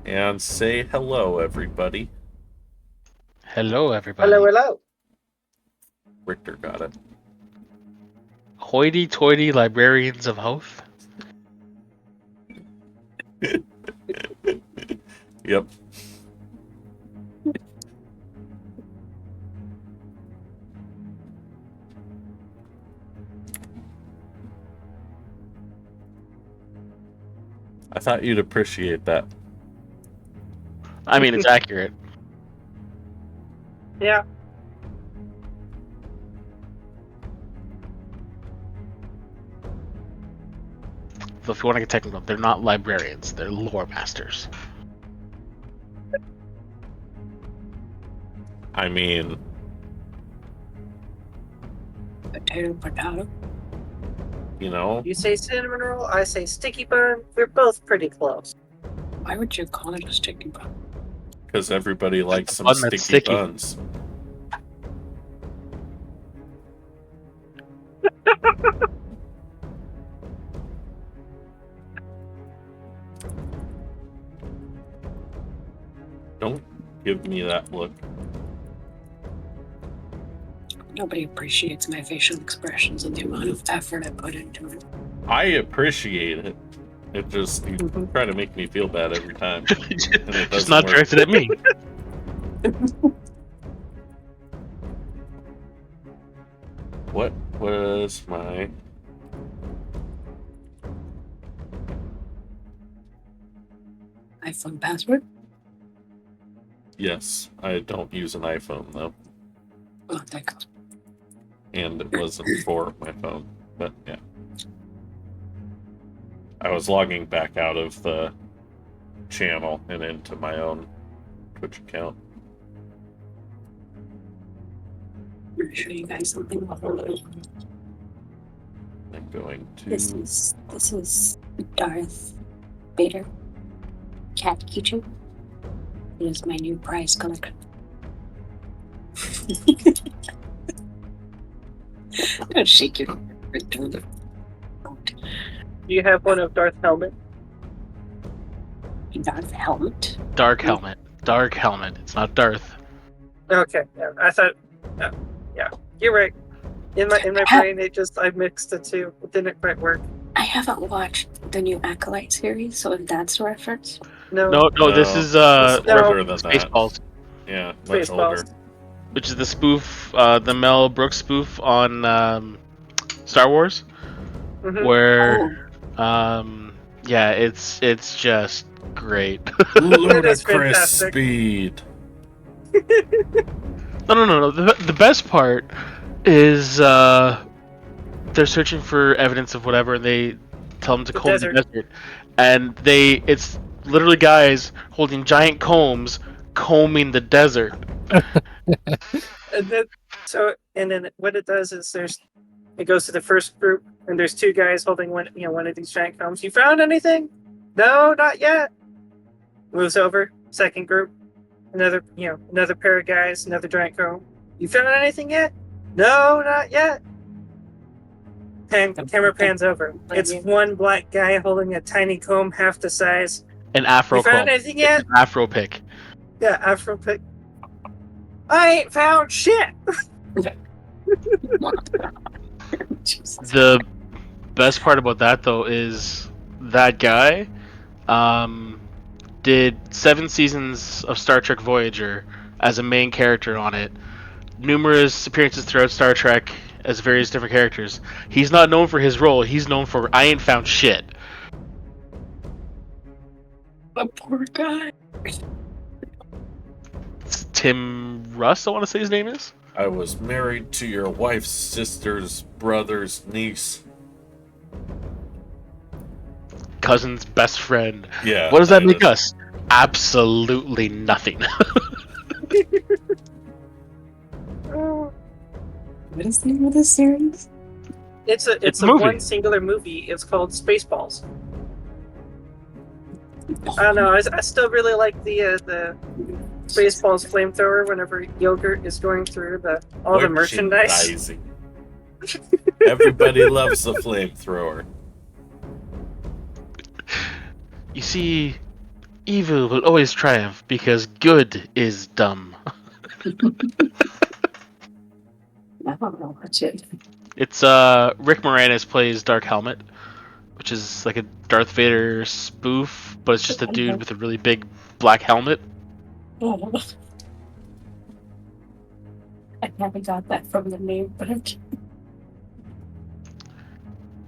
And say hello, everybody. Hello, everybody. Hello, hello. Richter got it. Hoity-toity librarians of Hoeth. Yep. I thought you'd appreciate that. I mean, it's accurate. Yeah. So if you want to get technical, they're not librarians. They're lore masters. I mean, Potato, potato. you know, You say cinnamon roll, I say sticky bun. We're both pretty close. Why would you call it a sticky bun? because everybody likes some bun that's sticky sticky. buns. Don't give me that look. Nobody appreciates my facial expressions and the amount of effort I put into it. I appreciate it. It just, you try to make me feel bad every time. And it Just doesn't not work. directed at me. What was my... iPhone password? Yes, I don't use an iPhone, though. Oh, that goes. And it wasn't for my phone. But, yeah. I was logging back out of the channel and into my own Twitch account. I'm going to show you guys something. I'm going to... This is Darth Vader cat keychain. It is my new prize collection. Don't shake your head. Do you have one of Darth Helmet? Darth helmet. Dark helmet. Dark helmet. It's not Darth. Okay, yeah. I thought. Yeah, you're right. In my brain, I mixed the two. It didn't quite work. I haven't watched the new Acolyte series, so if that's the reference. No, this is this is older than that. Spaceballs, Yeah, much older. which is the spoof, the Mel Brooks spoof on Star Wars, Mhm. where, yeah, it's just great. Ludicrous fantastic. speed. No. The best part is they're searching for evidence of whatever, and they tell them to comb the desert, and it's literally guys holding giant combs combing the desert. And then what it does is it goes to the first group, and there's two guys holding one of these giant combs. You found anything? No, not yet. Moves over, second group, another pair of guys, another giant comb. You found anything yet? No, not yet. Camera pans over. It's one black guy holding a tiny comb half the size. An afro You found comb. anything yet? It's an afro pick. Yeah, afro pick. I ain't found shit. The best part about that, though, is that guy did 7 seasons of Star Trek Voyager as a main character on it, numerous appearances throughout Star Trek as various different characters. He's not known for his role, he's known for I ain't found shit. The poor guy. It's Tim Russ, I want to say his name is. I was married to your wife's sister's brother's niece. Cousin's best friend. Yeah. What does that make us? Absolutely nothing. What is the name of this series? It's a movie. one singular movie. It's called Spaceballs. I don't know. I still really like the Spaceballs flamethrower whenever Yogurt is going through all the merchandise. Everybody loves the flamethrower. You see, Evil will always triumph because good is dumb. I don't know what it. It's Rick Moranis plays Dark Helmet, which is like a Darth Vader spoof, but it's just a dude with a really big black helmet. I never got that from the name, but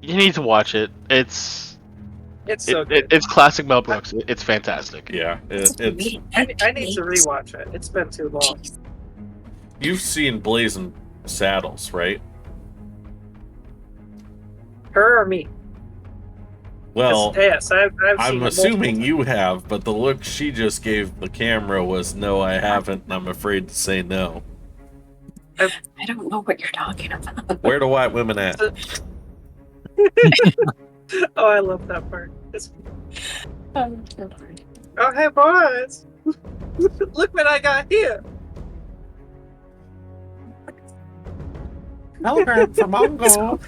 You need to watch it. It's so good. it's classic Mel Brooks. It's fantastic. Yeah, it's. I need to rewatch it. It's been too long. You've seen Blazing Saddles, right? Her or me? Well, Yes, I've seen I'm it assuming multiple you have, but the look she just gave the camera was no, I haven't, and I'm afraid to say no. I don't know what you're talking about. Where do white women at? times. Oh, I love that part. Oh, hey, boys! Look what I got here! Telegram from Mongo.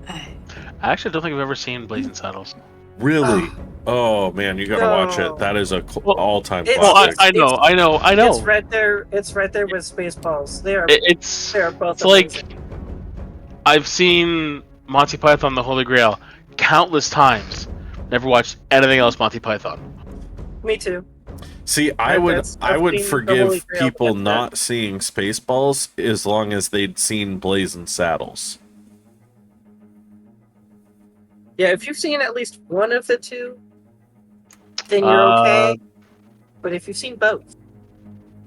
I actually don't think I've ever seen Blazing Saddles. Really? Oh man, you gotta watch No. it. That is a Well, all-time it's- Well, classic. I know. It's right there. It's right there with Spaceballs. They are. It's They are both. it's like amazing. I've seen Monty Python the Holy Grail countless times. Never watched anything else Monty Python. Me too. See, I I've would seen the Holy forgive Grail, people but not seeing Spaceballs as long as they'd seen Blazing Saddles. Yeah, if you've seen at least one of the two, then you're okay. But if you've seen both,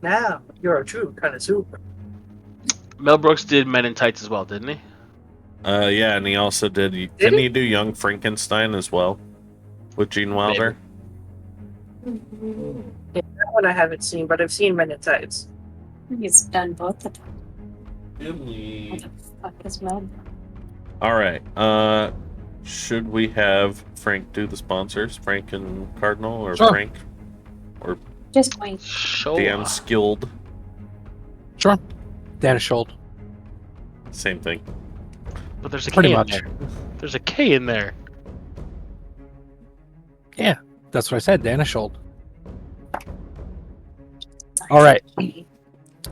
now you're a true connoisseur. Mel Brooks did Men in Tights as well, didn't he? Yeah, and he also didn't he? he do Young Frankenstein as well with Gene Wilder? Yeah, that one I haven't seen, but I've seen Men in Tights. He's done both of them. What Maybe. the fuck is Mel? All right. Should we have Frank do the sponsors? Frank and Cardinal, or Sure. Frank Just wait. Sure. Dan Skilled? Sure. Danishold. Same thing. But there's a Pretty K much. in there. There's a K in there. Yeah, that's what I said, Danishold. All right.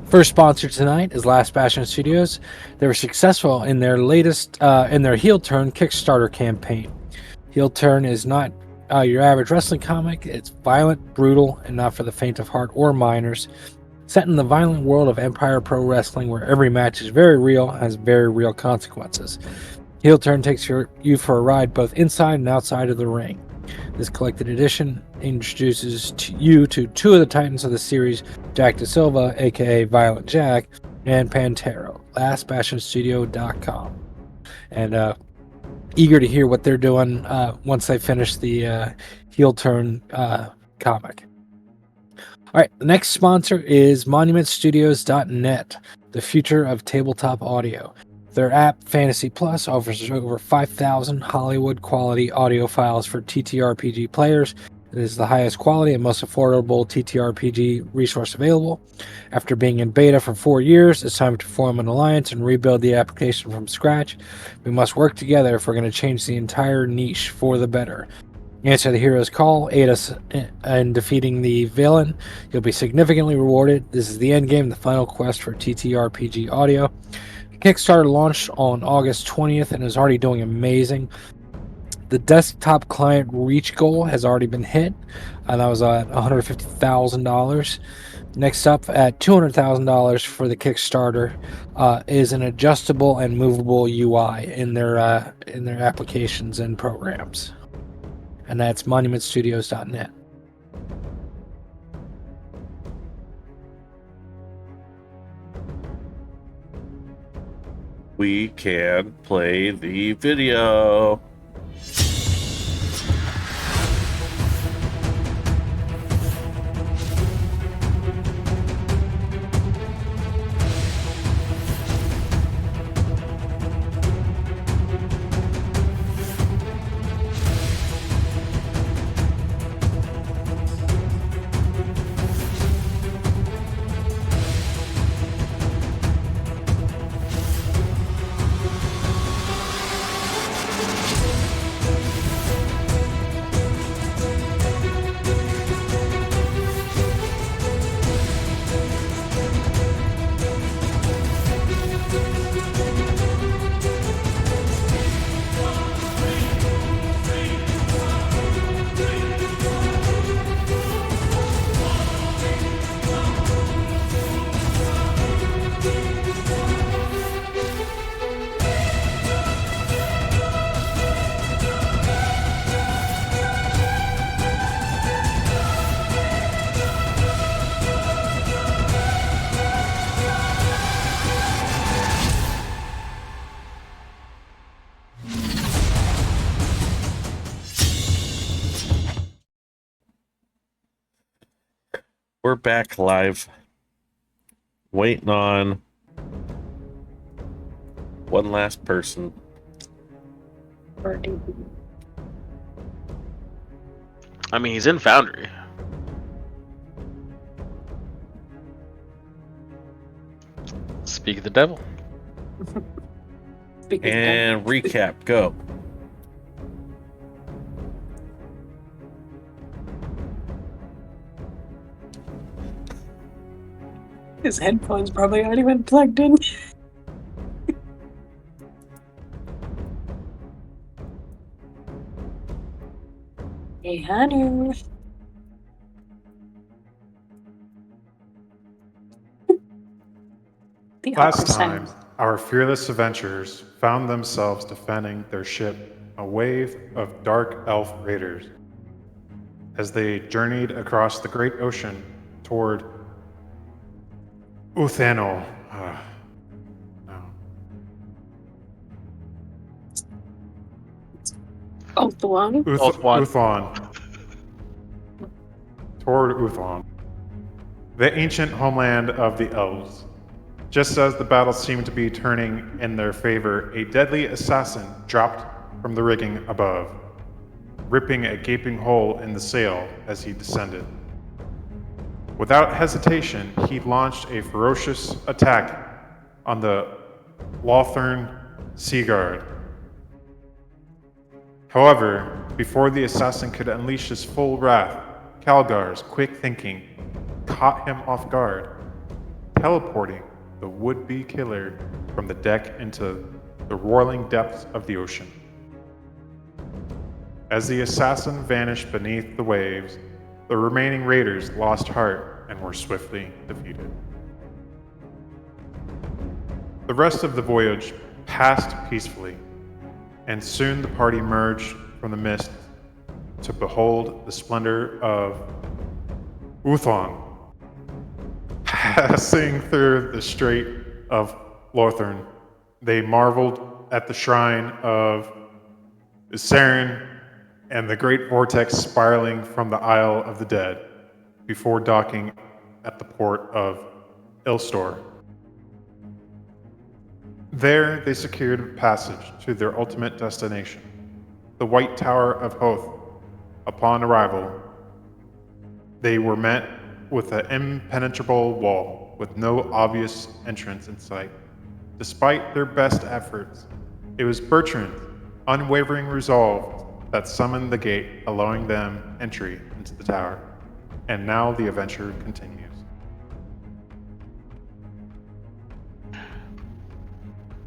First sponsor tonight is Last Bastion Studios. They were successful in their latest, in their Heel Turn Kickstarter campaign. Heel Turn is not your average wrestling comic. It's violent, brutal, and not for the faint of heart or minors. Set in the violent world of Empire Pro Wrestling, where every match is very real and has very real consequences. Heel Turn takes you for a ride both inside and outside of the ring. This collected edition introduces you to two of the titans of the series, Jack Da Silva, aka Violent Jack, and Pantero. LastBastionStudio.com. And eager to hear what they're doing once they finish the Heel Turn comic. All right, the next sponsor is monumentstudios.net, the future of tabletop audio. Their app, Fantasy Plus, offers over 5,000 Hollywood-quality audio files for TTRPG players. It is the highest quality and most affordable TTRPG resource available. After being in beta for 4 years, it's time to form an alliance and rebuild the application from scratch. We must work together if we're going to change the entire niche for the better. Answer the hero's call, aid us in defeating the villain. You'll be significantly rewarded. This is the end game, the final quest for TTRPG audio. Kickstarter launched on August 20th and is already doing amazing. The desktop client reach goal has already been hit, and that was at $150,000. Next up, at $200,000 for the Kickstarter, is an adjustable and movable UI in their applications and programs, and that's monumentstudios.net. We can play the video. we're back live. Waiting on one last person. I mean, he's in Foundry. Speak of the devil. And recap, go. His headphones probably already went plugged in. Hey, honey. The Last awkward time, silence. our fearless adventurers found themselves defending their ship, a wave of dark elf raiders. As they journeyed across the great ocean toward Uthano. No. Oh, the one? Ulthuan. Uthon. Toward Uthon, the ancient homeland of the elves. Just as the battle seemed to be turning in their favor, a deadly assassin dropped from the rigging above, ripping a gaping hole in the sail as he descended. Without hesitation, he launched a ferocious attack on the Lothern Sea Guard. However, before the assassin could unleash his full wrath, Calgar's quick thinking caught him off guard, teleporting the would-be killer from the deck into the roiling depths of the ocean. As the assassin vanished beneath the waves, the remaining raiders lost heart and were swiftly defeated. The rest of the voyage passed peacefully, and soon the party emerged from the mist to behold the splendor of Uthon. Passing through the Strait of Lothern, they marveled at the shrine of Saren and the great vortex spiraling from the Isle of the Dead before docking at the port of Ilstor. There, they secured passage to their ultimate destination, the White Tower of Hoeth. Upon arrival, they were met with an impenetrable wall with no obvious entrance in sight. Despite their best efforts, it was Bertrand's unwavering resolve that summoned the gate, allowing them entry into the tower. And now the adventure continues.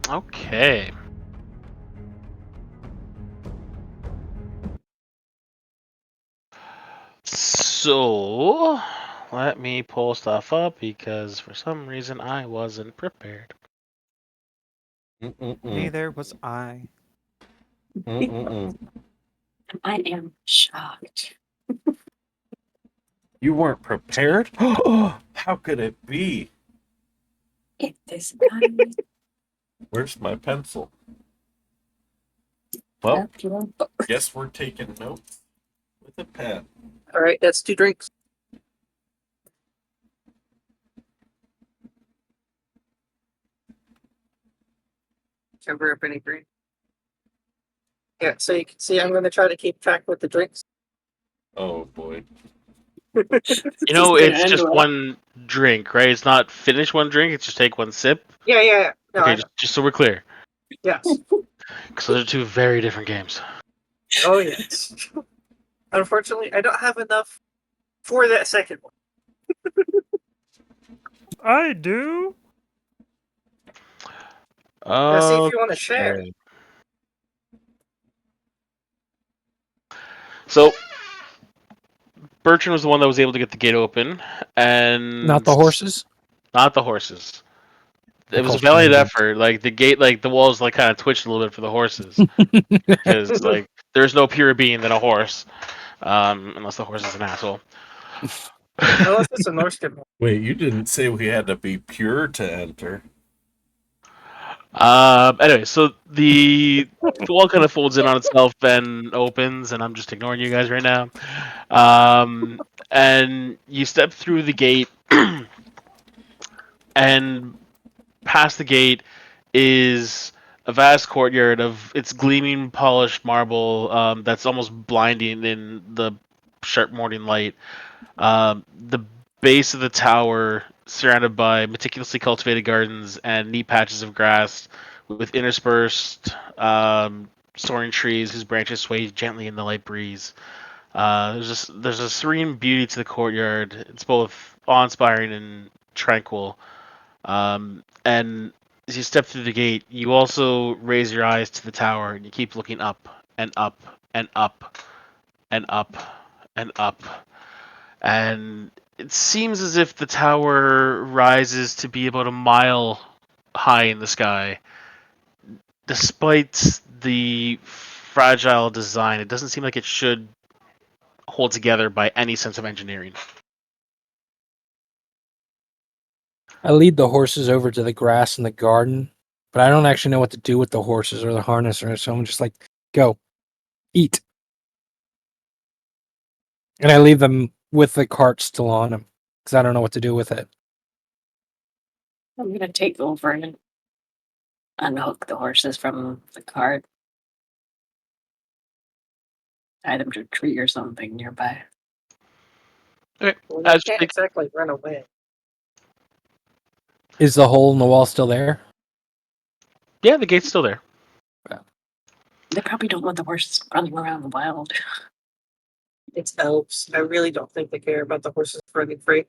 Okay. So, let me pull stuff up because for some reason I wasn't prepared. Neither was I. I am shocked. You weren't prepared? How could it be? If this time Where's my pencil? Well, up your book. guess we're taking notes with a pen. All right, that's 2 drinks. Cover up any drink. Yeah, so you can see I'm going to try to keep track with the drinks. Oh boy. You know, it's just one drink, right? It's not finish one drink, it's just take one sip. Yeah. No, Okay, just so we're clear. yes. Because those are 2 very different games. Oh, yes. Unfortunately, I don't have enough for that second one. I do. Let's see if you want to share. Okay. So, Bertrand was the one that was able to get the gate open, and Not the horses. Not the horses. It I was a call valiant strangers. effort. Like the gate, like the walls, like kind of twitched a little bit for the horses because like there's no purer being than a horse, unless the horse is an asshole. Unless it's a Norse one. Wait, you didn't say we had to be pure to enter. Anyway, so the wall kind of folds in on itself and opens, and I'm just ignoring you guys right now. And you step through the gate, and past the gate is a vast courtyard of its gleaming polished marble that's almost blinding in the sharp morning light. The base of the tower, surrounded by meticulously cultivated gardens and neat patches of grass, with interspersed soaring trees whose branches sway gently in the light breeze. There's a serene beauty to the courtyard. It's both awe-inspiring and tranquil. And as you step through the gate, you also raise your eyes to the tower, and you keep looking up and up and up and up and up. And it seems as if the tower rises to be about a mile high in the sky. Despite the fragile design, it doesn't seem like it should hold together by any sense of engineering. I lead the horses over to the grass in the garden, but I don't actually know what to do with the horses or the harness, or so I'm just like, go, eat. And I leave them with the cart still on them because I don't know what to do with it. I'm going to take over and unhook the horses from the cart. Tie them to a tree or something nearby. Okay. Well, As you you can't take- exactly run away. Is the hole in the wall still there? yeah, the gate's still there. They probably don't want the horses running around the wild. It's elves. I really don't think they care about the horses running free.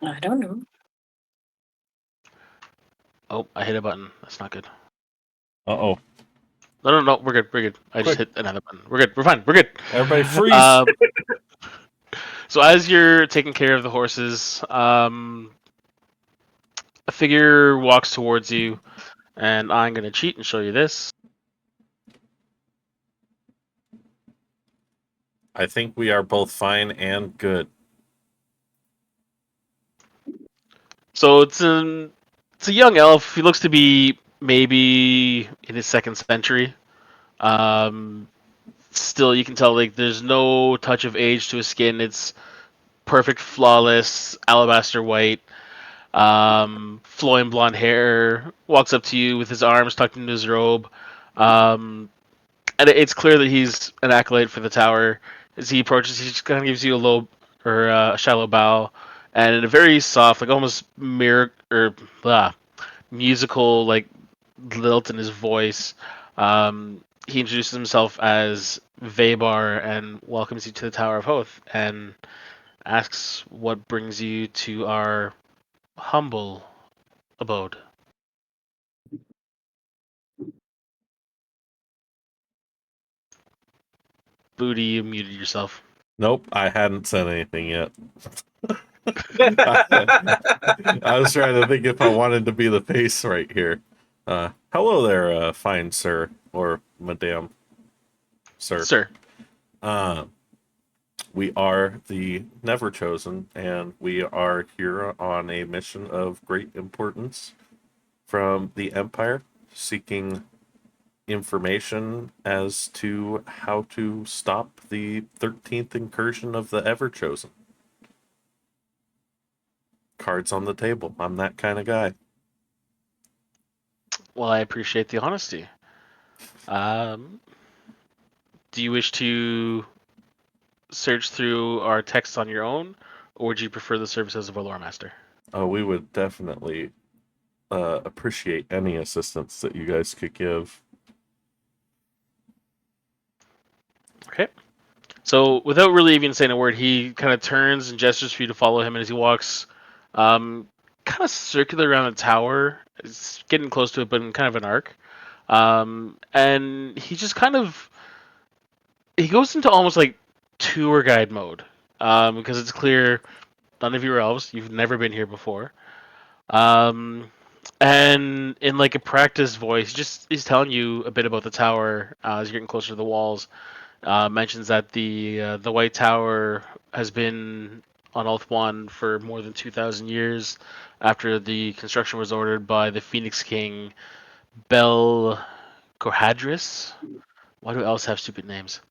I don't know. Oh, I hit a button. That's not good. Uh-oh. No, we're good. We're good. I just Quick. hit another button. We're good. We're fine. We're good. Everybody freeze! So as you're taking care of the horses, a figure walks towards you, and I'm going to cheat and show you this. I think we are both fine and good. So it's a young elf. He looks to be maybe in his second century. Still, you can tell like there's no touch of age to his skin. It's perfect, flawless, alabaster white. Flowing blonde hair. Walks up to you with his arms tucked into his robe. And it's clear that he's an acolyte for the tower. As he approaches, he just kind of gives you a low or a shallow bow, and in a very soft, like almost musical, like lilt in his voice. He introduces himself as Vebar and welcomes you to the Tower of Hoeth and asks what brings you to our humble abode. Booty, you muted yourself. Nope, I hadn't said anything yet. I was trying to think if I wanted to be the face right here. Hello there, fine sir, or madame, sir. Sir. We are the NeverChosen, and we are here on a mission of great importance from the Empire, seeking information as to how to stop the 13th incursion of the Everchosen. Cards on the table. I'm that kind of guy. Well, I appreciate the honesty. Do you wish to search through our text on your own, or would you prefer the services of our lore master? Oh, we would definitely appreciate any assistance that you guys could give. Okay. So, without really even saying a word, he kind of turns and gestures for you to follow him, and as he walks, kind of circular around the tower, it's getting close to it, but in kind of an arc. And he just he goes into almost like tour guide mode, because it's clear none of you are elves. You've never been here before. And in like a practice voice, he's telling you a bit about the tower as you're getting closer to the walls. Mentions that the White Tower has been on Oath 1 for more than 2,000 years after the construction was ordered by the Phoenix King Bel Gorhadris. Why do elves have stupid names?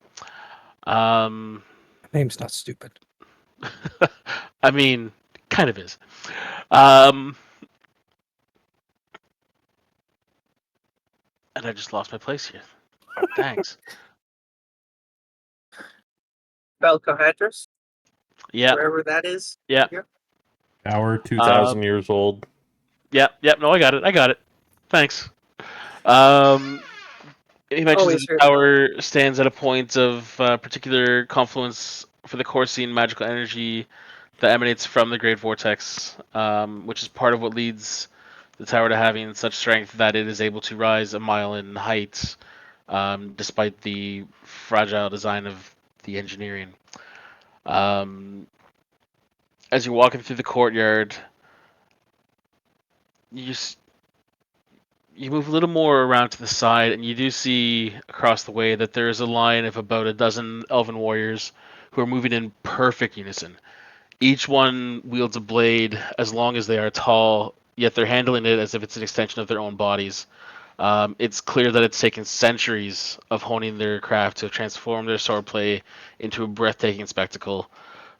Name's not stupid. I mean, kind of is. And I just lost my place here. Thanks. Belcohadris, Yeah, wherever that is. yeah. Tower 2,000 years old. Yep. No, I got it. Thanks. He mentions that Always the heard. tower stands at a point of particular confluence for the Corsine magical energy that emanates from the Great Vortex, which is part of what leads the tower to having such strength that it is able to rise a mile in height, despite the fragile design of the engineering. As you're walking through the courtyard, you you move a little more around to the side, and you do see across the way that there is a line of about a dozen elven warriors who are moving in perfect unison. Each one wields a blade as long as they are tall, yet they're handling it as if it's an extension of their own bodies. It's clear that it's taken centuries of honing their craft to transform their swordplay into a breathtaking spectacle.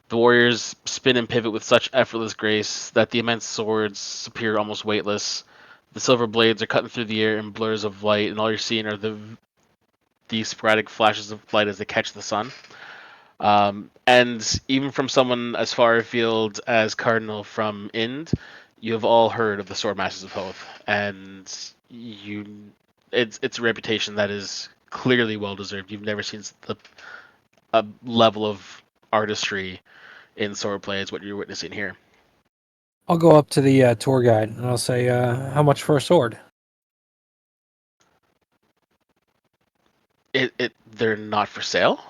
The warriors spin and pivot with such effortless grace that the immense swords appear almost weightless. The silver blades are cutting through the air in blurs of light, and all you're seeing are the sporadic flashes of light as they catch the sun. And even from someone as far afield as Cardinal from Ind, you have all heard of the Sword Masters of Hoeth, and it's a reputation that is clearly well deserved. You've never seen a level of artistry in swordplay as what you're witnessing here. I'll go up to the tour guide and I'll say, "How much for a sword?" They're not for sale.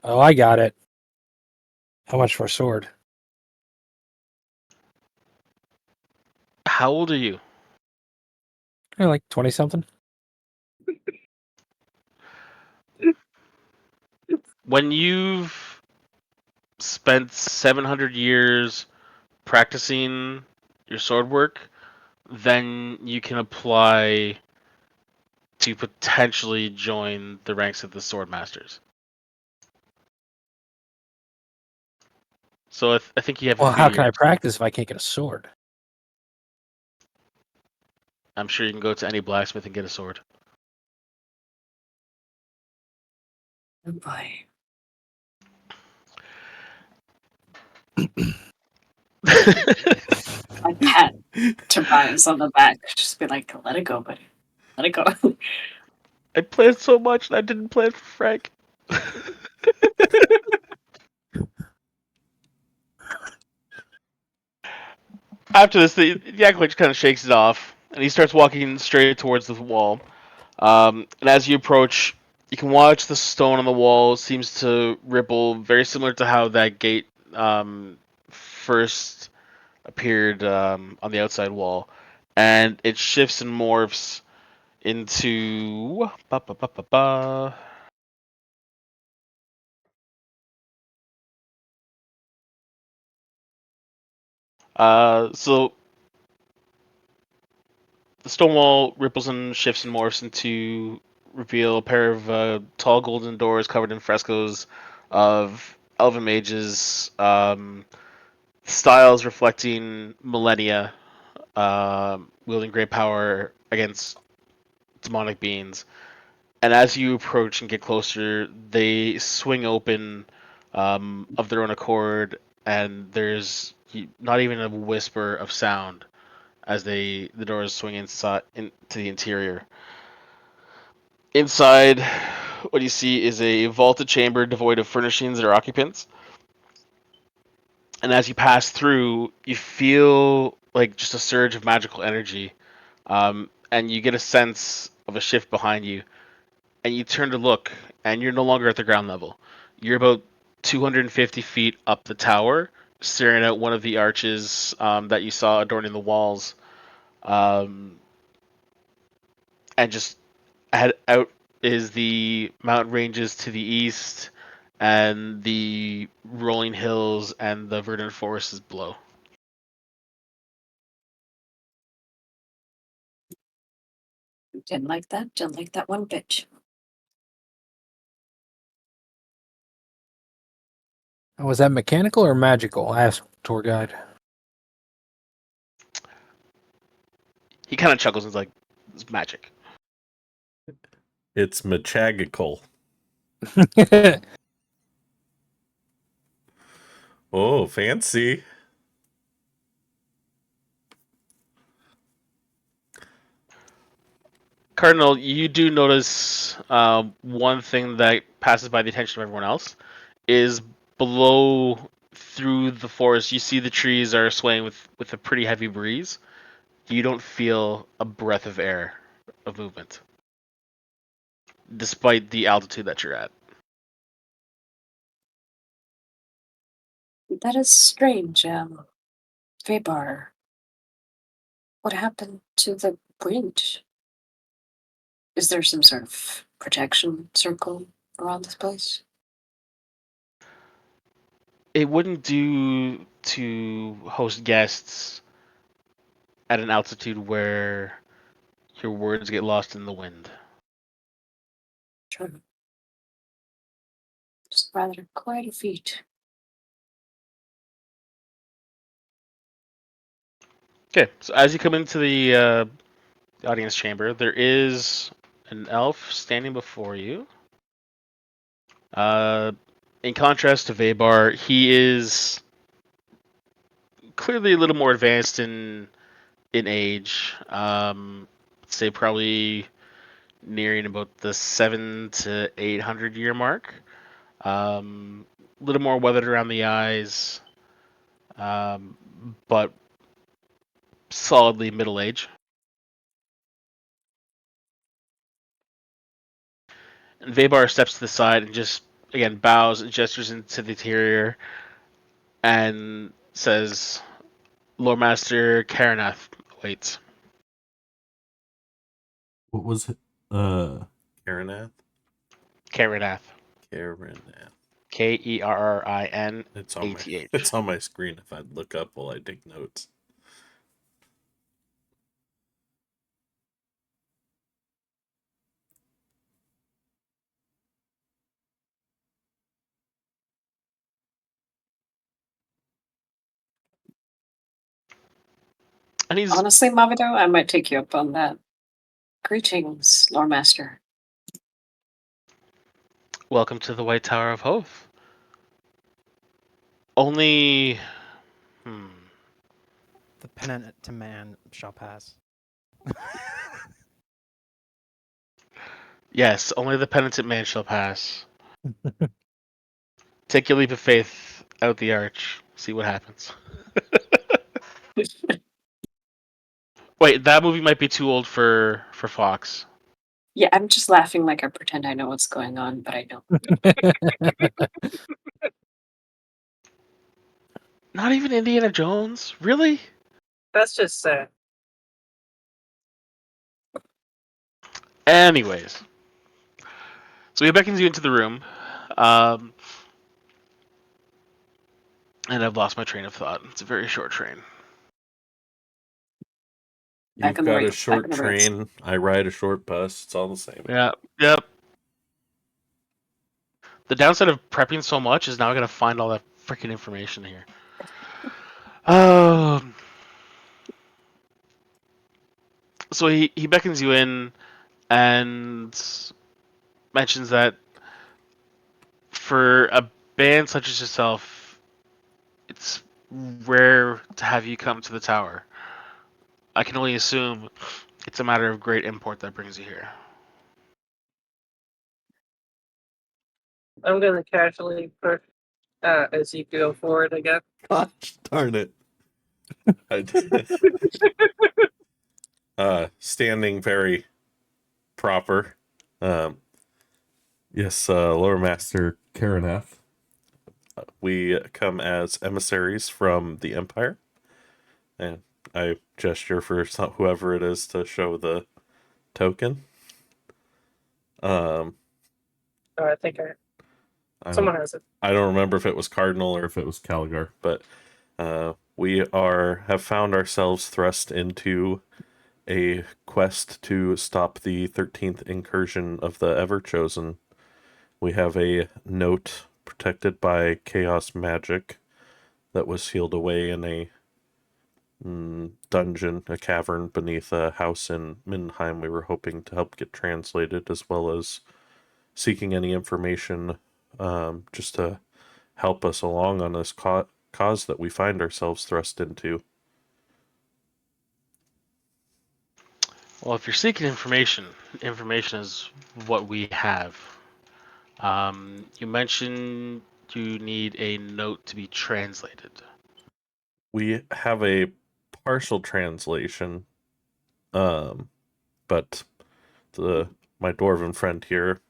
Oh, I got it. How much for a sword? How old are you? Like 20 something. When you've spent 700 years practicing your sword work, then you can apply to potentially join the ranks of the sword masters. So I think you have a Well, few how can I years. practice if I can't get a sword? I'm sure you can go to any blacksmith and get a sword. Oh boy. My cat Tobias on the back. Just be like, let it go, buddy. Let it go. I planned so much and I didn't plan for Frank. After this, the acolyte kind of shakes it off, and he starts walking straight towards the wall. And as you approach, you can watch the stone on the wall seems to ripple, very similar to how that gate first appeared on the outside wall, and it shifts and morphs into so the stone wall ripples and shifts and morphs into reveal a pair of tall golden doors covered in frescoes of elven mages, styles reflecting millennia, wielding great power against demonic beings. And as you approach and get closer, they swing open of their own accord, and there's not even a whisper of sound as the doors swing inside into the interior. Inside, what you see is a vaulted chamber devoid of furnishings or occupants. And as you pass through, you feel like just a surge of magical energy, and you get a sense of a shift behind you. And you turn to look, and you're no longer at the ground level. You're about 250 feet up the tower, staring at one of the arches that you saw adorning the walls, um, and just out is the mountain ranges to the east and the rolling hills and the verdant forest is below. Didn't like that. Didn't like that one bitch. Was that mechanical or magical? Asked tour guide. He kind of chuckles and is like, "It's magic." It's machagical. Oh, fancy. Cardinal, you do notice one thing that passes by the attention of everyone else is below through the forest. You see the trees are swaying with a pretty heavy breeze. You don't feel a breath of air of movement, despite the altitude that you're at. That is strange. Vabar. What happened to the bridge? Is there some sort of protection circle around this place? It wouldn't do to host guests at an altitude where your words get lost in the wind. True. Just rather quite a feat. Okay, so as you come into the audience chamber, there is an elf standing before you. In contrast to Vabar, he is clearly a little more advanced in age. Say probably nearing about the 700 to 800 year mark. A little more weathered around the eyes, but solidly middle age. And Vabar steps to the side and just again bows and gestures into the interior and says, "Lord Master Karanath waits." What was it? Karanath? Karanath. Karanath. Kerrinath. It's on my screen if I'd look up while I take notes. And he's Honestly, Mavido, I might take you up on that. Greetings, Lord Master. welcome to the White Tower of Hoeth. Only, The penitent to man shall pass. yes, only the penitent man shall pass. Take your leap of faith out the arch. See what happens. Wait, that movie might be too old for Fox. Yeah, I'm just laughing like I pretend I know what's going on, but I don't. Not even Indiana Jones? Really? That's just sad. Anyways. So he beckons you into the room. And I've lost my train of thought. It's a very short train. Back You've on the got rails, a back short on the rails. train. I ride a short bus. It's all the same. Yeah. Yep. The downside of prepping so much is now I gotta find all that freaking information here. So he beckons you in and mentions that for a band such as yourself, it's rare to have you come to the tower. I can only assume it's a matter of great import that brings you here. I'm gonna casually push as you go forward again. Gosh darn it. Standing very proper. Yes, Lore Master Karanath. We come as emissaries from the Empire. And I gesture for whoever it is to show the token. Oh, I think I. Someone has it. I don't remember if it was Cardinal or if it was Calgar, but we have found ourselves thrust into a quest to stop the 13th incursion of the NeverChosen. We have a note protected by chaos magic that was sealed away in a dungeon, a cavern beneath a house in Mindenheim. We were hoping to help get translated, as well as seeking any information just to help us along on this cause that we find ourselves thrust into. Well, if you're seeking information, information is what we have. You mentioned you need a note to be translated. We have a partial translation, but my dwarven friend here,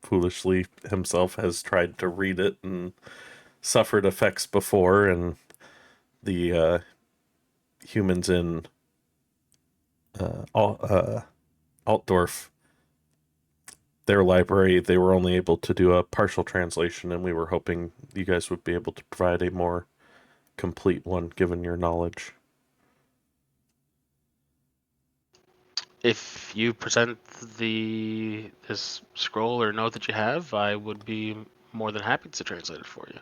foolishly himself, has tried to read it and suffered effects before, and the humans in Altdorf, their library, they were only able to do a partial translation, and we were hoping you guys would be able to provide a more complete one, given your knowledge. If you present this scroll or note that you have, I would be more than happy to translate it for you.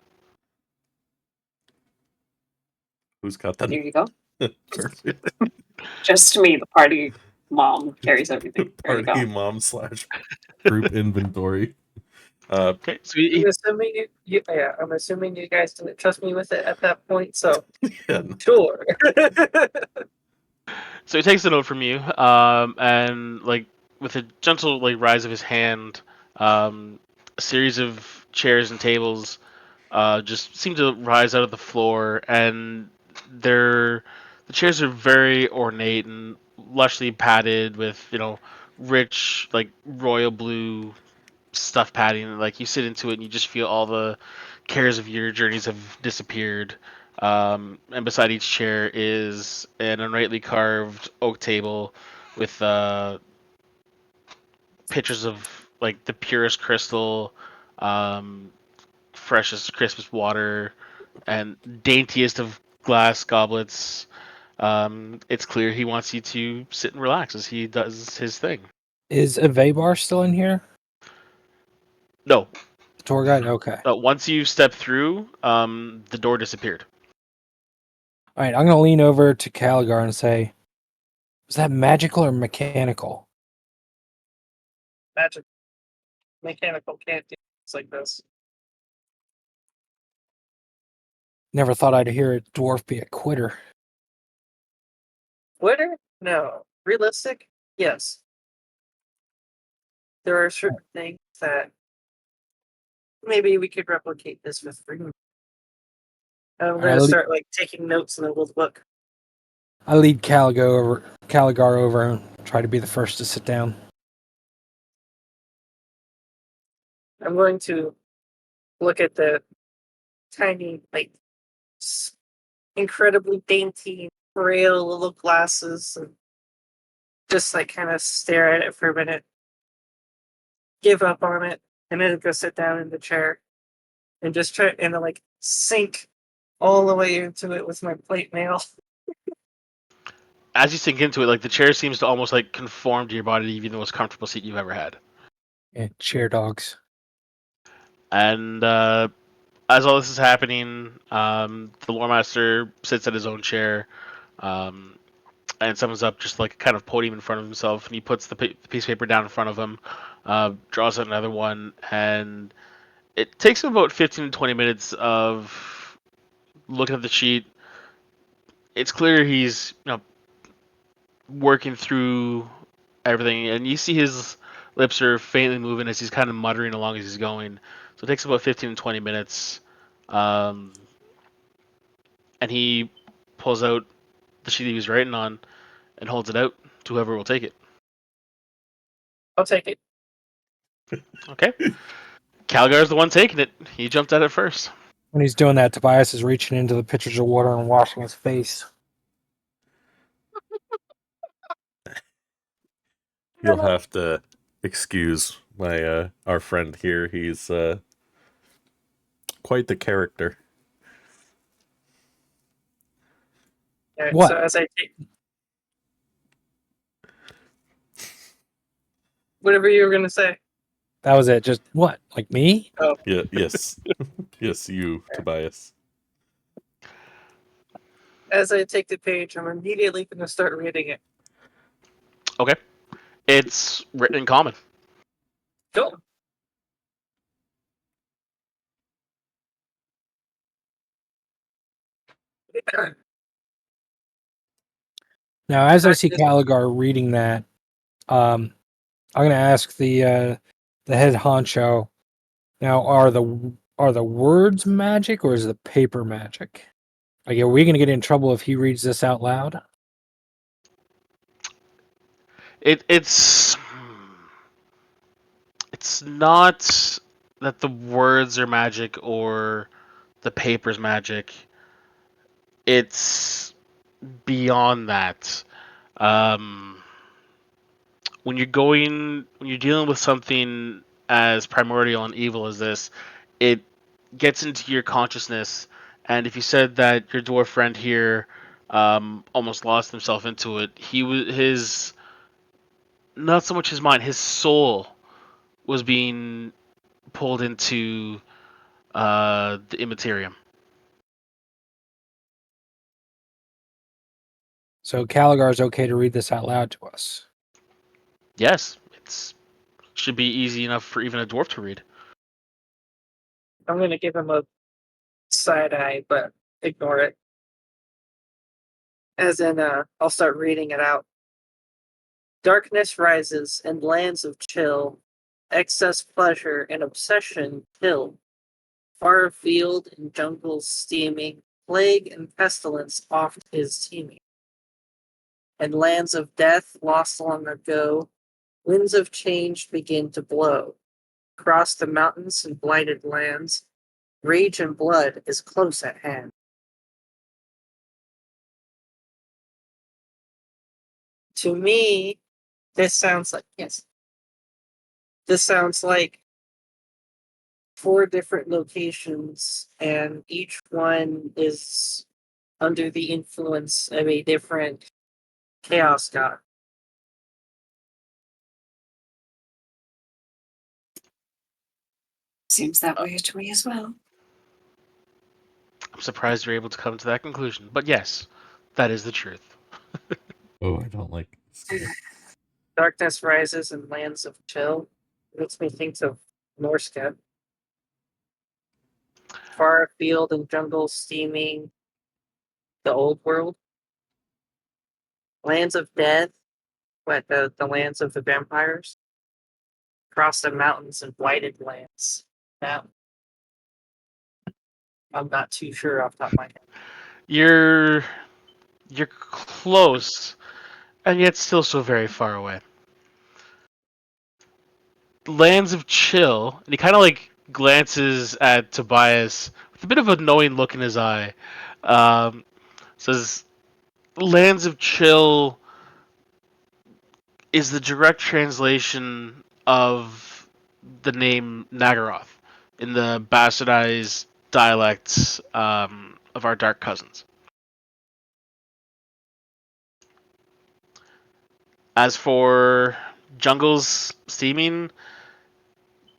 Who's got that? Here you go. Perfect. Just me, the party mom carries everything. There you Party go. mom / group inventory. Okay, so I'm assuming I'm assuming you guys didn't trust me with it at that point, so Yeah. sure. So he takes the note from you, and like with a gentle like rise of his hand, a series of chairs and tables just seem to rise out of the floor, and the chairs are very ornate and lushly padded with rich like royal blue stuff padding. Like you sit into it and you just feel all the cares of your journeys have disappeared. And beside each chair is an ornately carved oak table with pictures of like the purest crystal, um, freshest, crispest water, and daintiest of glass goblets. It's clear he wants you to sit and relax as he does his thing. Is Avebar still in here? No, The tour guide? Okay. once you step through, the door disappeared. All right, I'm going to lean over to Calgar and say, is that magical or mechanical? Magic. Mechanical can't do things like this. Never thought I'd hear a dwarf be a quitter. Glitter? No. Realistic? Yes. There are certain things that maybe we could replicate this with free. I'm Alright, going to start like taking notes in the little book. I lead Caligar over and try to be the first to sit down. I'm going to look at the tiny, like, incredibly dainty, frail little glasses and just like kind of stare at it for a minute, give up on it, and then go sit down in the chair and just try and like sink all the way into it with my plate mail. As you sink into it, like the chair seems to almost like conform to your body, even the most comfortable seat you've ever had. Yeah, chair dogs. And as all this is happening, the lore master sits at his own chair, and summons up just like a kind of podium in front of himself, and he puts the piece of paper down in front of him, draws out another one, and it takes him about 15 to 20 minutes of looking at the sheet. It's clear he's working through everything, and you see his lips are faintly moving as he's kind of muttering along as he's going. So it takes about 15 to 20 minutes, and he pulls out the sheet he was writing on and holds it out to whoever will take it. I'll take it. Okay. Calgar's the one taking it. He jumped at it first. When he's doing that, Tobias is reaching into the pitchers of water and washing his face. You'll have to excuse my our friend here. He's Quite the character. Alright, What? So as I take whatever you were gonna say. That was it. Just what? Like me? Oh, Yeah, yes. Yes, you, Tobias. as I take the page, I'm immediately gonna start reading it. Okay. It's written in common. Cool. Now, as I see Caligar reading that, I'm going to ask the head honcho. Now, are the words magic or is the paper magic? Like, are we going to get in trouble if he reads this out loud? It's not that the words are magic or the paper's magic. It's beyond that. Um, when you're dealing with something as primordial and evil as this, it gets into your consciousness. And if you said that your dwarf friend here almost lost himself into it, he was his not so much his mind, his soul was being pulled into the immaterium. So Caligar's okay to read this out loud to us. Yes, it's should be easy enough for even a dwarf to read. I'm gonna give him a side eye, but ignore it. As in, I'll start reading it out. Darkness rises and lands of chill, excess pleasure and obsession kill. Far afield in jungles steaming, plague and pestilence oft is teeming. And lands of death lost long ago, winds of change begin to blow. Across the mountains and blighted lands, rage and blood is close at hand. To me, this sounds like, yes, this sounds like 4 different locations, and each one is under the influence of a different chaos god. Seems that way to me as well. I'm surprised you're able to come to that conclusion, but yes, that is the truth. Oh, I don't like this. Darkness rises and lands of chill. Makes me think of Norse god. Far afield and jungle steaming, the old world. Lands of death, but the lands of the vampires. Across the mountains and blighted lands. Now, I'm not too sure off the top of my head. You're close, and yet still so very far away. Lands of Chill, and he kind of like glances at Tobias with a bit of a knowing look in his eye. Says, Lands of Chill is the direct translation of the name Nagaroth in the bastardized dialects of our dark cousins. As for Jungle's Steaming,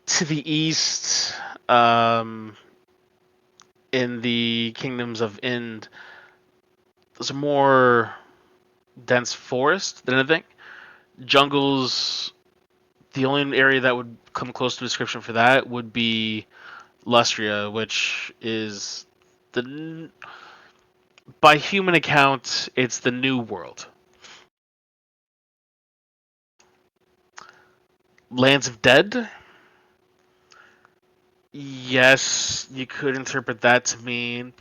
to the east, in the kingdoms of Ind, there's a more dense forest than anything. Jungles, the only area that would come close to description for that would be Lustria, which is by human account, it's the new world. Lands of Dead? Yes, you could interpret that to mean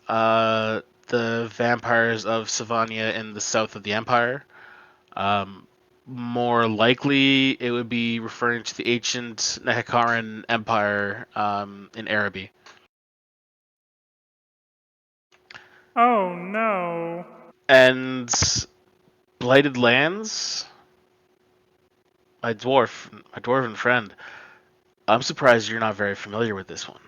the vampires of Savania in the south of the Empire. Um, More likely, it would be referring to the ancient Nehekaran Empire in Araby. Oh no. And Blighted Lands? My dwarven friend. I'm surprised you're not very familiar with this one.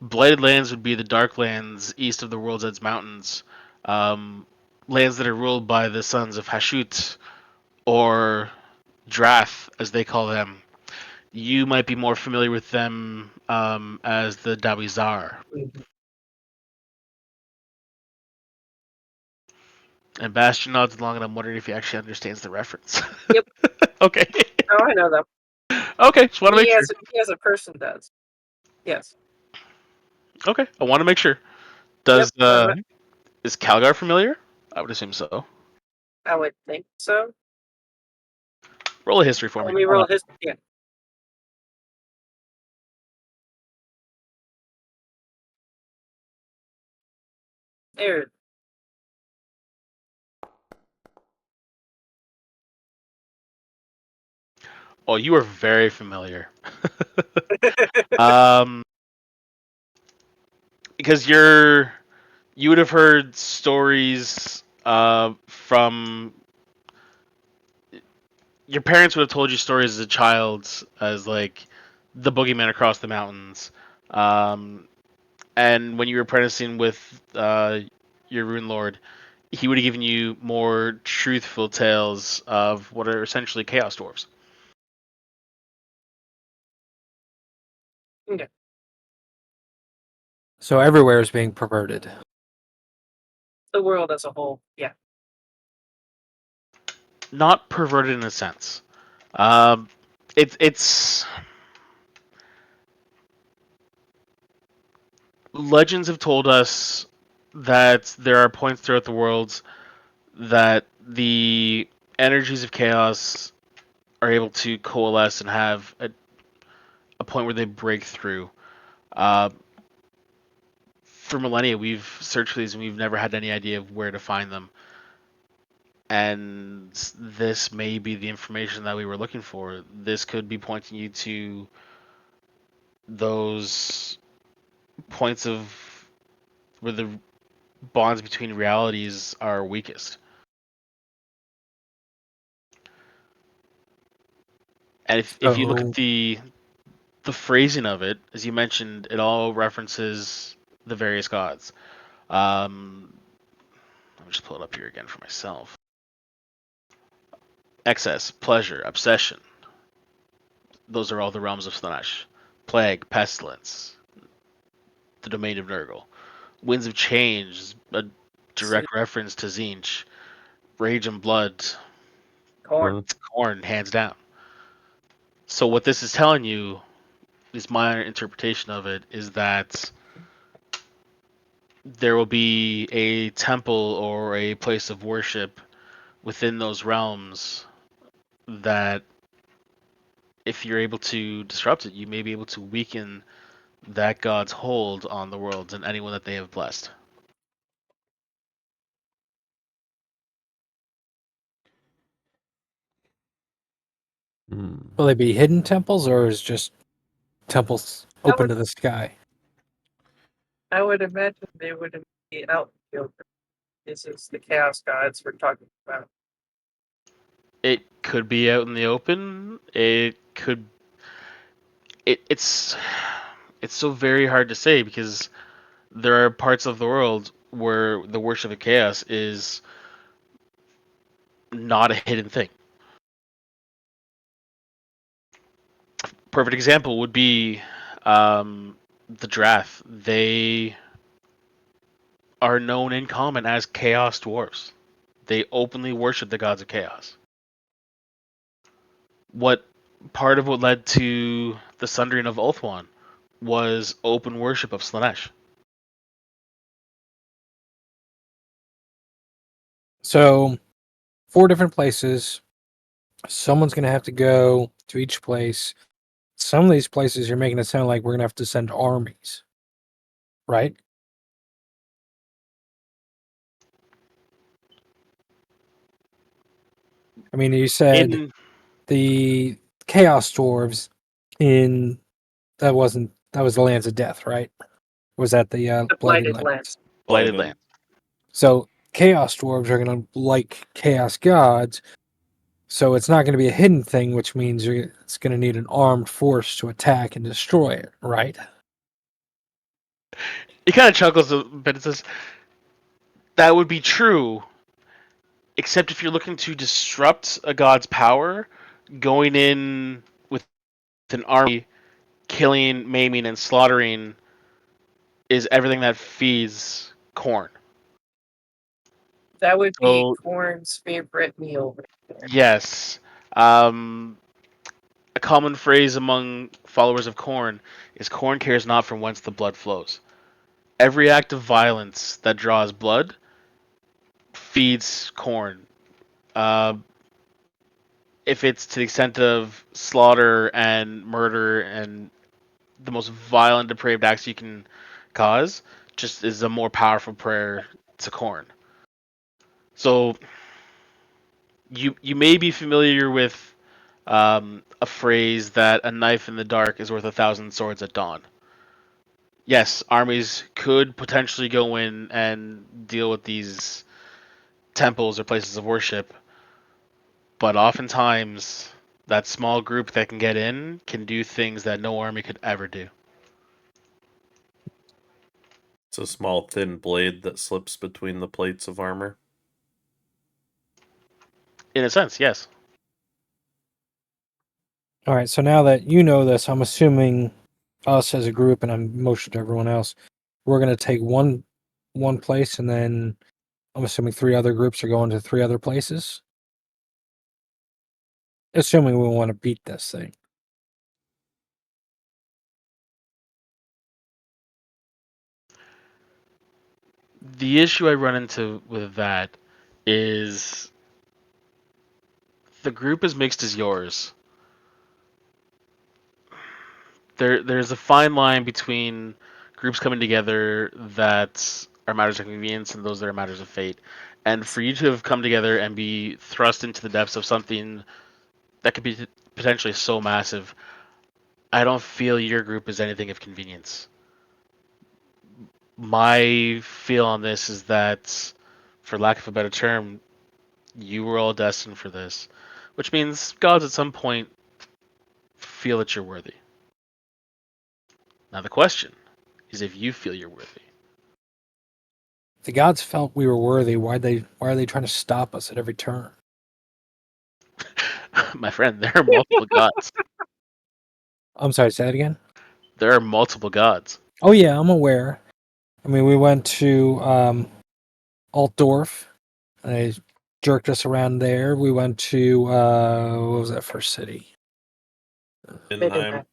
Blighted lands would be the dark lands east of the World's Edge Mountains, lands that are ruled by the sons of Hashut, or Drath, as they call them. You might be more familiar with them as the Dawizar. And Bastion nods along, and I'm wondering if he actually understands the reference. Yep. Okay. Oh, I know that. Okay, just want to make He sure. as a person does. Yes. Okay, I want to make sure. Does Yep. is Calgar familiar? I would assume so. I would think so. Roll a history for me. Let me roll his. Yeah. There. Oh, you are very familiar. Because you would have heard stories from your parents would have told you stories as a child, as like the boogeyman across the mountains, and when you were apprenticing with your rune lord, he would have given you more truthful tales of what are essentially chaos dwarves. Okay. So everywhere is being perverted. The world as a whole. Yeah. Not perverted in a sense. It's legends have told us that there are points throughout the world that the energies of chaos are able to coalesce and have a point where they break through. Uh, for millennia, we've searched for these and we've never had any idea of where to find them. And this may be the information that we were looking for. This could be pointing you to those points of where the bonds between realities are weakest. And if you look at the phrasing of it, as you mentioned, it all references the various gods. Let me just pull it up here again for myself. Excess, pleasure, obsession. Those are all the realms of Slaanesh. Plague, pestilence, the domain of Nurgle. Winds of change, a direct reference to Tzeentch. Rage and blood, Corn. corn, hands down. So what this is telling you, is my interpretation of it, is that there will be a temple or a place of worship within those realms that if you're able to disrupt it, you may be able to weaken that god's hold on the world and anyone that they have blessed. Will they be hidden temples, or is just temples open to the sky? I would imagine they would be out in the open. This is the chaos gods we're talking about. It could be out in the open. It could. It's so very hard to say because there are parts of the world where the worship of chaos is not a hidden thing. Perfect example would be the Drath. They are known in common as chaos dwarves. They openly worship the gods of chaos. What part of what led to the sundering of Ulthuan was open worship of Slaanesh. So, 4 different places. Someone's going to have to go to each place. Some of these places you're making it sound like we're going to have to send armies. Right? I mean, you said the Chaos Dwarves that was the Lands of Death, right? Was that the Blighted Lands? Blighted Land. So Chaos Dwarves are going to like Chaos Gods, so it's not going to be a hidden thing, which means it's going to need an armed force to attack and destroy it, right? He kind of chuckles a bit and says, "That would be true, except if you're looking to disrupt a god's power, going in with an army, killing, maiming, and slaughtering is everything that feeds corn." That would be So Corn's favorite meal. yes, a common phrase among followers of corn is "corn cares not from whence the blood flows." Every act of violence that draws blood feeds corn. Uh, if it's to the extent of slaughter and murder and the most violent, depraved acts you can cause, just is a more powerful prayer to corn. So you may be familiar with a phrase that a knife in the dark is worth 1,000 swords at dawn. Yes, armies could potentially go in and deal with these temples or places of worship, but oftentimes that small group that can get in can do things that no army could ever do. It's a small, thin blade that slips between the plates of armor. In a sense, yes. All right, so now that you know this, I'm assuming us as a group, and I'm motioning to everyone else, we're going to take one place, and then I'm assuming 3 other groups are going to 3 other places. Assuming we want to beat this thing. The issue I run into with that is the group as mixed as yours. There's a fine line between groups coming together that are matters of convenience and those that are matters of fate. And for you to have come together and be thrust into the depths of something that could be potentially so massive, I don't feel your group is anything of convenience. My feel on this is that, for lack of a better term, you were all destined for this, which means gods at some point feel that you're worthy. Now the question is if you feel you're worthy. If the gods felt we were worthy, why are they trying to stop us at every turn? My friend, there are multiple gods. I'm sorry, say that again? There are multiple gods. Oh yeah, I'm aware. I mean, we went to Altdorf. They jerked us around there. We went to what was that first city? Inheim.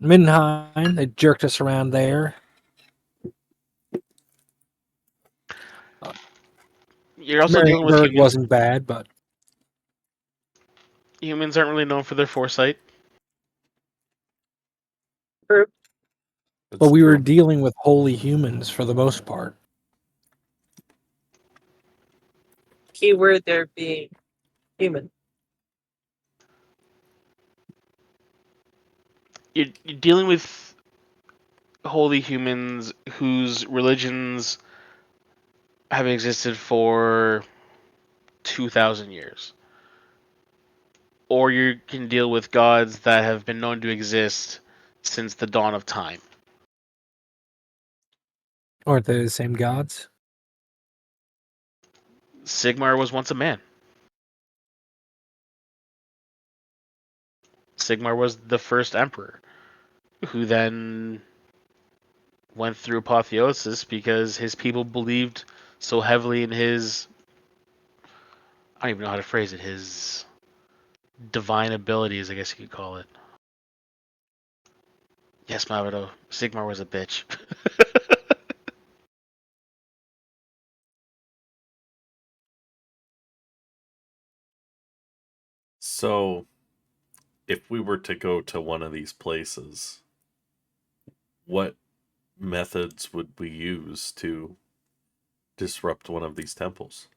Mindenheim. They jerked us around there. You're also dealing with Marienburg humans. wasn't bad, but Humans aren't really known for their foresight. Group. but we were true. dealing with holy humans for the most part. Keyword there being human. You're dealing with holy humans whose religions have existed for 2,000 years. Or you can deal with gods that have been known to exist since the dawn of time. Aren't they the same gods? Sigmar was once a man. Sigmar was the first emperor, who then went through apotheosis because his people believed so heavily in his, I don't even know how to phrase it, his divine abilities, I guess you could call it. Yes, Mavido, Sigmar was a bitch. So, if we were to go to one of these places, what methods would we use to disrupt one of these temples?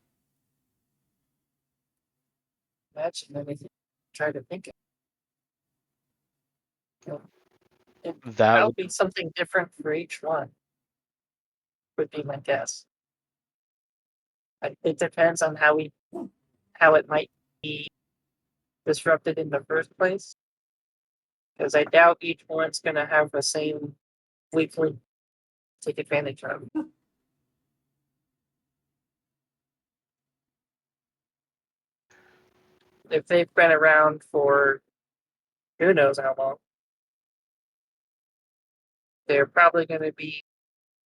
Imagine anything. Try to think of. That That'll would, be something different for each one. Would be my guess. It depends on how it might be disrupted in the first place. Because I doubt each one's going to have the same weak link take advantage of. If they've been around for who knows how long, they're probably going to be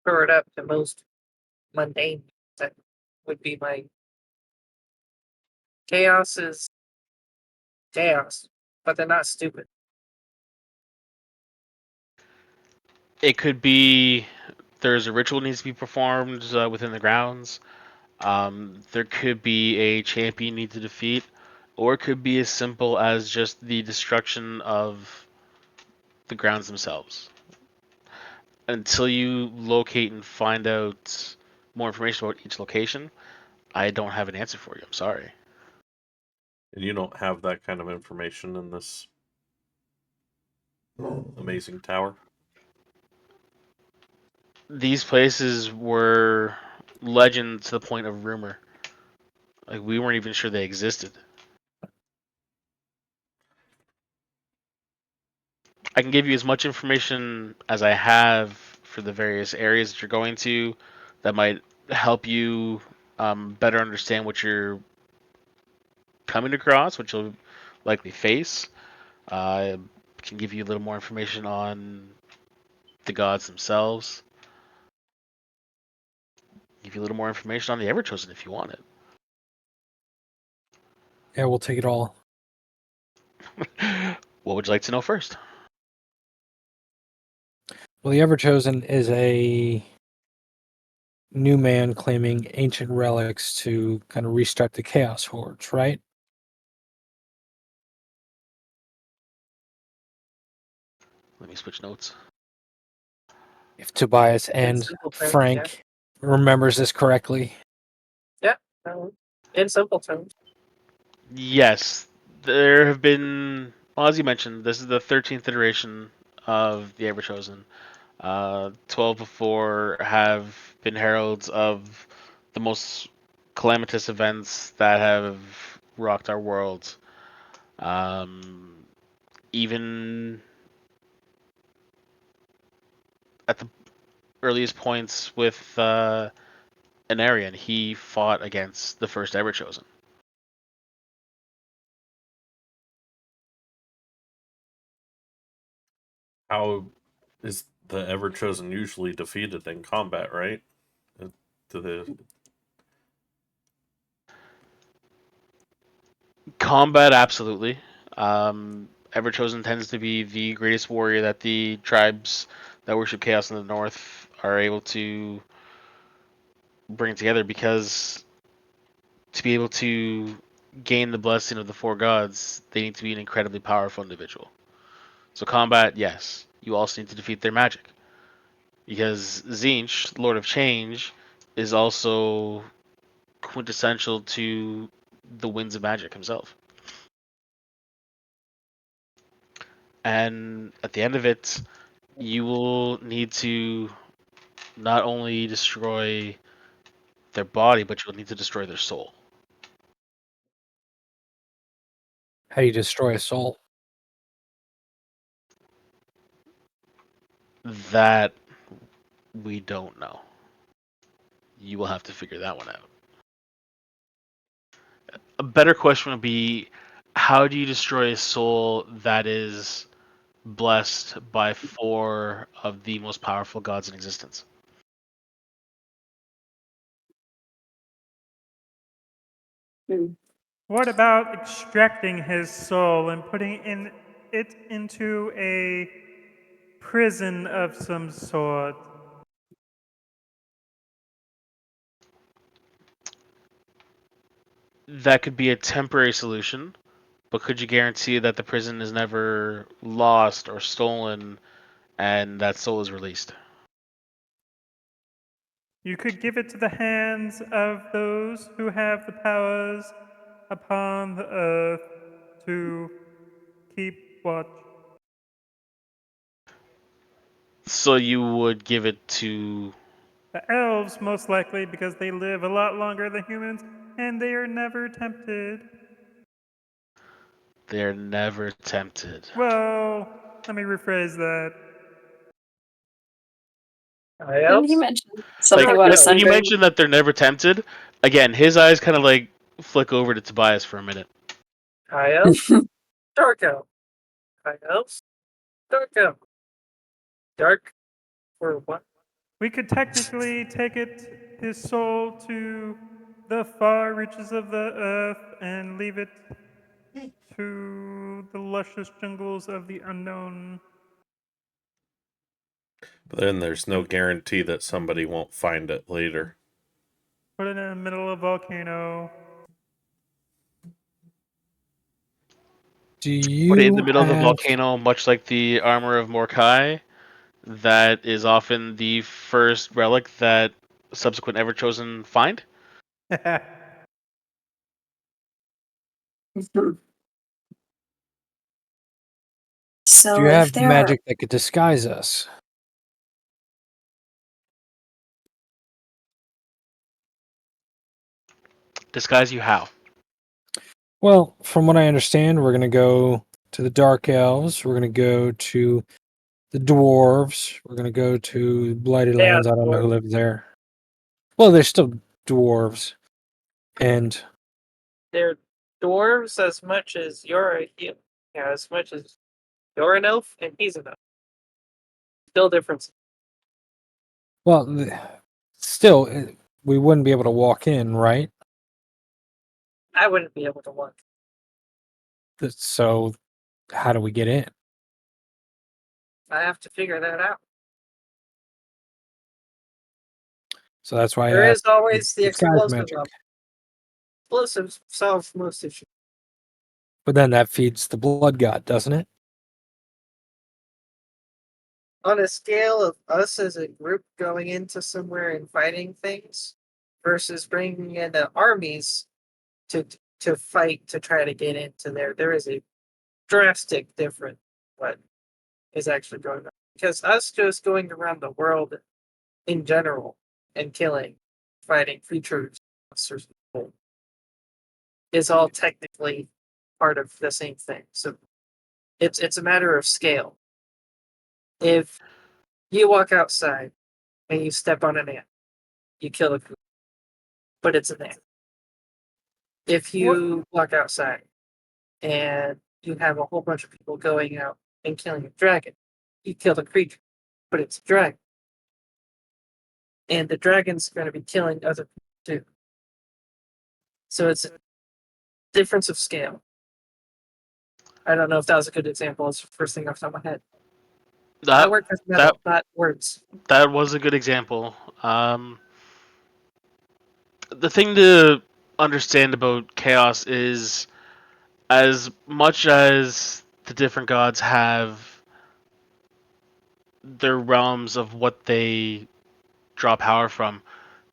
spurred up to most mundane. That would be my chaos is chaos, but they're not stupid. It could be there's a ritual needs to be performed within the grounds. There could be a champion you need to defeat, or it could be as simple as just the destruction of the grounds themselves. Until you locate and find out more information about each location, I don't have an answer for you. I'm sorry. And you don't have that kind of information in this amazing tower? These places were legend to the point of rumor. Like, we weren't even sure they existed. I can give you as much information as I have for the various areas that you're going to that might help you better understand what you're coming across, what you'll likely face. I can give you a little more information on the gods themselves. Give you a little more information on the NeverChosen if you want it. Yeah, we'll take it all. What would you like to know first? Well, the NeverChosen is a new man claiming ancient relics to kind of restart the Chaos Hordes, right? Let me switch notes. If Tobias and simple terms, Frank remembers this correctly. Yeah, in simple terms. Yes, there have been, well, as you mentioned, this is the 13th iteration of the NeverChosen. 12 before have been heralds of the most calamitous events that have rocked our world. Even at the earliest points with Anarian, he fought against the first NeverChosen. How is the NeverChosen usually defeated in combat, right? To the Combat, absolutely. NeverChosen tends to be the greatest warrior that the tribes that worship chaos in the north are able to bring together, because to be able to gain the blessing of the four gods, they need to be an incredibly powerful individual. So combat, yes. You also need to defeat their magic, because Tzeentch, Lord of Change, is also quintessential to the winds of magic himself. And at the end of it, you will need to not only destroy their body, but you'll need to destroy their soul. How do you destroy a soul? That we don't know. You will have to figure that one out. A better question would be, how do you destroy a soul that is blessed by four of the most powerful gods in existence? What about extracting his soul and putting it into a prison of some sort? That could be a temporary solution, but could you guarantee that the prison is never lost or stolen and that soul is released? You could give it to the hands of those who have the powers upon the earth to keep watch. So you would give it to... The elves, most likely, because they live a lot longer than humans and they are never tempted. They're never tempted. Well, let me rephrase that. Didn't he mention Like something about when ascending? you mentioned that they're never tempted, again, his eyes kind of like flick over to Tobias for a minute. High elf, dark elf. High elves, dark elf. Dark for what? We could technically take his soul to the far reaches of the earth and leave it to the luscious jungles of the unknown. But then there's no guarantee that somebody won't find it later. Put it in the middle of a volcano. Do you Put it in the middle of the have- volcano, much like the armor of Mordecai. That is often the first relic that subsequent NeverChosen find. So do you if have there magic that could disguise us? Disguise you how? Well, from what I understand, we're going to go to the Dark Elves. We're going to go to the Dwarves. We're going to go to Blighted Yeah, Lands. I don't know who dwarves. lives there. Well, they're still Dwarves. And They're dwarves as much as you're a heel. Yeah, as much as you're an elf and he's an elf. Still difference. well, still, we wouldn't be able to walk in, right? I wouldn't be able to walk. So, how do we get in? I have to figure that out. So that's why There I is asked always the disguise explosive magic. level. Explosives solve most issues. But then that feeds the blood god, doesn't it? On a scale of us as a group going into somewhere and fighting things versus bringing in the armies to fight to try to get into there is a drastic difference what is actually going on. Because us just going around the world in general and killing, fighting creatures, monsters, people, is all technically part of the same thing. So it's a matter of scale. If you walk outside and you step on an ant, you kill a creature, but it's an ant. If you walk outside and you have a whole bunch of people going out and killing a dragon, you kill the creature, but it's a dragon. And the dragon's going to be killing other people too. So it's a difference of scale. I don't know if that was a good example. It's the first thing off the top of my head. I That work with metal, not words. that was a good example. The thing to understand about chaos is, as much as the different gods have their realms of what they draw power from,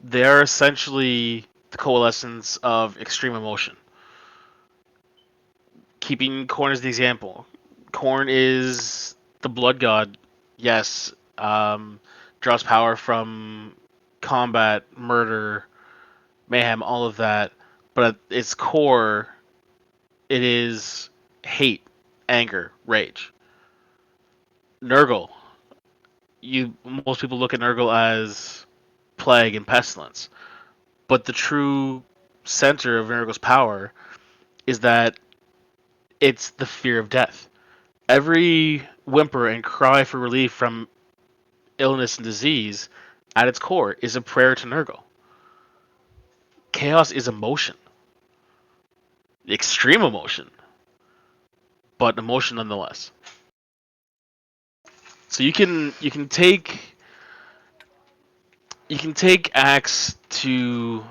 they are essentially the coalescence of extreme emotion. Keeping Korn as the example, Korn is the blood god. Yes, draws power from combat, murder, mayhem, all of that. But at its core, it is hate, anger, rage. Nurgle, most people look at Nurgle as plague and pestilence, but the true center of Nurgle's power is that it's the fear of death. Every whimper and cry for relief from illness and disease, at its core, is a prayer to Nurgle. Chaos is emotion, extreme emotion, but emotion nonetheless. So you can take acts to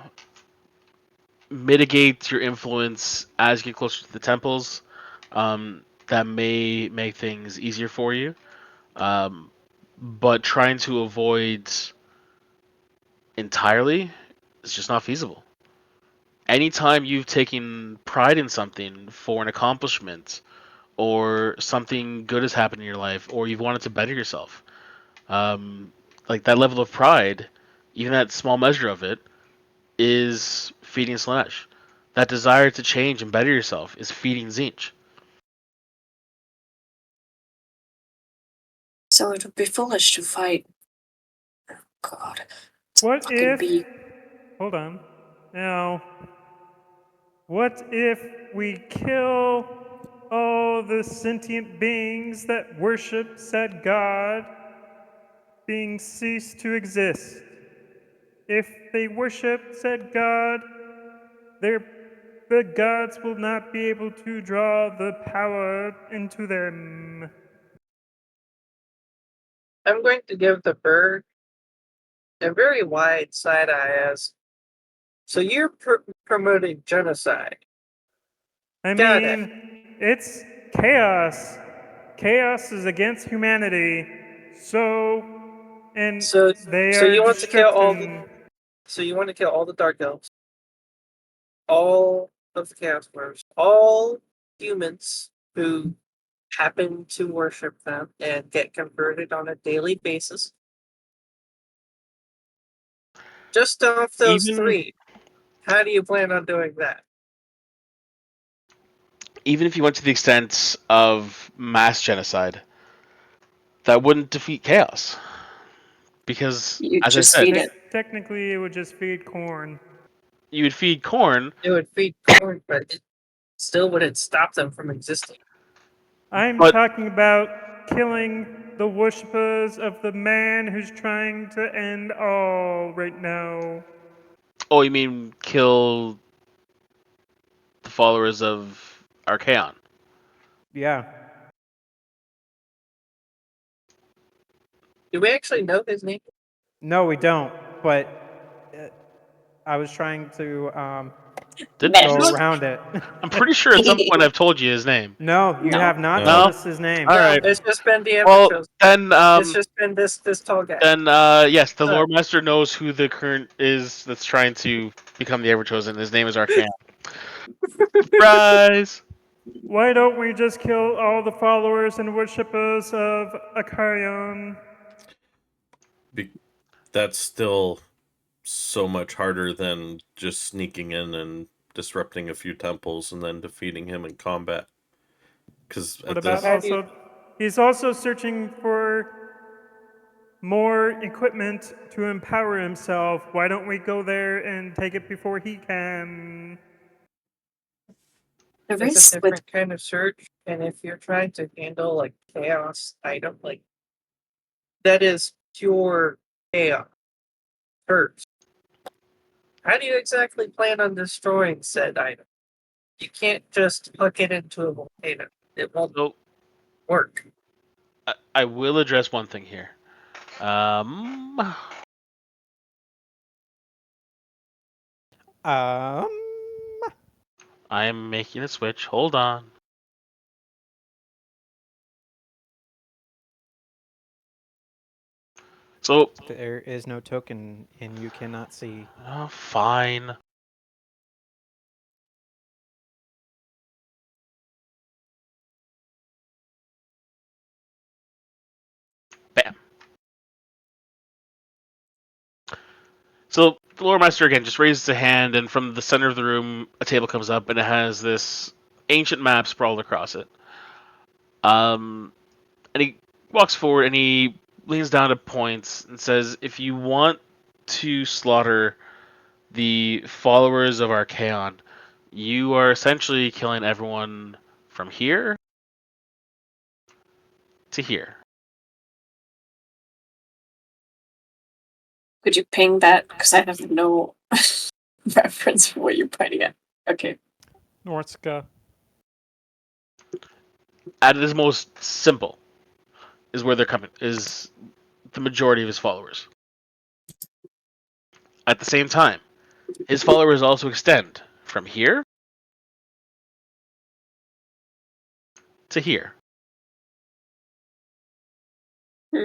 mitigate your influence as you get closer to the temples. That may make things easier for you, but trying to avoid entirely is just not feasible. Anytime you've taken pride in something for an accomplishment, or something good has happened in your life, or you've wanted to better yourself, like that level of pride, even that small measure of it, is feeding Slanesh. That desire to change and better yourself is feeding Zinch. So it would be foolish to fight God. What Fucking if... bee. Hold on. Now, what if we kill all the sentient beings that worship said god, being ceased to exist? If they worship said god, the gods will not be able to draw the power into them. I'm going to give the bird a very wide side eye as. So you're promoting genocide. I Got it. mean, it's chaos. Chaos is against humanity. And So they so are you want to kill all the destructing. so you want to kill all the dark elves, all of the chaos warriors, all humans who happen to worship them and get converted on a daily basis. Just off those Even three, how do you plan on doing that? even if you went to the extent of mass genocide, that wouldn't defeat chaos. Because, You as I just said, feed it. Technically, it would just feed corn. you would feed corn. It would feed corn, but it still wouldn't stop them from existing. I'm But- talking about killing the worshippers of the man who's trying to end all right now. Oh, you mean kill the followers of Archaon? Yeah. Do we actually know his name? No, we don't. But I was trying to Did you go not? around it. I'm pretty sure at some point I've told you his name. No, you No. have not No. told us his name. All No, right. it's just been the Well, episodes. then, It's just been this tall guy. yes, the Uh. Lore Master knows who the current is that's trying to become the NeverChosen. His name is Archaon. Surprise! Why don't we just kill all the followers and worshippers of Akarion? That's still so much harder than just sneaking in and disrupting a few temples and then defeating him in combat. Because What about also... He's also searching for more equipment to empower himself. Why don't we go there and take it before he can? There It's is a with different kind of search, and if you're trying to handle like chaos item, like that is pure chaos. Hurts. How do you exactly plan on destroying said item? You can't just hook it into a volcano. It won't So work. I will address one thing here. Um, I am making a switch. Hold on. So, there is no token, and you cannot see. fine. Bam. So the Lore Master again just raises a hand, and from the center of the room, a table comes up, and it has this ancient map sprawled across it. And he walks forward, and he leans down to points and says, "If you want to slaughter the followers of Archaon, you are essentially killing everyone from here to here." could you ping that? Because I have no reference for what you're pointing at. Okay. Norska. At its most simple is where they're coming, is the majority of his followers. At the same time, his followers also extend from here to here. Hmm.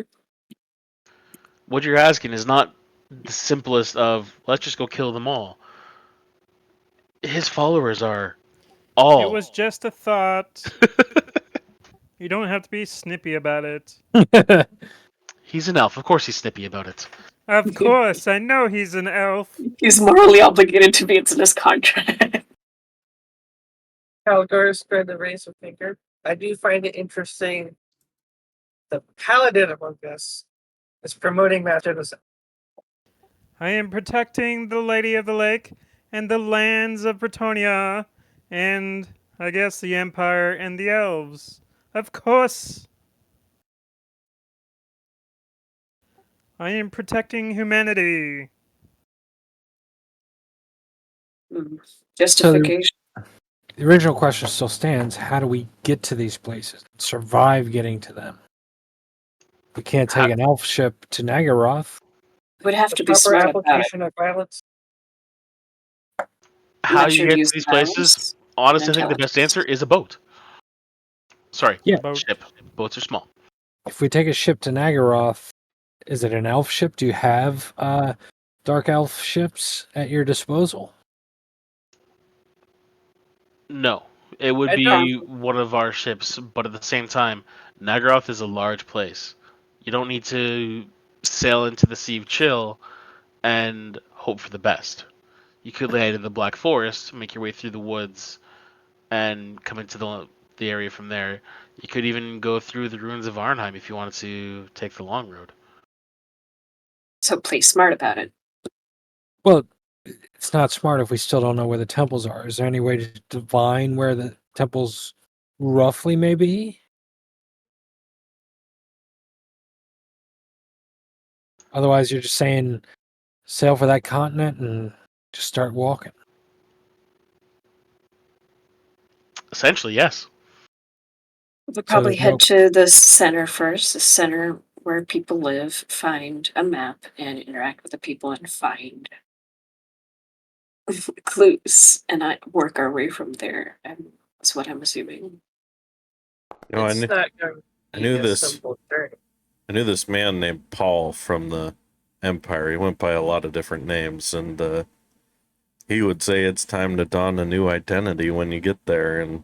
What you're asking is not the simplest of let's just go kill them all. His followers are all. It was just a thought. You don't have to be snippy about it. He's an elf. Of course he's snippy about it. Of course, I know he's an elf. He's morally obligated to be. It's in his contract. Calgar spread the race of finger. I do find it interesting. The paladin among us is promoting mass genocide. I am protecting the Lady of the Lake and the lands of Bretonia, and I guess the Empire and the Elves. Of course, I am protecting humanity. Justification. The original question still stands: how do we get to these places? Survive getting to them. We can't take an elf ship to Nagaroth. Would have The to be proper smart about it. application of violence. How Not you sure get to use these violence, places? Honestly, I think the best intelligence. answer is a boat. Sorry, Yeah. Boat. ship. Boats are small. If we take a ship to Nagaroth, is it an elf ship? Do you have dark elf ships at your disposal? No, it would I don't. be one of our ships, but at the same time, Nagaroth is a large place. You don't need to sail into the Sea of Chill and hope for the best. You could land in the Black Forest, make your way through the woods, and come into the area from there. You could even go through the ruins of Arnheim if you wanted to take the long road. So play smart about it. Well, it's not smart if we still don't know where the temples are. Is there any way to divine where the temples roughly may be? Otherwise, you're just saying sail for that continent and just start walking. Essentially, yes. We'll So probably there's no head to the center first, the center where people live, find a map and interact with the people and find clues and work our way from there. And that's what I'm assuming. It's not going to I be knew a this. simple journey. I knew this man named Paul from the Empire. He went by a lot of different names, and he would say it's time to don a new identity when you get there and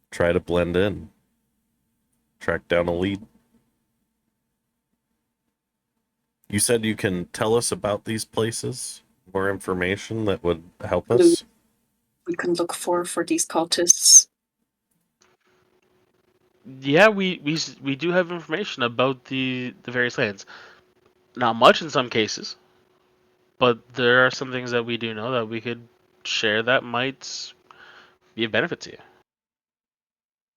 try to blend in, track down a lead. You said you can tell us about these places, more information that would help us. We can look for these cultists. Yeah, we do have information about the various lands. Not much in some cases, but there are some things that we do know that we could share that might be of benefit to you.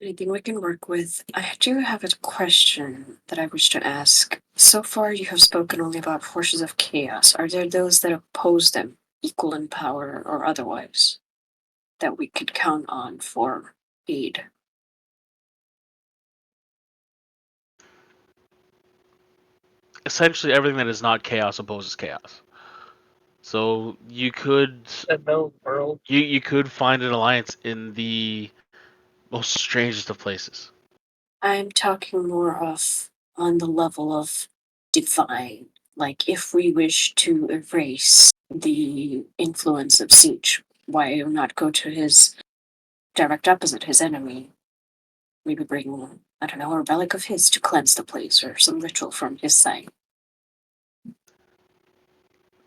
Anything we can work with. I do have a question that I wish to ask. So far, you have spoken only about forces of chaos. Are there those that oppose them, equal in power or otherwise, that we could count on for aid? Essentially, everything that is not chaos opposes chaos. So you could The known world. you could find an alliance in the most strangest of places. I'm talking more of on the level of divine. Like, if we wish to erase the influence of Siege, why not go to his direct opposite, his enemy? Maybe bring, I don't know, a relic of his to cleanse the place or some ritual from his side.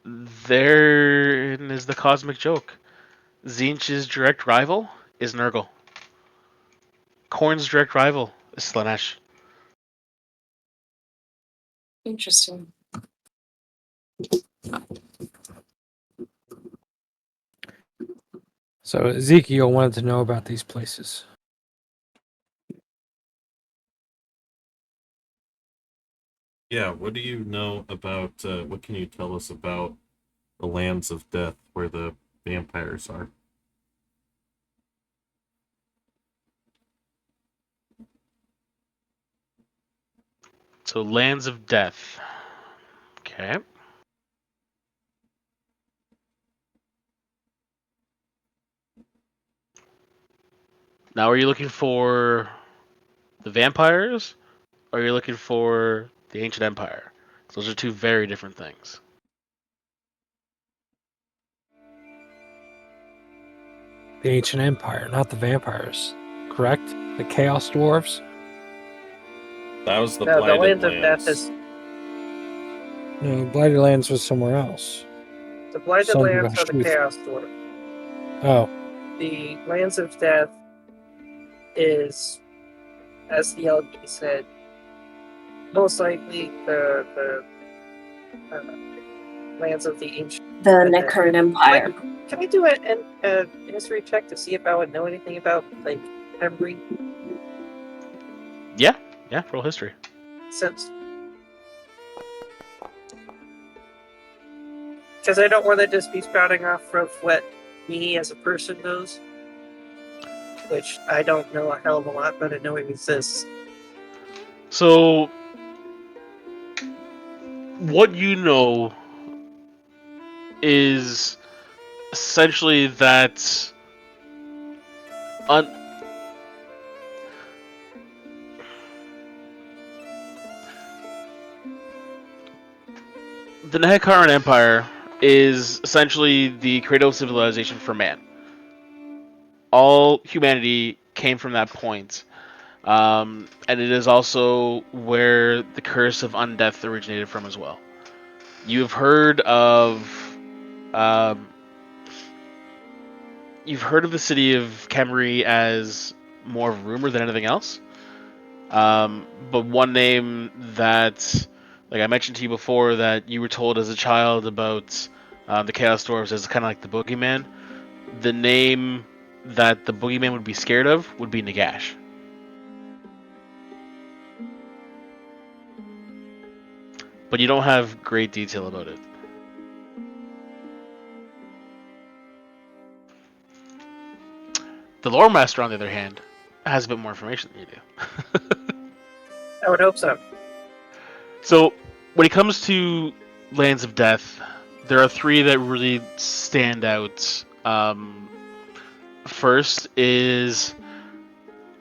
Therein is the cosmic joke. Zinch's direct rival is Nurgle. Korn's direct rival is Slanesh. Interesting. So Ezekiel wanted to know about these places. Yeah, what do you know about, what can you tell us about the lands of death where the vampires are? So lands of death. Okay. Now, are you looking for the vampires, or are you looking for the ancient empire? Those are two very different things. The ancient empire, not the vampires. Correct? The chaos dwarves? That was the No, the Blighted land of death Lands. is No, Blighted Lands was somewhere else. the blighted Sons of lands are the Ashuth. chaos dwarf. Oh, The lands of death is, as the LG said, most likely the lands of the ancient. The And then- Necron Empire. Can I do a history check to see if I would know anything about like every Yeah, roll history. sense? Because I don't want to just be spouting off of what me as a person knows, which I don't know a hell of a lot, but I know it exists. So, what you know is essentially that the Nehekaran Empire is essentially the cradle of civilization for man. All humanity came from that point. And it is also where the curse of undeath originated from as well. You've heard of the city of Khemri as more of a rumor than anything else. But one name that, like I mentioned to you before, that you were told as a child about the Chaos Dwarves as kind of like the boogeyman. The name that the boogeyman would be scared of would be Nagash. But you don't have great detail about it. The lore master, on the other hand, has a bit more information than you do. I would hope so. So, when it comes to Lands of Death, there are three that really stand out. First is,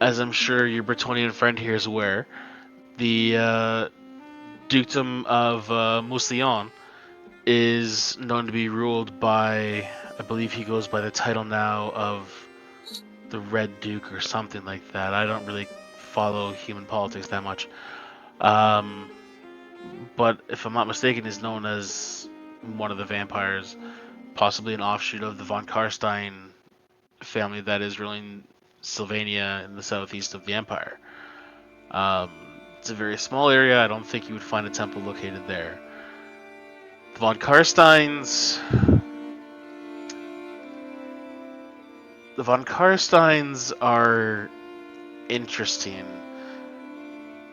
as I'm sure your Bretonian friend here is aware, the Dukedom of Mousillon is known to be ruled by, I believe he goes by the title now of the Red Duke or something like that. I don't really follow human politics that much. But if I'm not mistaken, is known as one of the vampires, possibly an offshoot of the von Karstein family that is ruling Sylvania in the southeast of the Empire. It's a very small area. I don't think you would find a temple located there. The von Karsteins are interesting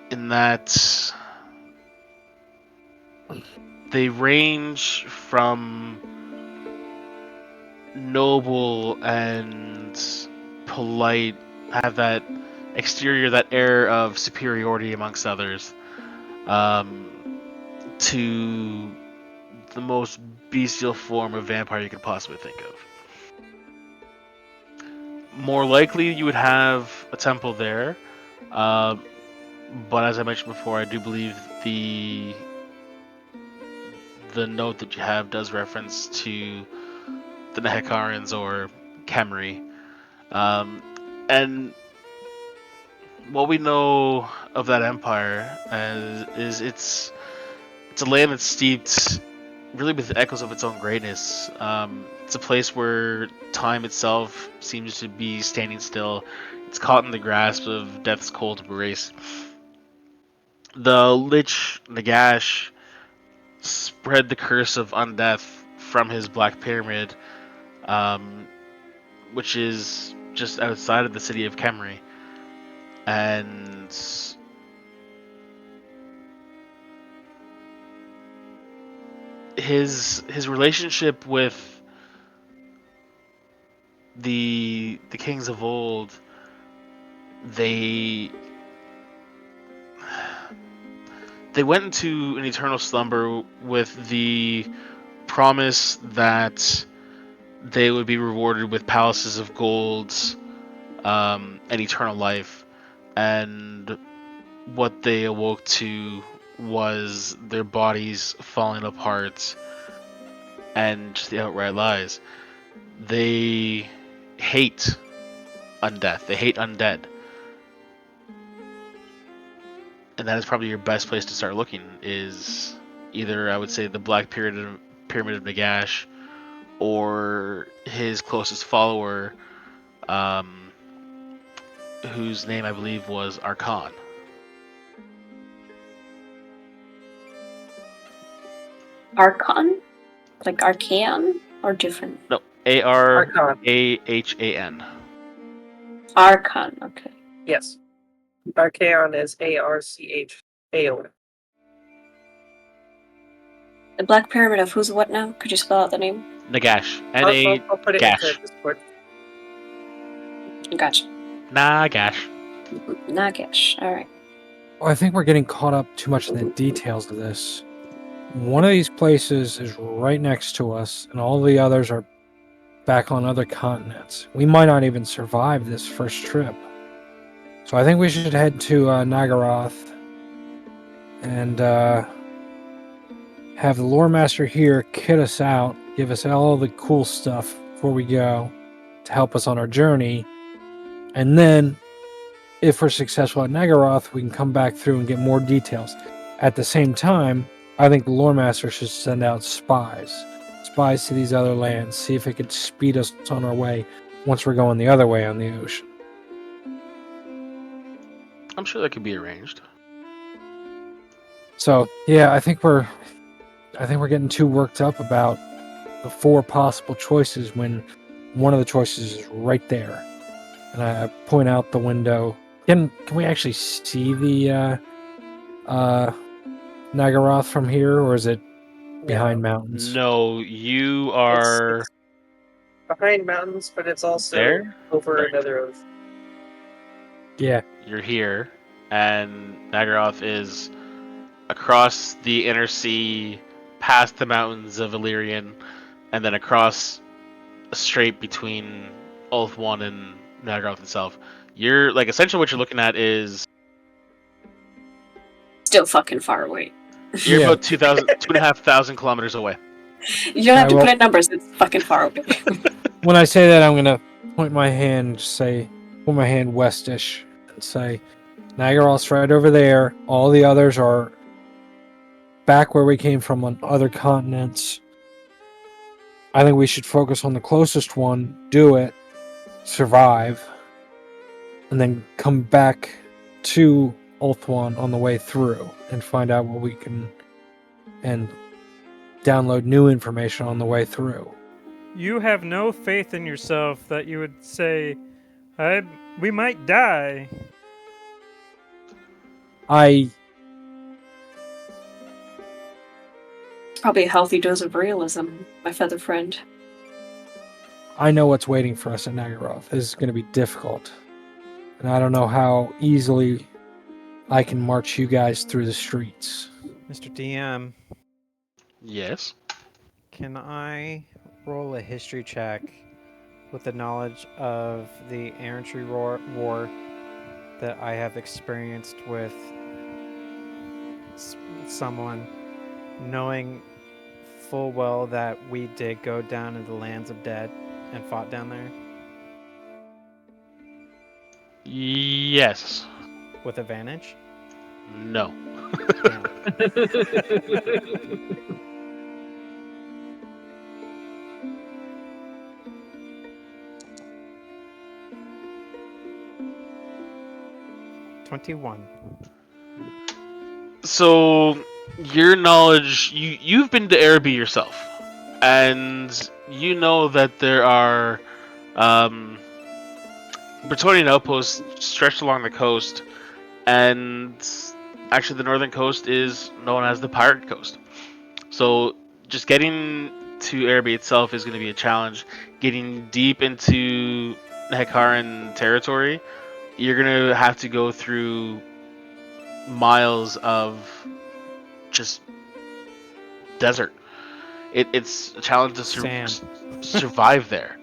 in that they range from noble and polite, have that exterior, that air of superiority amongst others, to the most bestial form of vampire you could possibly think of. More likely, you would have a temple there, but as I mentioned before, I do believe the note that you have does reference to the Nehekarans or Khemri. And what we know of that empire is it's a land that's steeped really with echoes of its own greatness. It's a place where time itself seems to be standing still. It's caught in the grasp of death's cold embrace. The Lich Nagash spread the curse of undeath from his Black Pyramid, which is just outside of the city of Khemri. And his relationship with the kings of old, they went into an eternal slumber with the promise that they would be rewarded with palaces of gold and eternal life, and what they awoke to was their bodies falling apart and the outright lies. They hate undeath. They hate undead. And that is probably your best place to start looking, is either, I would say, the Black Pyramid of Nagash, or his closest follower, whose name I believe was Archon. Archon? Like Archaeon or different? No, Archon. Archahan. Archon, okay. Yes. Archaon is Archaon. The Black Pyramid of who's what now? Could you spell out the name? Nagash. I'll put it into Gash. Discord. Gotcha. Nagash. Nagash. Alright. Well, I think we're getting caught up too much in the details of this. One of these places is right next to us, and all the others are back on other continents. We might not even survive this first trip. So I think we should head to Nagaroth and have the lore master here kit us out, give us all the cool stuff before we go to help us on our journey. And then, if we're successful at Nagaroth, we can come back through and get more details. At the same time, I think the lore master should send out spies to these other lands, see if it could speed us on our way once we're going the other way on the ocean. I'm sure that could be arranged. So yeah, I think we're getting too worked up about the 4 possible choices when one of the choices is right there. And I point out the window. Can we actually see the Nagaroth from here, or is it behind mountains? No, you are It's behind mountains, but it's also there. over Right. another of. Yeah. You're here, and Nagaroth is across the inner sea, past the mountains of Illyrian, and then across a strait between Ulth 1 and Nagaroth itself. You're like essentially what you're looking at is Still fucking far away. you're Yeah. about 2,500 kilometers away. You don't have to well- put in numbers, it's fucking far away. When I say that, I'm gonna point my hand westish, and say, Nagaroth's right over there. All the others are back where we came from on other continents. I think we should focus on the closest one, do it, survive, and then come back to Ulthuan on the way through and find out what we can and download new information on the way through. You have no faith in yourself that you would say, we might die. It's probably a healthy dose of realism, my feather friend. I know what's waiting for us at Nagaroth. This is going to be difficult. And I don't know how easily I can march you guys through the streets. Mr. DM, Yes. can I roll a history check with the knowledge of the errantry war that I have experienced with someone, knowing full well that we did go down into the lands of dead and fought down there Yes. with advantage? No. Damn. $21. So your knowledge, you've been to Araby yourself, and you know that there are Bretonian outposts stretched along the coast, and actually the northern coast is known as the Pirate Coast. So just getting to Araby itself is going to be a challenge. Getting deep into Hekaran territory, you're going to have to go through miles of just desert. It's a challenge to Sand. survive there.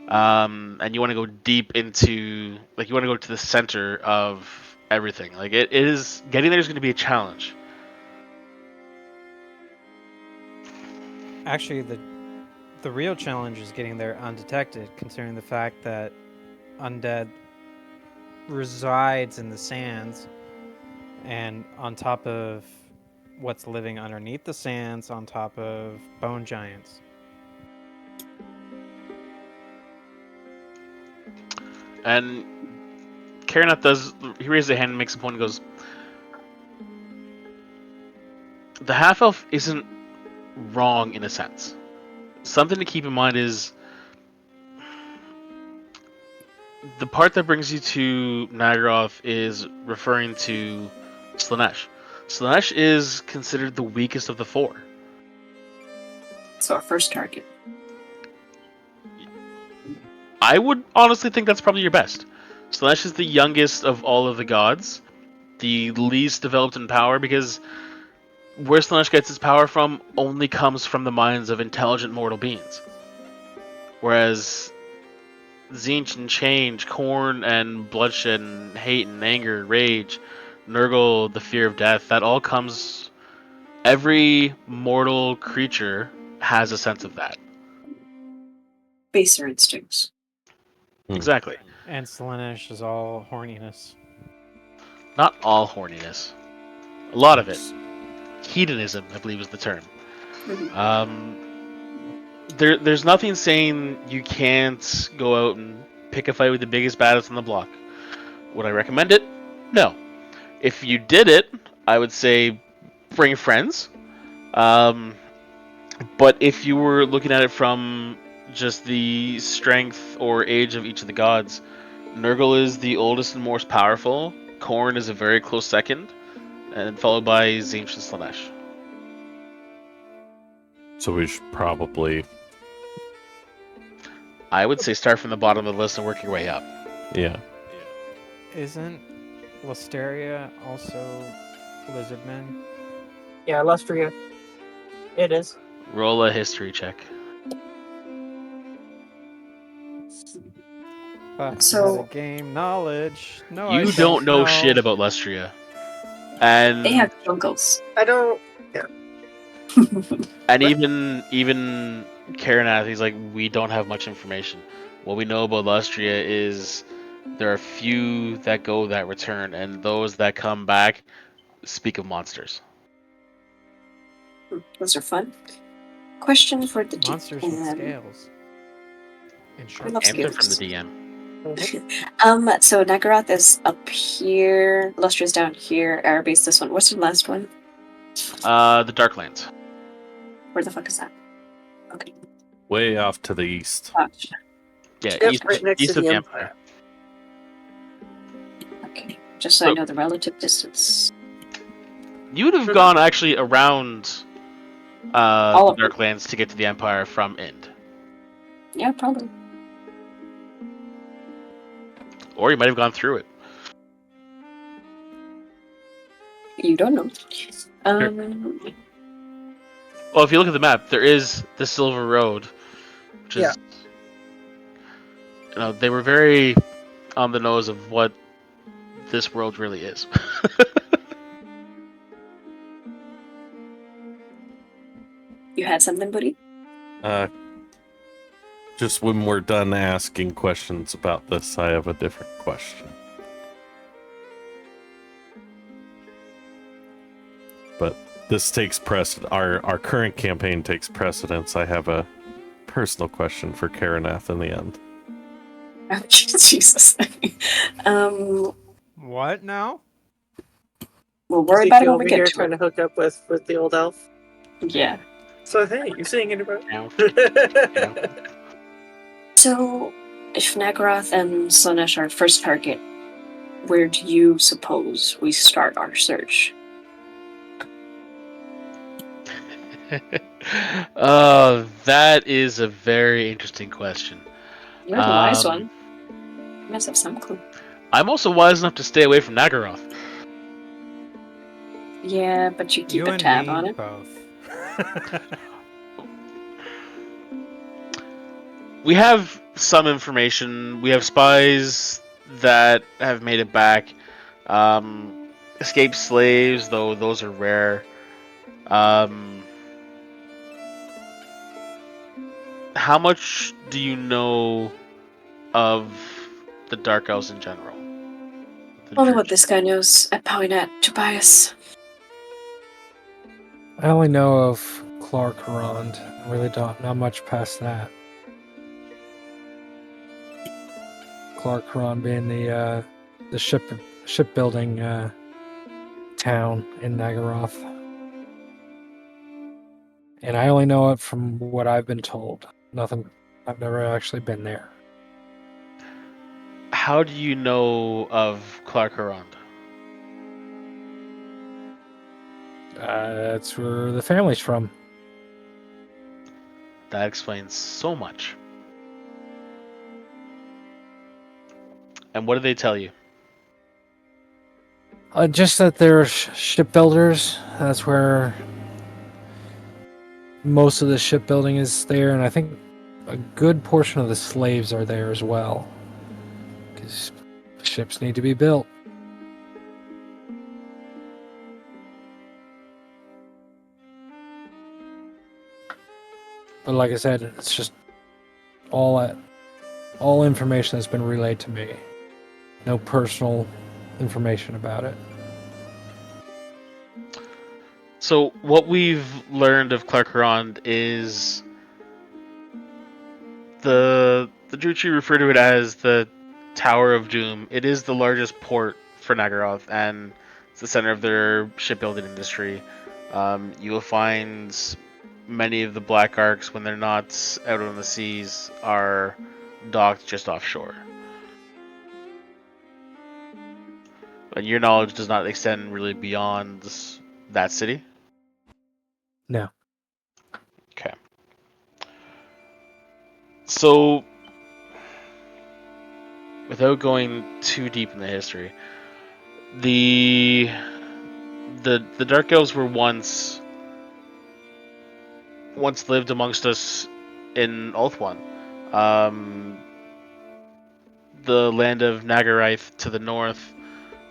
And you want to go deep into, like, you want to go to the center of everything. Like, it is, getting there is going to be a challenge. Actually, the real challenge is getting there undetected, considering the fact that undead resides in the sands, and on top of what's living underneath the sands, on top of bone giants. And Karanath he raises a hand and makes a point and goes, the half-elf isn't wrong in a sense. something to keep in mind is the part that brings you to Nagaroth is referring to Slaanesh. Slaanesh is considered the weakest of the four. So our first target. I would honestly think that's probably your best. Slaanesh is the youngest of all of the gods, the least developed in power, because where Slaanesh gets its power from only comes from the minds of intelligent mortal beings. Whereas Tzeentch and Change, Khorne and Bloodshed and Hate and Anger, Rage, Nurgle, the fear of death, that all comes... Every mortal creature has a sense of that. Baser instincts. Exactly. And Slaanesh is all horniness. Not all horniness. A lot of it. Hedonism, I believe is the term. There's nothing saying you can't go out and pick a fight with the biggest baddest on the block. Would I recommend it? No. If you did it, I would say bring friends. But if you were looking at it from just the strength or age of each of the gods, Nurgle is the oldest and most powerful. Khorne is a very close second, and followed by Tzeentch and Slaanesh. So we should probably, I would say start from the bottom of the list and work your way up. yeah. Isn't Listeria also lizardmen? Yeah, Lustria. It is. Roll a history check. So- Game knowledge. No, I You don't know shit about Lustria. And They have jungles. I don't. and even Karanath, he's like, we don't have much information. What we know about Lustria is there are few that go that return, and those that come back speak of monsters. Those are fun. Question for the monsters with DM. scales. And I love Answer scales. from the DM. So Nagaroth is up here, Lustria's down here, Araby's this one. What's the last one? The Darklands. Where the fuck is that? Okay. Way off to the east. Gotcha. Yeah, Yep, east, right next east to of the the Empire. Okay. Just so I know the relative distance. You would have gone actually around All the of them. Darklands to get to the Empire from Ind. Yeah, probably. Or you might have gone through it. You don't know. Well, if you look at the map, there is the Silver Road, which is... Yeah. You know, they were very on the nose of what this world really is. You had something, buddy? Just when we're done asking questions about this, I have a different question. But this takes precedence. Our current campaign takes precedence. I have a personal question for Karanath in the end. Oh, Jesus. What now? We'll worry about it when over we here get to trying it. to hook up with the old elf. Yeah. So hey, you're seeing anybody? Yeah. So, if Nagaroth and Slaanesh are first target, where do you suppose we start our search? Oh, that is a very interesting question. You're the wise one. You must have some clue. I'm also wise enough to stay away from Nagaroth. Yeah, but you keep You a and tab me on it. both. We have some information. We have spies that have made it back. Escaped slaves, though those are rare. How much do you know of the Dark Elves in general? The Only what Druid- this guy knows at Powynat, Tobias. I only know of Clark Rond. I really don't. Not much past that. Clark Rond being the shipbuilding town in Nagaroth. And I only know it from what I've been told. Nothing. I've never actually been there. How do you know of Clark Arond? That's where the family's from. That explains so much. And what did they tell you? Just that they're shipbuilders. That's where most of the shipbuilding is there, and I think a good portion of the slaves are there as well. Because ships need to be built. But like I said, it's just all information that's been relayed to me. No personal information about it. So what we've learned of Clark Arond is the Druchi refer to it as the Tower of Doom. It is the largest port for Nagaroth, and it's the center of their shipbuilding industry. You will find many of the Black Arcs, when they're not out on the seas, are docked just offshore. And your knowledge does not extend really beyond that city? No. Okay. So, without going too deep in the history, the Dark Elves were once lived amongst us in Ulthuan. The land of Nagaraith to the north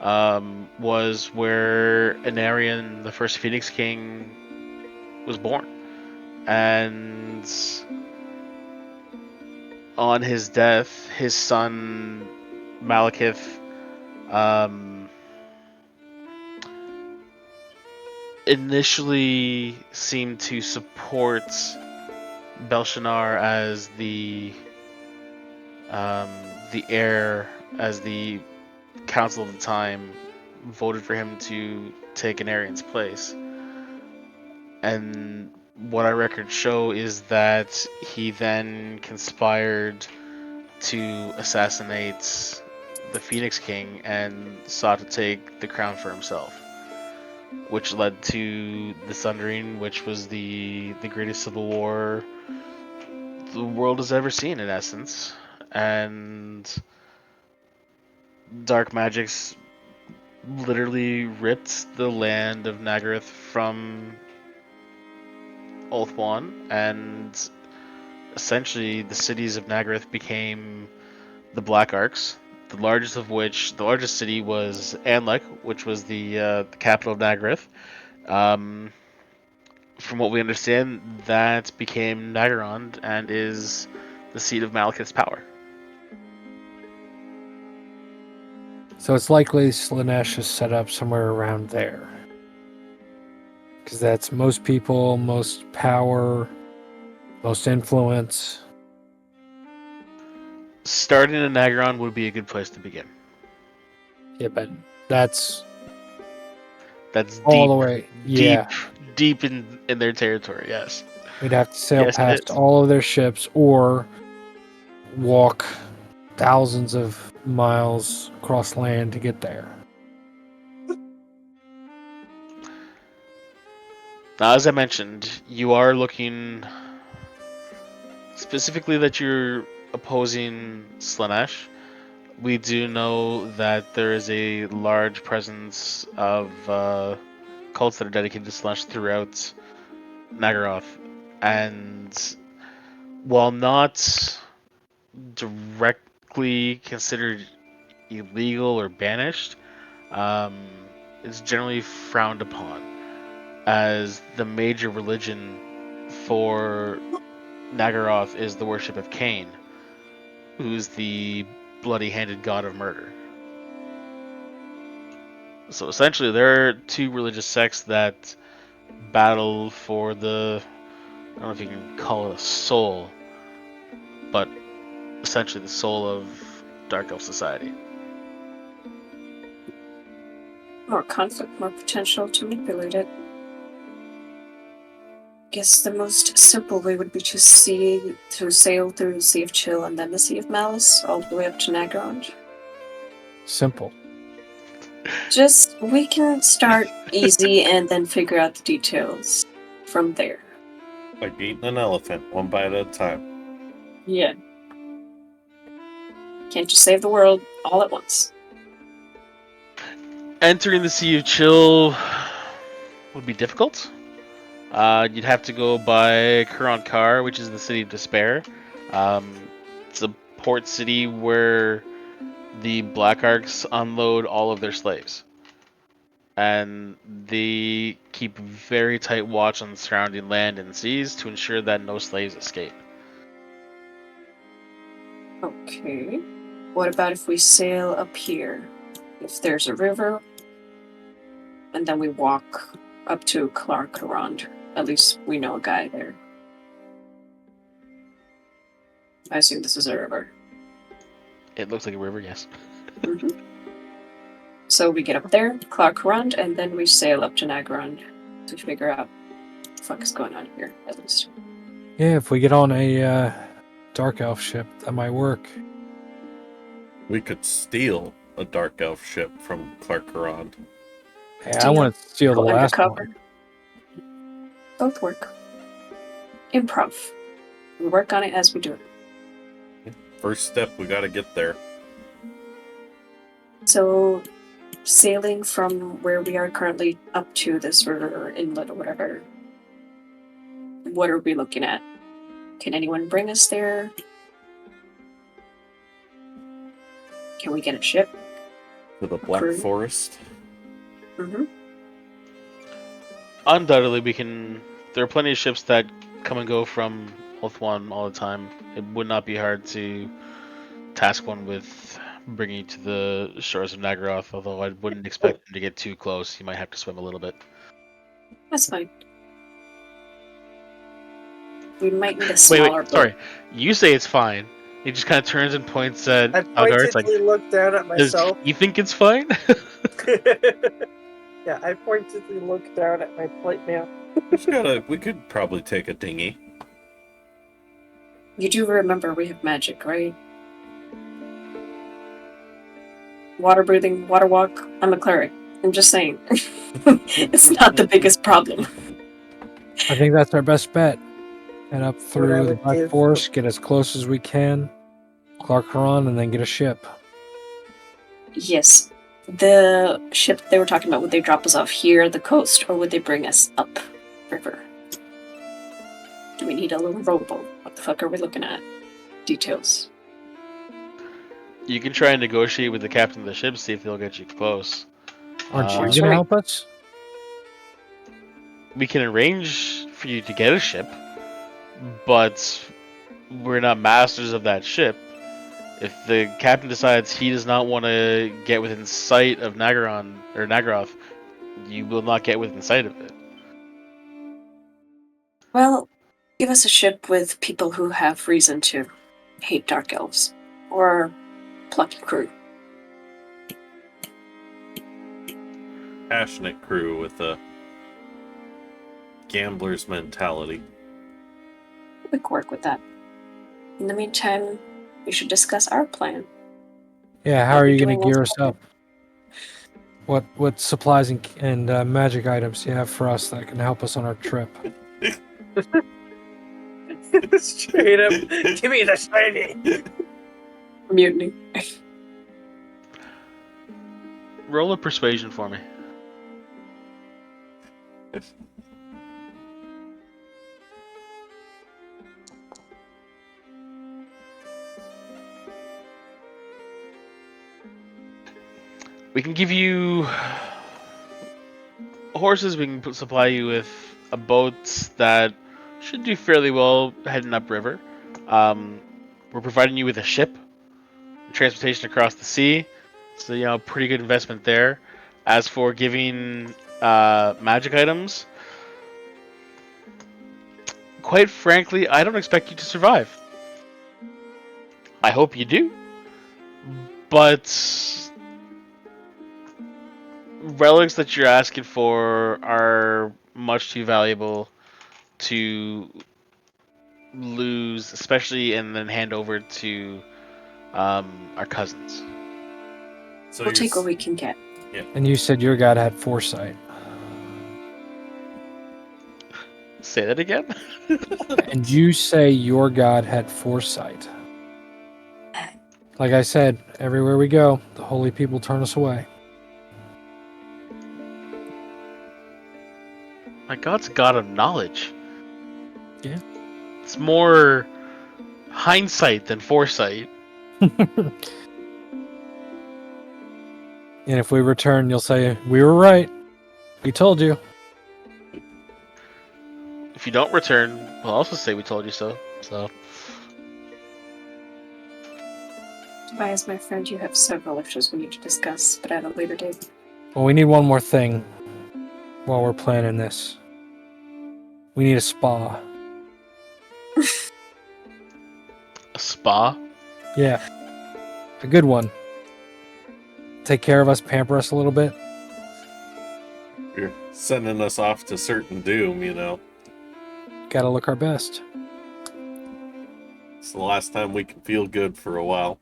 was where Anarion, the first Phoenix King, was born. And on his death, his son Malekith initially seemed to support Belshazzar as the heir, as the council of the time voted for him to take Anarion's place. And what our records show is that he then conspired to assassinate the Phoenix King and sought to take the crown for himself, which led to the Sundering, which was the greatest civil war the world has ever seen, in essence. And dark magics literally ripped the land of Nagaroth from Ulthuan, and essentially the cities of Nagaroth became the Black Arcs, the largest city was Anlek, which was the capital of Nagaroth. From what we understand, that became Nagarond and is the seat of Malekith's power. So it's likely Slaanesh is set up somewhere around there. Because that's most people, most power, most influence. Starting in Nagaron would be a good place to begin. Yeah, but that's That's all deep, the way. Yeah. deep in their territory. Yes. We'd have to sail Yes, it past is. all of their ships or walk thousands of miles across land to get there. Now, as I mentioned, you are looking specifically that you're opposing Slaanesh. We do know that there is a large presence of cults that are dedicated to Slaanesh throughout Nagaroth, and while not directly considered illegal or banished, it's generally frowned upon, as the major religion for Nagaroth is the worship of Cain, who's the bloody-handed god of murder. So essentially, there are two religious sects that battle for the, I don't know if you can call it a soul, but essentially the soul of Dark Elf society. More conflict, more potential to manipulate it. guess the most simple way would be to sail through the Sea of Chill and then the Sea of Malice all the way up to Nagrand. Simple. We can start easy and then figure out the details from there. Like eating an elephant, one bite at a time. Yeah. Can't just save the world all at once. Entering the Sea of Chill would be difficult. You'd have to go by Kuran Kar, which is the City of Despair. It's a port city where the Black Arcs unload all of their slaves. And they keep very tight watch on the surrounding land and seas to ensure that no slaves escape. Okay. What about if we sail up here? If there's a river, and then we walk up to Clarkarond. At least we know a guy there. I assume this is a river. It looks like a river, yes. Mm-hmm. So we get up there, Clarkarond, and then we sail up to Nagrand to figure out what the fuck is going on here, at least. Yeah, if we get on a dark elf ship, that might work. We could steal a dark elf ship from Clarkarond. Hey, I want to steal the Go last undercover. one. Both work. Improv. We work on it as we do it. First step, we gotta get there. So, sailing from where we are currently up to this river or inlet or whatever, what are we looking at? Can anyone bring us there? Can we get a ship? To the Black Crew. Forest. Mm-hmm. Undoubtedly, we can. There are plenty of ships that come and go from Hoeth all the time. It would not be hard to task one with bringing you to the shores of Nagaroth, although I wouldn't expect him to get too close. He might have to swim a little bit. That's fine. We might need a smaller Wait, sorry. You say it's fine. He just kind of turns and points at I Algar. It's like, pointedly looked down at does myself. you think it's fine? Yeah, I pointedly looked down at my plate mail. We could probably take a dinghy. You do remember we have magic, right? Water breathing, water walk. I'm a cleric. I'm just saying. It's not the biggest problem. I think that's our best bet. Head up What I through the would Black give- Forest, get as close as we can, Clarkarond, and then get a ship. Yes. The ship they were talking about, would they drop us off here at the coast, or would they bring us up river? Do we need a little rowboat? What the fuck are we looking at? Details. You can try and negotiate with the captain of the ship, see if they'll get you close. Aren't you That's going to right. help us? We can arrange for you to get a ship, but we're not masters of that ship. If the captain decides he does not want to get within sight of Nagaroth, you will not get within sight of it. Well, give us a ship with people who have reason to hate dark elves. Or plucky crew. Passionate crew with a gambler's mentality. We can work with that. In the meantime, we should discuss our plan. Yeah, how What are we're you going doing to gear what's us up? What supplies and magic items do you have for us that can help us on our trip? Straight up, give me the shiny. Mutiny. Roll a persuasion for me. We can give you horses. We can supply you with a boat that should do fairly well heading upriver. We're providing you with a ship, transportation across the sea. So pretty good investment there. As for giving magic items, quite frankly, I don't expect you to survive. I hope you do, but relics that you're asking for are much too valuable to lose, especially and then hand over to our cousins. So We'll you're take what we can get. And you said your god had foresight. Say that again. And you say your god had foresight. Like I said, everywhere we go, the holy people turn us away. My God's God of knowledge. Yeah. It's more hindsight than foresight. And if we return, you'll say, we were right. We told you. If you don't return, we'll also say we told you so. So, Tobias, my friend, you have several issues we need to discuss, but at a later date. Well, we need one more thing while we're planning this. We need a spa. a spa? Yeah. A good one. Take care of us, pamper us a little bit. You're sending us off to certain doom, you know. Gotta look our best. It's the last time we can feel good for a while.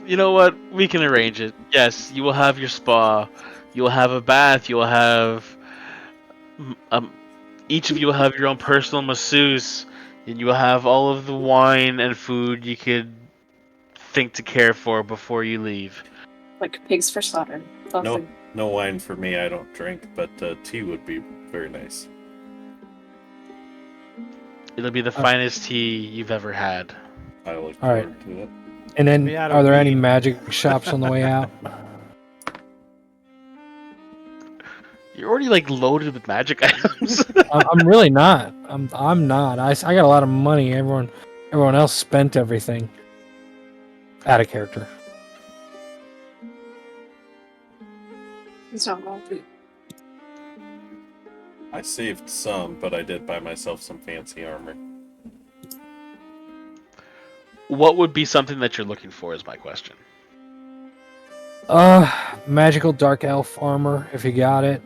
You know what? We can arrange it. Yes, you will have your spa. You will have a bath. You will have each of you will have your own personal masseuse, and you will have all of the wine and food you could think to care for before you leave. Like pigs for slaughter. Lovely. No wine for me. I don't drink, but tea would be very nice. It'll be the finest tea you've ever had. I look All right. forward to it. And then, Be out are of there any weed. magic shops on the way out? You're already like loaded with magic items. I'm really not. I'm not. I got a lot of money. Everyone else spent everything. Out of character. It's not wrong. I saved some, but I did buy myself some fancy armor. What would be something that you're looking for is my question. Magical dark elf armor, if you got it.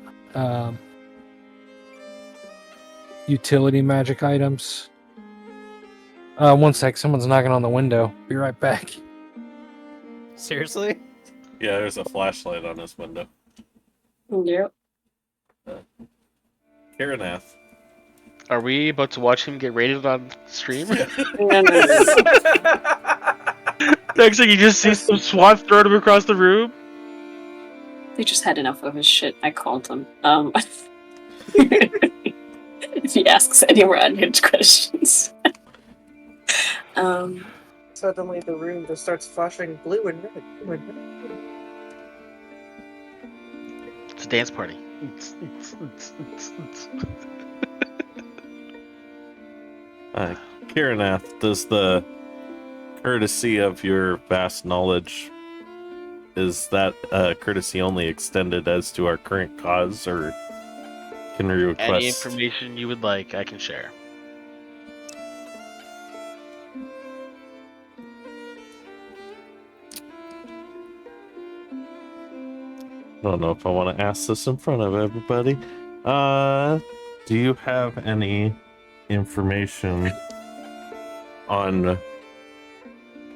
Utility magic items. One sec, someone's knocking on the window. Be right back. Seriously? Yeah, there's a flashlight on this window. Yep. Karanath. Are we about to watch him get raided on stream? No. Next thing you just see some swats throwing him across the room. They just had enough of his shit. I called them. If he asks any more unhinged questions. Suddenly the room just starts flashing blue and red. Blue and red. It's a dance party. Karanath, does the courtesy of your vast knowledge, is that courtesy only extended as to our current cause, or can we request Any information you would like, I can share. I don't know if I want to ask this in front of everybody. Do you have any information on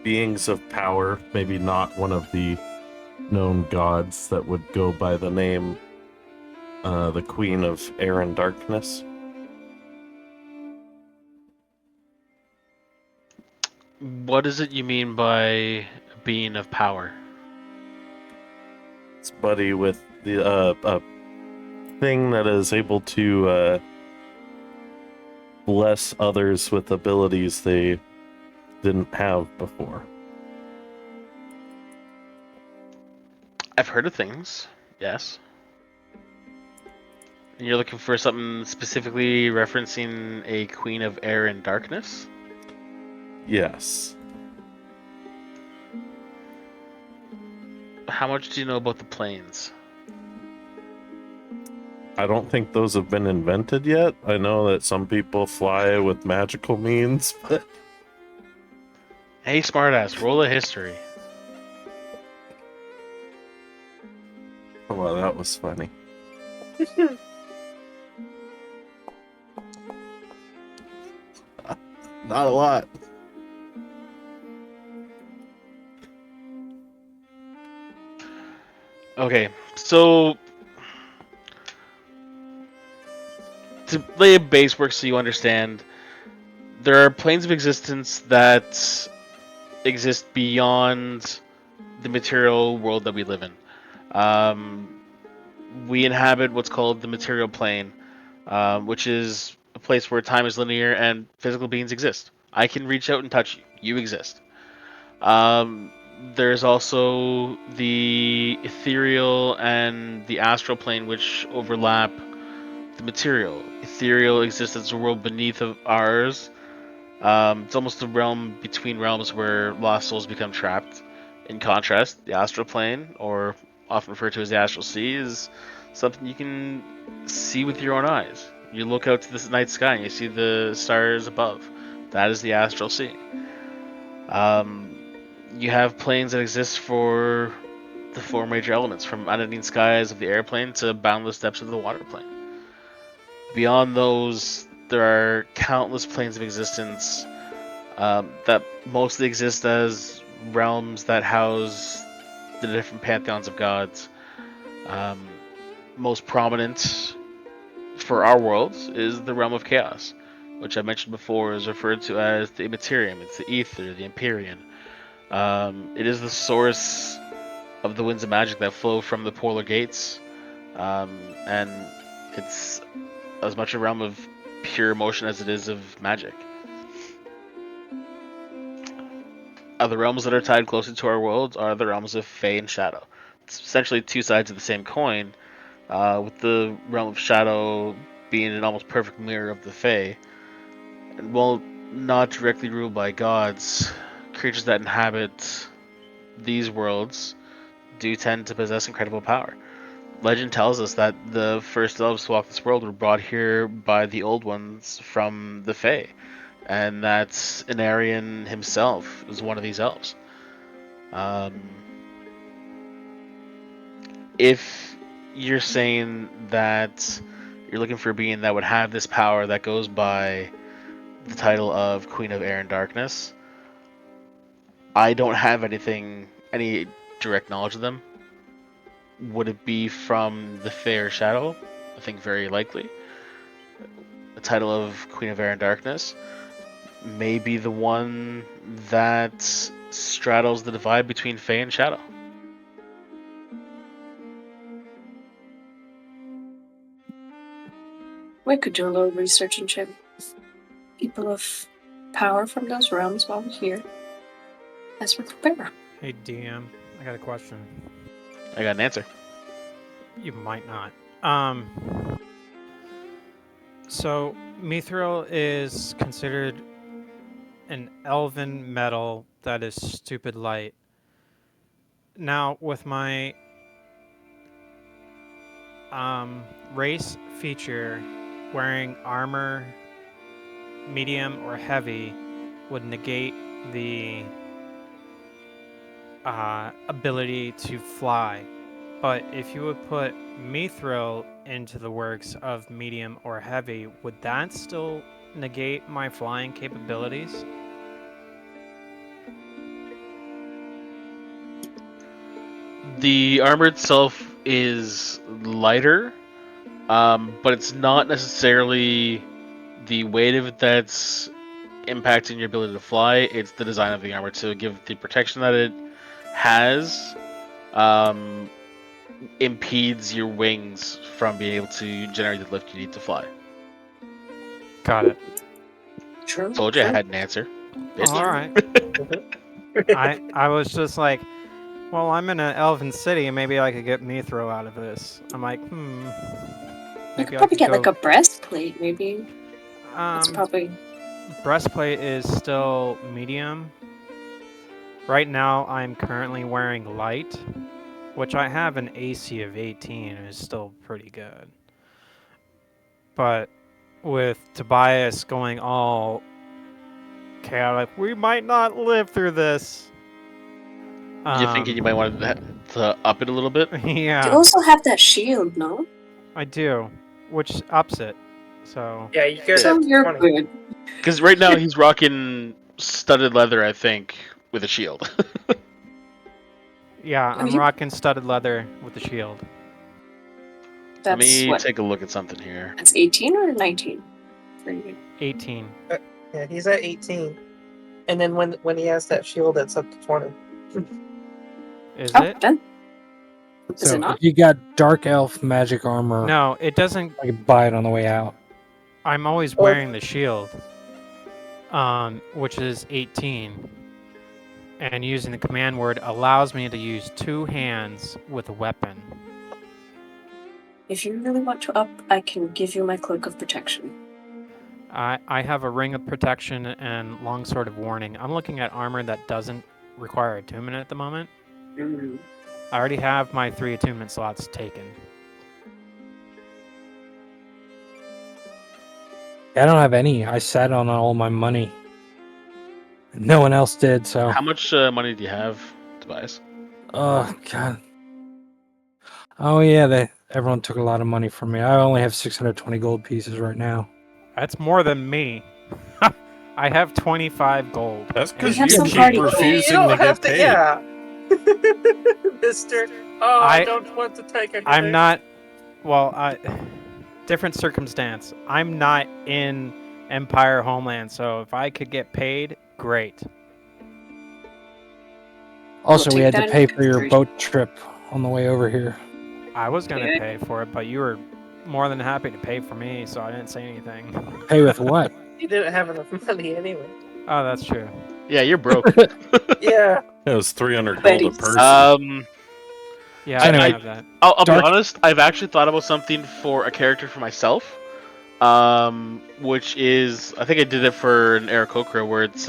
beings of power, maybe not one of the known gods, that would go by the name the Queen of Air and Darkness? What is it you mean by being of power? It's buddy with the a thing that is able to bless others with abilities they didn't have before. I've heard of things, yes. And you're looking for something specifically referencing a Queen of Air and Darkness? Yes. How much do you know about the planes? I don't think those have been invented yet. I know that some people fly with magical means, but Hey, smartass, roll a history. Well, that was funny. Not a lot. Okay, so to lay a base work so you understand, there are planes of existence that exist beyond the material world that we live in. We inhabit what's called the material plane, which is a place where time is linear and physical beings exist. I can reach out and touch you. You exist. Um, there's also the ethereal and the astral plane, which overlap the material. Ethereal exists as a world beneath of ours. It's almost a realm between realms where lost souls become trapped. In contrast, the astral plane, or often referred to as the astral sea, is something you can see with your own eyes. You look out to the night sky and you see the stars above. That is the astral sea. You have planes that exist for the four major elements, from unending skies of the airplane to boundless depths of the water plane. Beyond those, there are countless planes of existence that mostly exist as realms that house the different pantheons of gods. Um, Most prominent for our worlds is the realm of chaos, which I mentioned before is referred to as the Immaterium. It's the Ether, the Empyrean. It is the source of the winds of magic that flow from the polar gates, and it's as much a realm of pure emotion as it is of magic. Other realms that are tied closely to our world are the realms of Fey and Shadow. It's essentially two sides of the same coin, with the realm of Shadow being an almost perfect mirror of the Fey. And while not directly ruled by gods, creatures that inhabit these worlds do tend to possess incredible power. Legend tells us that the first elves to walk this world were brought here by the Old Ones from the Fae, and that Inarian himself is one of these elves. If you're saying that you're looking for a being that would have this power that goes by the title of Queen of Air and Darkness, I don't have any direct knowledge of them. Would it be from the Fair Shadow? I think very likely. The title of Queen of Air and Darkness may be the one that straddles the divide between Fae and Shadow. We could do a little research and check people of power from those realms while we're here. As we prepare. Hey DM, I got a question. I got an answer. You might not. So mithril is considered an elven metal that is stupid light. Now, with my race feature, wearing armor medium or heavy would negate the ability to fly. But if you would put mithril into the works of medium or heavy, would that still negate my flying capabilities? The armor itself is lighter, but it's not necessarily the weight of it that's impacting your ability to fly. It's the design of the armor to give the protection that it has. Impedes your wings from being able to generate the lift you need to fly. Got it. True. Told you I had an answer. All right. I was just like, well, I'm in an elven city, and maybe I could get mithril out of this. I'm like, You could probably get like a breastplate, maybe. It's probably breastplate is still medium. Right now, I'm currently wearing light, which I have an AC of 18 and is still pretty good. But with Tobias going all chaotic, we might not live through this. You're thinking you might want to up it a little bit? Yeah. You also have that shield, no? I do, which ups it. So Yeah, you go So to you're 20. good. Because right now he's rocking studded leather, I think, with a shield. yeah, I'm you- rocking studded leather with the shield. Let That's me what? take a look at something here. That's 18 or 19 for you. 18. Yeah, he's at 18. And then when he has that shield, it's up to 20. Is Oh, it? done. Is So it not? if you got dark elf magic armor, No, it doesn't. I could buy it on the way out. I'm always Well- wearing the shield, which is 18. And using the command word allows me to use 2 hands with a weapon. If you really want to up, I can give you my cloak of protection. I have a ring of protection and longsword of warning. I'm looking at armor that doesn't require attunement at the moment. Mm. I already have my 3 attunement slots taken. I don't have any. I sat on all my money. No one else did, so. How much money do you have, Tobias? Oh, God. Oh, yeah, everyone took a lot of money from me. I only have 620 gold pieces right now. That's more than me. I have 25 gold. That's We because have you some keep party refusing you to don't have get to, paid. yeah. Mister, I I- don't want to take anything. I'm not. Well, different circumstance. I'm not in Empire Homeland, so if I could get paid, great. Also, we take had that to into pay for your consideration. boat trip on the way over here. I was gonna Okay. pay for it, but you were more than happy to pay for me, so I didn't say anything. Pay with what? He didn't have enough money anyway. Oh, that's true. Yeah, you're broke. Yeah. It was 300 Bet gold a he's- person. Yeah, I Anyway. don't have that. I'll be Dark- honest. I've actually thought about something for a character for myself, which is I think I did it for an Aarakocra, where it's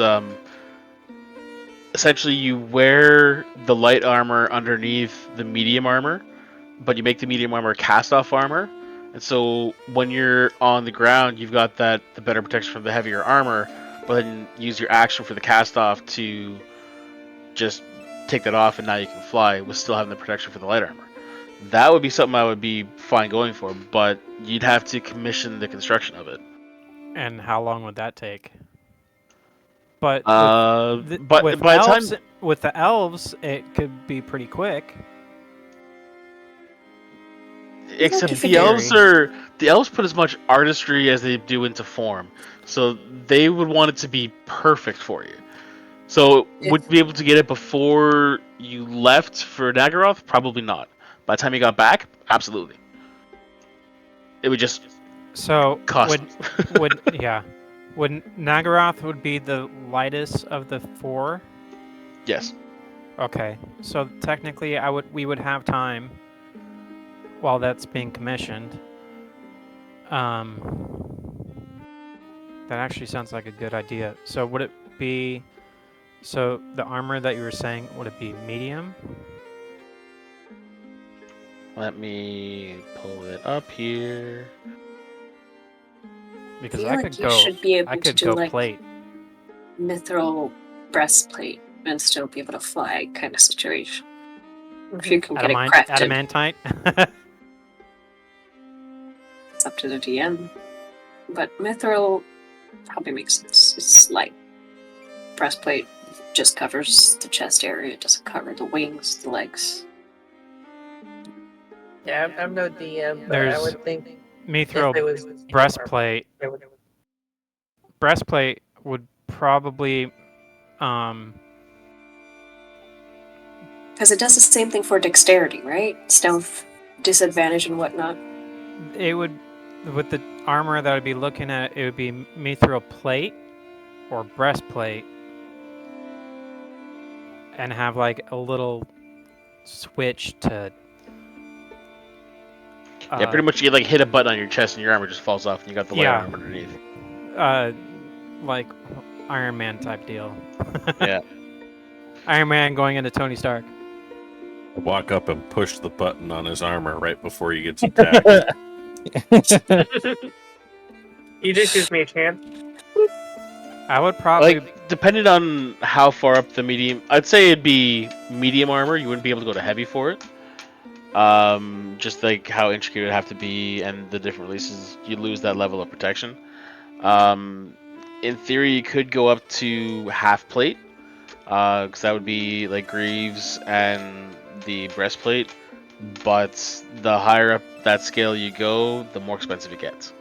essentially you wear the light armor underneath the medium armor, but you make the medium armor cast-off armor, and so when you're on the ground, you've got the better protection from the heavier armor, but then use your action for the cast-off to just take that off, and now you can fly with still having the protection for the light armor. That would be something I would be fine going for, but you'd have to commission the construction of it. And how long would that take? But But with by the time elves, with the elves, it could be pretty quick. except In the elves theory. the elves put as much artistry as they do into form, so they would want it to be perfect for you. So would you be able to get it before you left for Nagaroth? Probably not. By the time you got back, absolutely. It would just So cost. would Nagaroth would be the lightest of the 4? Yes. Okay, so technically, we would have time while that's being commissioned. That actually sounds like a good idea. So would it be? So the armor that you were saying, would it be medium? Let me pull it up here. Because feel I like could you go. should be able I to could do go like plate. mithril breastplate and still be able to fly kind of situation. If you can get it crafted, Adamantite. it's up to the DM. But mithril probably makes sense. It's light. Breastplate just covers the chest area. It doesn't cover the wings, the legs. Yeah, I'm no DM, but There's I would think Mithril if it was breastplate. it would- Breastplate would probably Because it does the same thing for dexterity, right? Stealth, disadvantage, and whatnot. it would, with the armor that I'd be looking at, it would be mithril plate or breastplate, and have like a little switch to. Yeah, pretty much you like hit a button on your chest and your armor just falls off and you got the light Yeah. armor underneath. Like Iron Man type deal. Yeah. Iron Man going into Tony Stark. Walk up and push the button on his armor right before he gets attacked. You just use mage hand. I would probably. Like, depending on how far up the medium, I'd say it'd be medium armor. You wouldn't be able to go to heavy for it. Just like how intricate it would have to be, and the different releases, you lose that level of protection. In theory, you could go up to half plate, because that would be like greaves and the breastplate. But the higher up that scale you go, the more expensive it gets.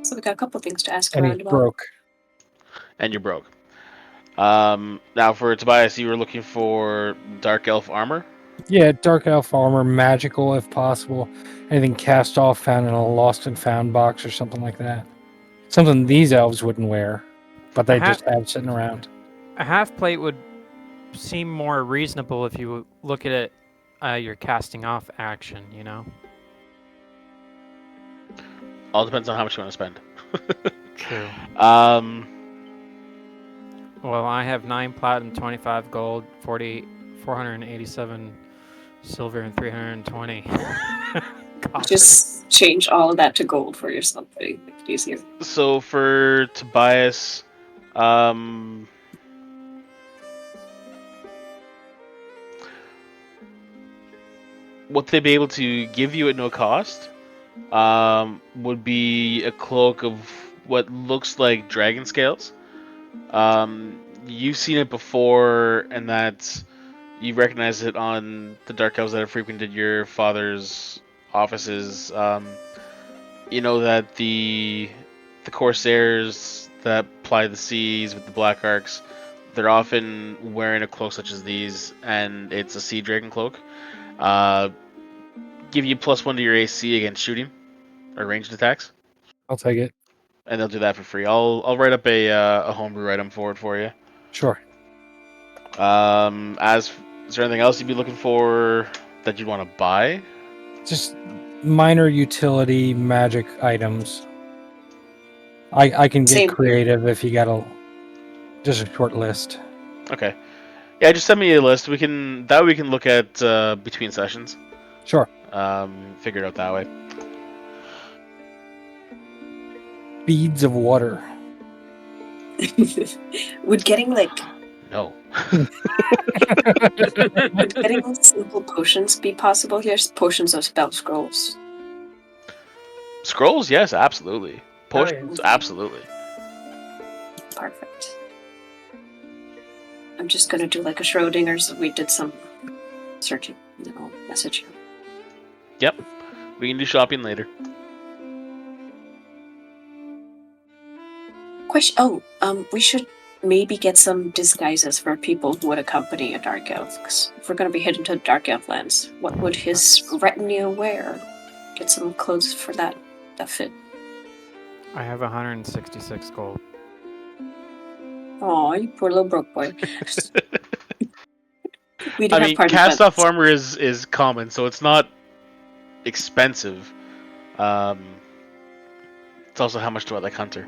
So we got a couple things to ask And around he's about. broke. And you're broke. Now for Tobias, you were looking for dark elf armor. Yeah, dark elf armor, magical if possible. Anything cast off, found in a lost and found box or something like that. Something these elves wouldn't wear, but they just have sitting around. A half plate would seem more reasonable if you look at it, your casting off action. You know. All depends on how much you want to spend. True. Um, Well, I have 9 platinum, 25 gold, 487 silver, and 320 copper. Just change all of that to gold for yourself. Make it easier. so for Tobias, what they'd be able to give you at no cost would be a cloak of what looks like dragon scales. You've seen it before, and that you recognize it on the dark elves that have frequented your father's offices. You know that the corsairs that ply the seas with the black arcs, they're often wearing a cloak such as these, and it's a sea dragon cloak. Give you +1 to your AC against shooting or ranged attacks, I'll take it. and they'll do that for free. I'll write up a homebrew item for it for you. Sure. Is there anything else you'd be looking for that you'd want to buy? Just minor utility magic items. I can get Same here. creative if you got just a short list. Okay. Yeah, just send me a list. We can look at between sessions. Sure. Figure it out that way. Beads of water. Would getting No. would getting simple potions be possible here? Potions of spell scrolls. Scrolls, yes, absolutely. Potions, Oh, yeah. absolutely. Perfect. I'm just gonna do like a Schrodinger's. We did some searching. And then I'll message you. Yep. We can do shopping later. Question. Oh, we should maybe get some disguises for people who would accompany a dark elf. 'Cause if we're gonna be heading to dark elf lands, what would his retinue wear? Get some clothes for that fit. I have 166 gold. Oh, you poor little broke boy. We do I have mean, party cast off funds. armor is common, so it's not expensive. It's also how much do I like Hunter.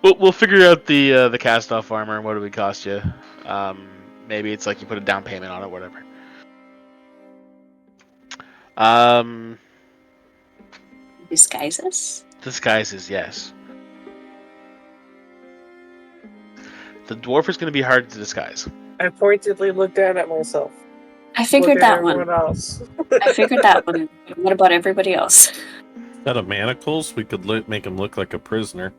We'll figure out the cast off armor and what it would cost you. Maybe it's like you put a down payment on it, whatever. Disguises? Disguises, yes. The dwarf is going to be hard to disguise. I pointedly looked down at myself. I figured Look at that one. everyone else. I figured that one. What about everybody else? Instead of manacles, we could make him look like a prisoner.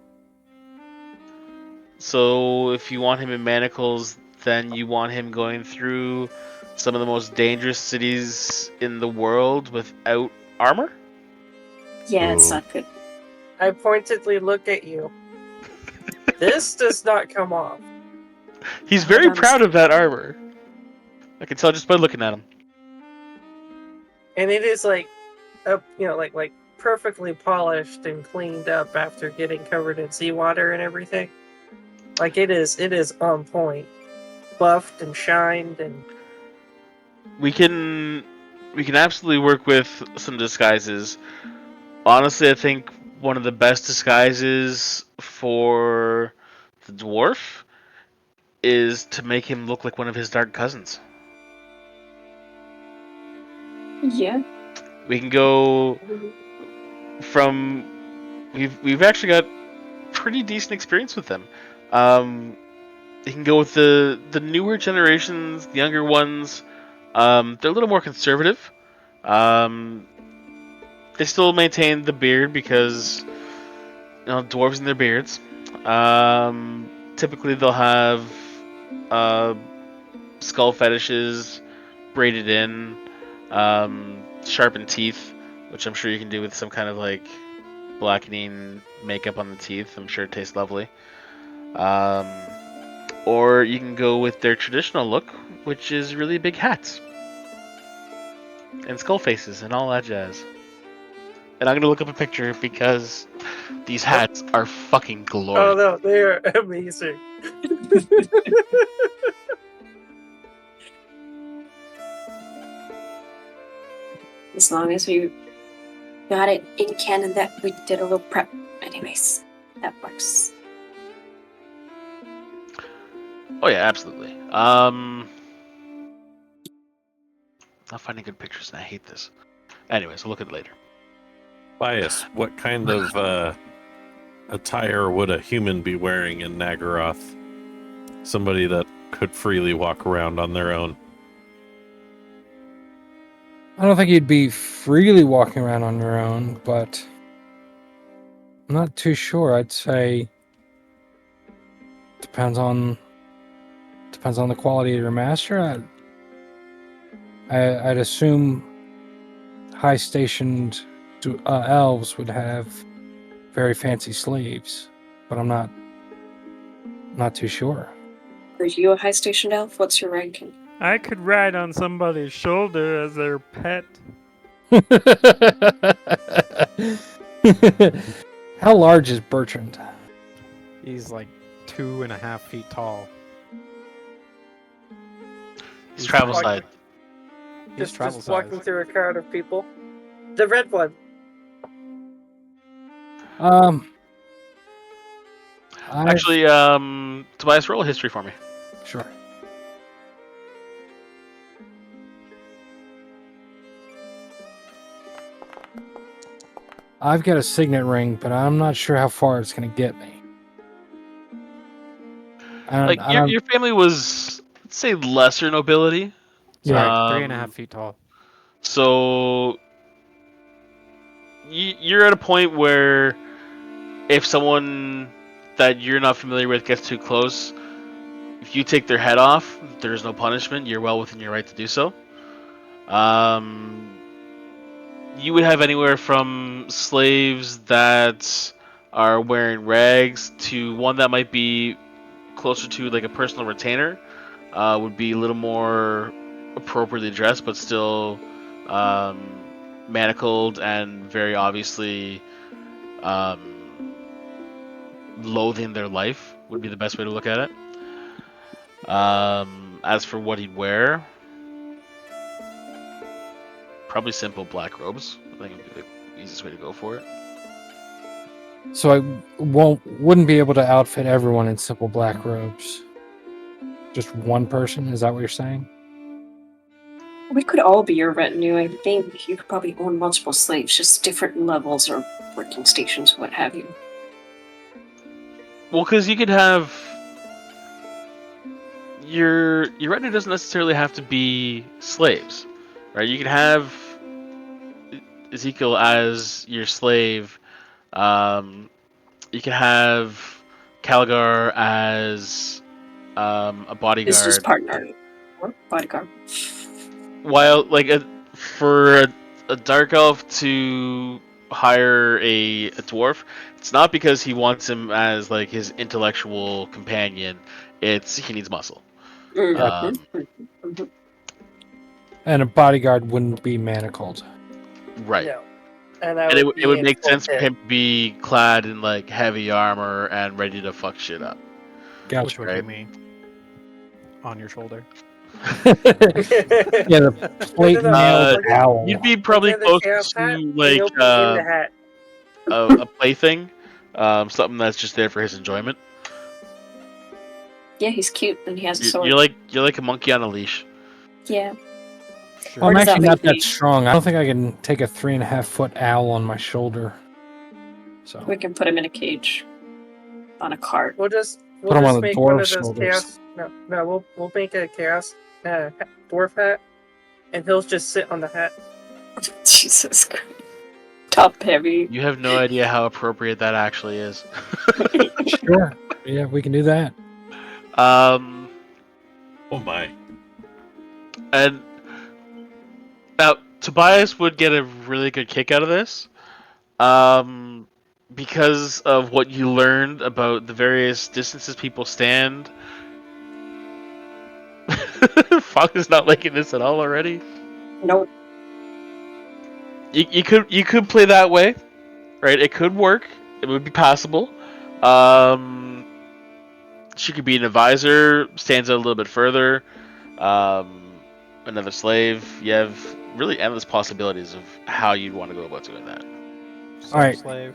So if you want him in manacles, then you want him going through some of the most dangerous cities in the world without armor? Yeah, it's Ooh. not good. I pointedly look at you. This does not come off. He's Oh, very that was- proud of that armor. I can tell just by looking at him. And it is like perfectly polished and cleaned up after getting covered in seawater and everything. Like it is on point. Buffed and shined and We can absolutely work with some disguises. Honestly, I think one of the best disguises for the dwarf is to make him look like one of his dark cousins. Yeah. We can go from. We've actually got pretty decent experience with them. You can go with the newer generations, the younger ones. They're a little more conservative. They still maintain the beard because dwarves and their beards. Typically, they'll have uh, skull fetishes braided in, sharpened teeth, which I'm sure you can do with some kind of like blackening makeup on the teeth. I'm sure it tastes lovely. Or you can go with their traditional look, which is really big hats and skull faces and all that jazz. And I'm gonna look up a picture because these hats are fucking Oh glorious. no, they are amazing. As long as we got it in canon that we did a little prep. Anyways, that works. Oh yeah, absolutely. Not finding good pictures and I hate this. Anyways, I'll look at it later. Bias, what kind of attire would a human be wearing in Nagaroth? Somebody that could freely walk around on their own. I don't think you'd be freely walking around on your own, but I'm not too sure. I'd say depends on the quality of your master. I'd assume high-stationed elves would have very fancy slaves, but I'm not too sure. Are you a high-stationed elf? What's your ranking? I could ride on somebody's shoulder as their pet. How large is Bertrand? He's like 2.5 feet tall. He's travel walking- side. He's travel just walking size. through a crowd of people. The red one. Actually, Tobias, roll a history for me. Sure. I've got a signet ring, but I'm not sure how far it's going to get me. Like your family was, let's say, lesser nobility. Sorry, Yeah. 3.5 feet tall. So you're at a point where if someone that you're not familiar with gets too close, if you take their head off, there's no punishment. You're well within your right to do so. You would have anywhere from slaves that are wearing rags to one that might be closer to like a personal retainer, would be a little more appropriately dressed, but still manacled and very obviously loathing their life would be the best way to look at it. As for what he'd wear, probably simple black robes. I think would be the easiest way to go for it. So I wouldn't be able to outfit everyone in simple black robes. Just one person? Is that what you're saying? We could all be your retinue. I think you could probably own multiple slaves, just different levels or working stations, what have you. Well, because you could have your retinue doesn't necessarily have to be slaves, right? You could have Ezekiel as your slave. You could have Caligar as a bodyguard. It's just partner or bodyguard. While for a dark elf to hire a dwarf, it's not because he wants him as like his intellectual companion. It's he needs muscle. Mm-hmm. And a bodyguard wouldn't be manacled. Right. No. And it would make sense for him to be clad in like heavy armor and ready to fuck shit up. Gotcha. Which would right. be me. On your shoulder. Yeah, the plate nailed owl. You'd be probably close to like a plaything, something that's just there for his enjoyment. Yeah, he's cute and he has a sword. You're like a monkey on a leash. Yeah. Well, I'm Or does that actually not leave that me? strong. I don't think I can take a 3.5-foot owl on my shoulder. So We can put him in a cage on a cart. We'll Put just him on the make one of dwarf's those shoulders. chaos. No, we'll make a chaos dwarf hat, and he'll just sit on the hat. Jesus Christ. Top heavy. You have no idea how appropriate that actually is. Sure. Yeah, we can do that. Um, Oh my. and now Tobias would get a really good kick out of this, because of what you learned about the various distances people stand. Fox is not liking this at all already. Nope. You could play that way, right? It could work. It would be possible. She could be an advisor, stands out a little bit further. Another slave. You have really endless possibilities of how you'd want to go about doing that. All right. Slave.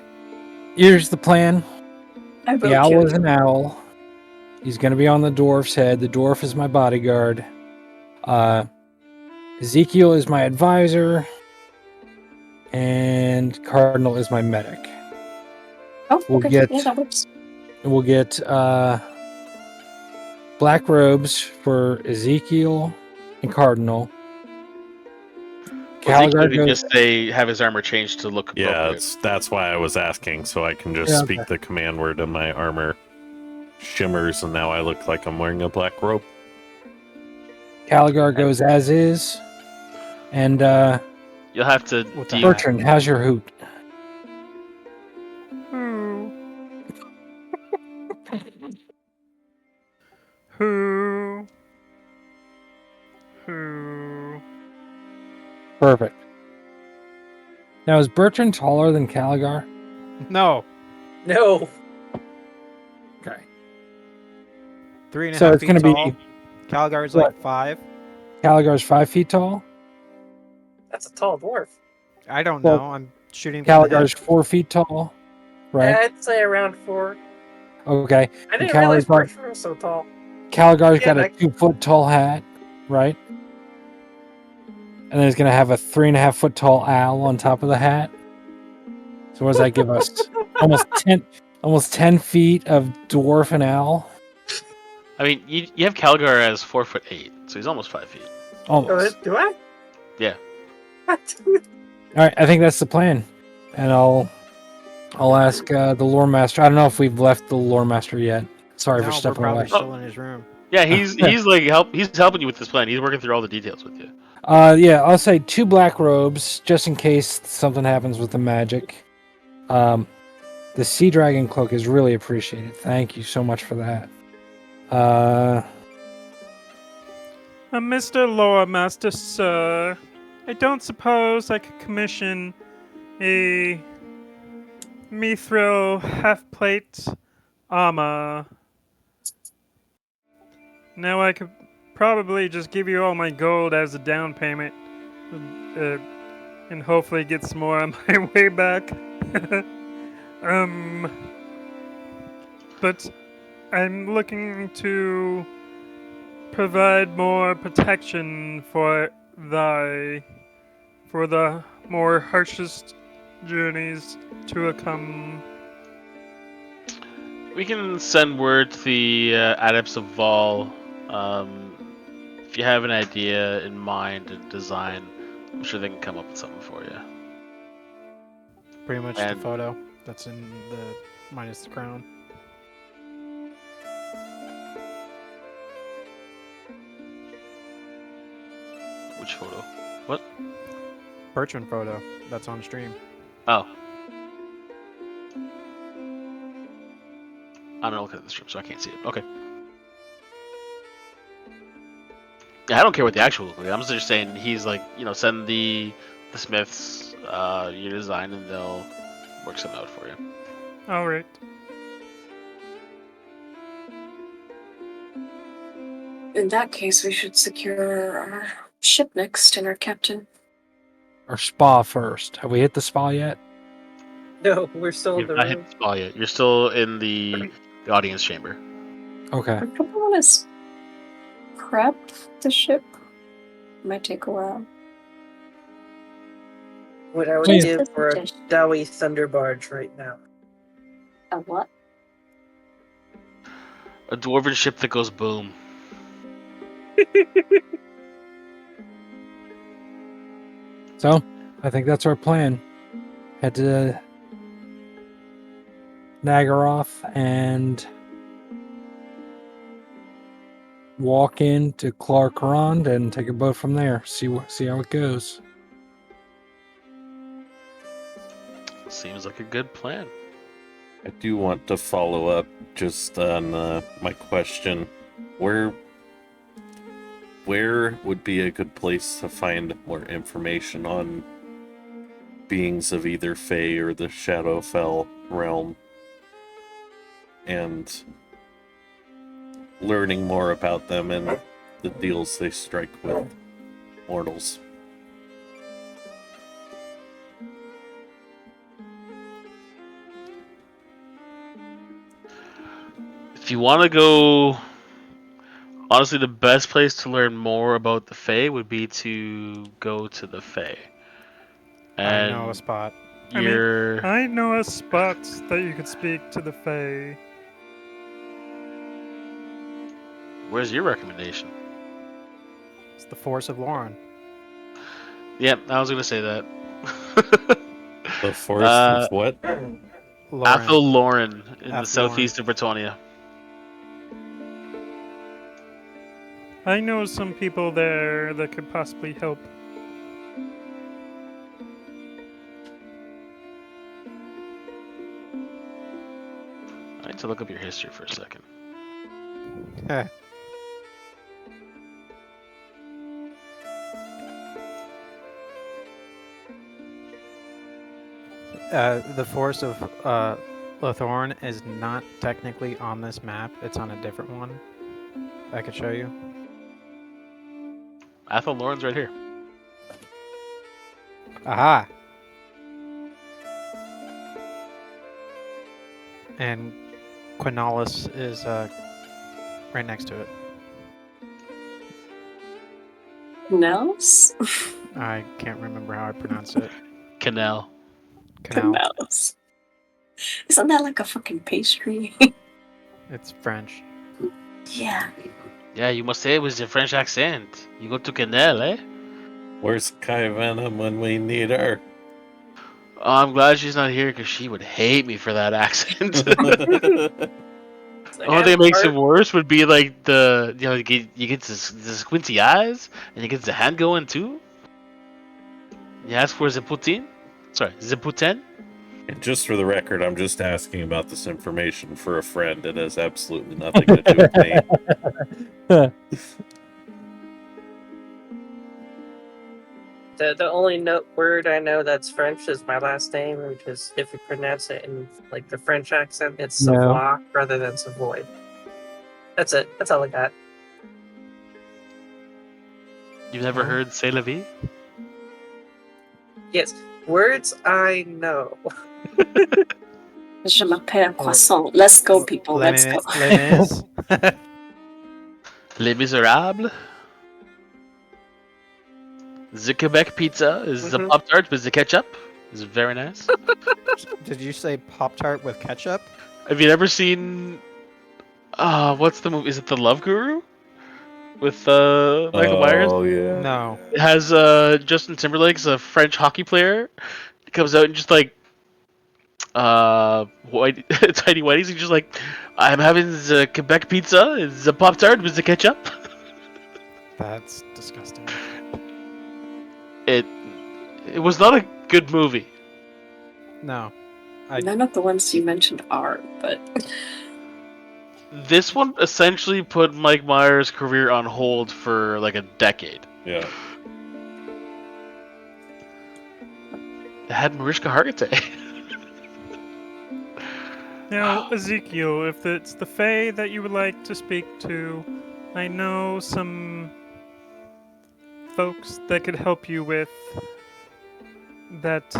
Here's the plan. I will The owl kill is you. an owl. He's going to be on the dwarf's head. The dwarf is my bodyguard. Ezekiel is my advisor. And Cardinal is my medic. Oh, We'll okay. get- Yeah, that works. We'll get black robes for Ezekiel and Cardinal. Well, Ezekiel Caligar could goes. just say have his armor changed to look Yeah, appropriate. that's why I was asking, so I can just Yeah, speak the command word and my armor shimmers, and now I look like I'm wearing a black robe. Caligar goes as is. And You'll have to With deal. the Bertrand, how's your hoot? Who? Perfect. Now, is Bertrand taller than Caligar? No. No, Okay. 3.5 So it's feet gonna be- tall. Calgar's What? like 5. Caligar's 5 feet tall. that's a tall dwarf. I don't Well, know. I'm shooting from the Caligar's hip. 4 feet tall. Right? I'd say around 4. Okay. I didn't Caligar's realize got- Bertrand was so tall. Caligar's Yeah, got a that- 2-foot tall hat. Right? And then he's going to have a 3.5-foot tall owl on top of the hat. So what does that give us? Almost 10 feet of dwarf and owl. I mean, you have Calgar as 4'8", so he's almost 5 feet. Almost. Do I? Yeah. What? All right, I think that's the plan. And I'll ask the lore master. I don't know if we've left the lore master yet. Sorry No, for we're stepping probably away. still in his room. Yeah, he's like he's helping you with this plan. He's working through all the details with you. Yeah, I'll say 2 black robes just in case something happens with the magic. The sea dragon cloak is really appreciated. Thank you so much for that. Mr. Lore Master, sir, I don't suppose I could commission a mithril half-plate armor. Now I could probably just give you all my gold as a down payment, and hopefully get some more on my way back. But I'm looking to provide more protection for the more harshest journeys to come. We can send word to the Adepts of Vol. If you have an idea in mind and design, I'm sure they can come up with something for you. Pretty much And- the photo that's in the minus the crown. Which photo? What? Bertrand photo that's on stream. Oh. I'm not looking at the stream, so I can't see it. Okay. Yeah, I don't care what the actual look like. I'm just saying he's like, send the Smiths your design and they'll work something out for you. All right. In that case, we should secure our ship next and our captain. our spa first. Have we hit the spa yet? No, we're still in You've the not room. hit the spot yet. You're still in the audience chamber. Okay. I probably want to prep the ship. Might take a while. What I would Yeah. give for a Dowie Thunder Barge right now. A what? A dwarven ship that goes boom. So, I think that's our plan. Head to Nagaroth and walk into Clarkrond and take a boat from there. See how it goes. Seems like a good plan. I do want to follow up just on my question. Where would be a good place to find more information on beings of either Fae or the Shadowfell realm? And learning more about them and the deals they strike with mortals. If you want to go, honestly, the best place to learn more about the Fae would be to go to the Fae. I know a And spot. you're I know a spot that you could speak to the Fae. where's your recommendation? It's the Force of Lauren. Yep, I was gonna say that. The forest of what? Lauren. Athel Lauren in the Athel southeast of Bretonia. I know some people there that could possibly help. I need to look up your history for a second. The Force of Lothorn is not technically on this map. It's on a different one. I could show you. Athel Lauren's right here. Aha! And Quinalis is right next to it. Nels? I can't remember how I pronounce it. Canal. Canal. Nels. Isn't that like a fucking pastry? It's French. Yeah. Yeah, you must say it with your French accent. You go to Canal, eh? Where's Kai Venom when we need her? Oh, I'm glad she's not here because she would hate me for that accent. The only thing that makes it worse would be like you get the squinty eyes and you get the hand going too. You ask for the poutine? Sorry, the poutine? And just for the record, I'm just asking about this information for a friend. It has absolutely nothing to do with me. The only word I know that's French is my last name, which is, if you pronounce it in like the French accent, it's Savoy rather than Savoy. That's it. That's all I got. You've never heard C'est la vie? Yes, words I know. Je m'appelle Croissant. Let's go, people. Let's go. Les Les Miserables. The Quebec pizza is the Pop Tart with the ketchup. It's very nice. Did you say Pop-Tart with ketchup? Have you ever seen what's the movie? Is it The Love Guru? With Michael Myers? Oh, yeah. No. It has Justin Timberlake's a French hockey player. He comes out and just like white tiny whiteys. He's just like, I'm having the Quebec pizza. It's the Pop Tart with the ketchup. That's disgusting. It was not a good movie. No. None of the ones you mentioned are, but This one essentially put Mike Myers' career on hold for like a decade. Yeah. It had Mariska Hargitay. Now, Ezekiel, if it's the Fae that you would like to speak to, I know some folks that could help you with that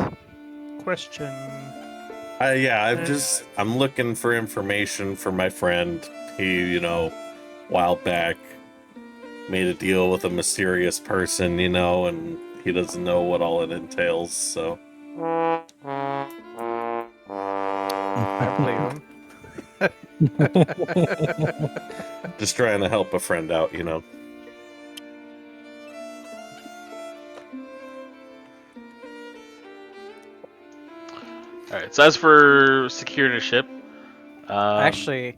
question. I'm looking for information for my friend. He, a while back made a deal with a mysterious person, and he doesn't know what all it entails. So I believe him. just trying to help a friend out, you know. All right. So as for securing a ship, Actually,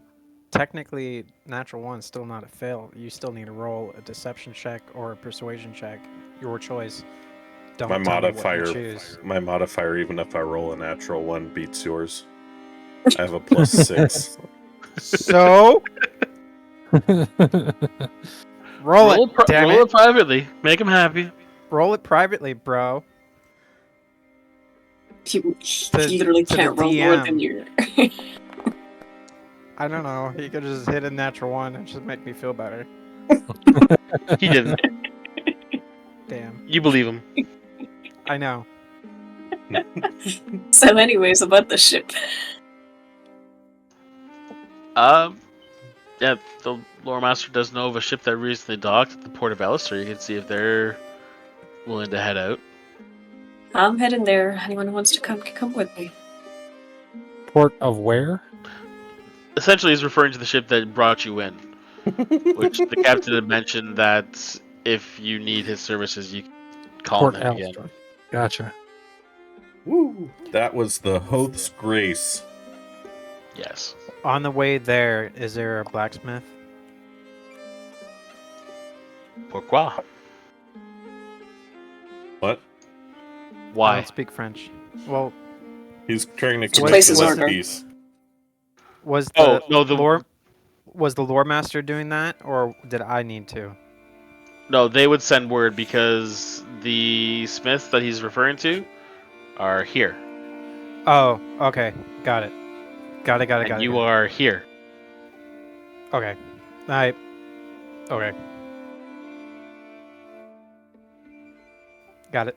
technically, natural one's still not a fail. You still need to roll a deception check or a persuasion check, your choice. Don't My tell me what modifier, you choose. even if I roll a natural one, beats yours. I have a +6. So roll it, damn roll it. it privately. Make him happy. Roll it privately, bro. You To- literally to the can't roll more DM. than your. I don't know. He could just hit a natural one and just make me feel better. He didn't. Damn. You believe him. I know. So, anyways, about the ship. Yeah, the lore master does know of a ship that recently docked at the port of Alistair. You can see if they're willing to head out. I'm heading there. Anyone who wants to come can come with me. Port of where? Essentially, he's referring to the ship that brought you in, which the captain had mentioned that if you need his services, you can call Port him again. Alistair. Gotcha. Woo! That was the Hoeth's Grace. Yes. On the way there, is there a blacksmith? Pourquoi? What? I Why? don't speak French. Well, He's trying to To commission place his this order. piece. was Oh, the no, the- lore was the lore master doing that, or did I need to? No, they would send word because the smiths that he's referring to are here. Oh, okay, got it. Got it. And you are here. Okay, okay. Got it.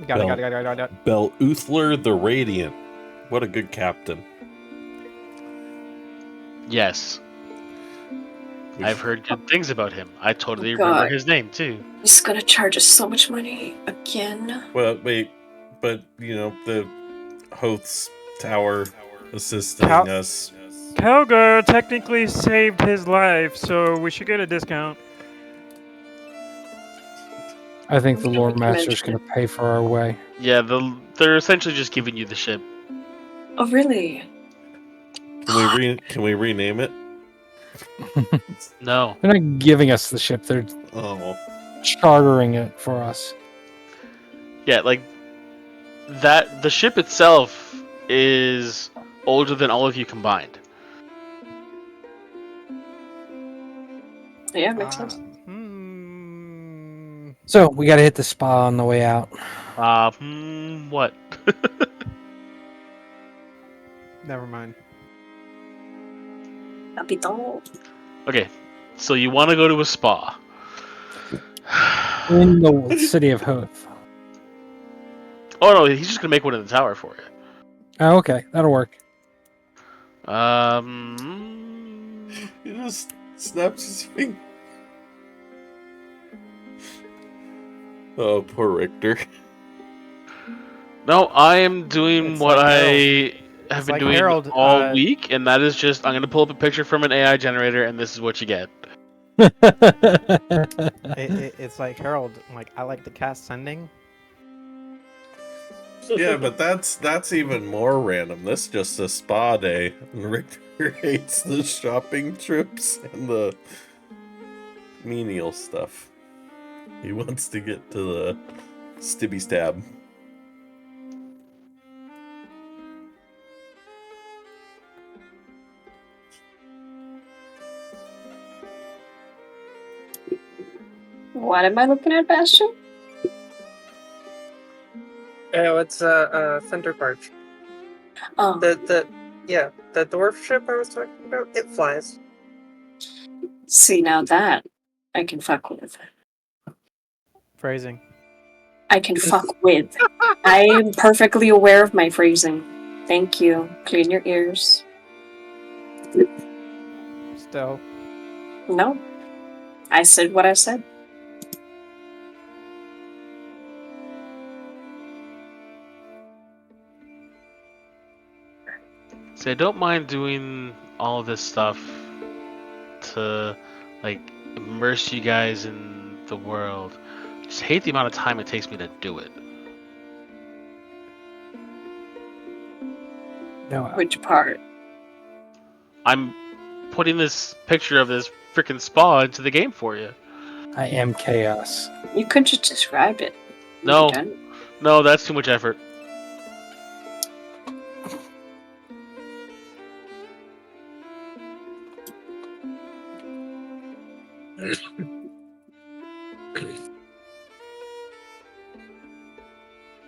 Got it. Bel Uthler the Radiant. What a good captain. Yes. I've heard good things about him. I totally Oh, remember God. his name, too. He's gonna charge us so much money again. Well, wait, but, you know, the Hoeth's Tower assisting Cal- us. Calgar technically saved his life, so we should get a discount. I think the We lore can master's mention going to pay for our way. Yeah, they're essentially just giving you the ship. Oh, really? Can we rename it? No. They're not giving us the ship. They're Oh, chartering it for us. Yeah, like that. The ship itself is older than all of you combined. Yeah, makes sense. So we got to hit the spa on the way out. What? Never mind. Capitão. Okay, so you want to go to a spa. In the city of Hoeth. Oh no, he's just gonna make one in the tower for you. Oh, okay. That'll work. he just snaps his finger. Oh, poor Richter. No, I am doing It's what like I have It's been like doing Harold, all week, and that is just I'm gonna pull up a picture from an AI generator, and this is what you get. It's like Harold. Like I like the cast sending. Yeah, but that's even more random. This is just a spa day. And Richter hates the shopping trips and the menial stuff. He wants to get to the stibby stab. What am I looking at, Bastion? Oh, it's Thunder Barge. Oh, The dwarf ship I was talking about. It flies. see, now that I can fuck with. Phrasing. I can fuck with. I am perfectly aware of my phrasing. Thank you. Clean your ears. Still. No. I said what I said. See, I don't mind doing all of this stuff to, like, immerse you guys in the world. Just hate the amount of time it takes me to do it. No, Which part? I'm putting this picture of this freaking spa into the game for you. I am chaos. You could just describe it. and No. be done. No, that's too much effort.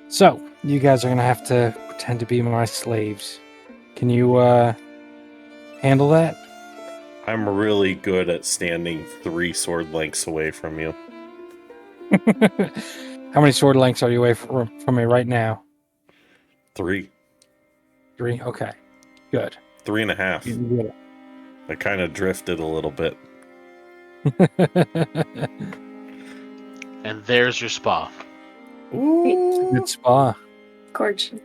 So, you guys are gonna have to pretend to be my slaves. Can you handle that? I'm really good at standing 3 sword lengths away from you. How many sword lengths are you away from me right now? 3. 3? Okay. Good. 3.5. You I kind of drifted a little bit. did And there's your spa. it. Good spa. Gorgeous.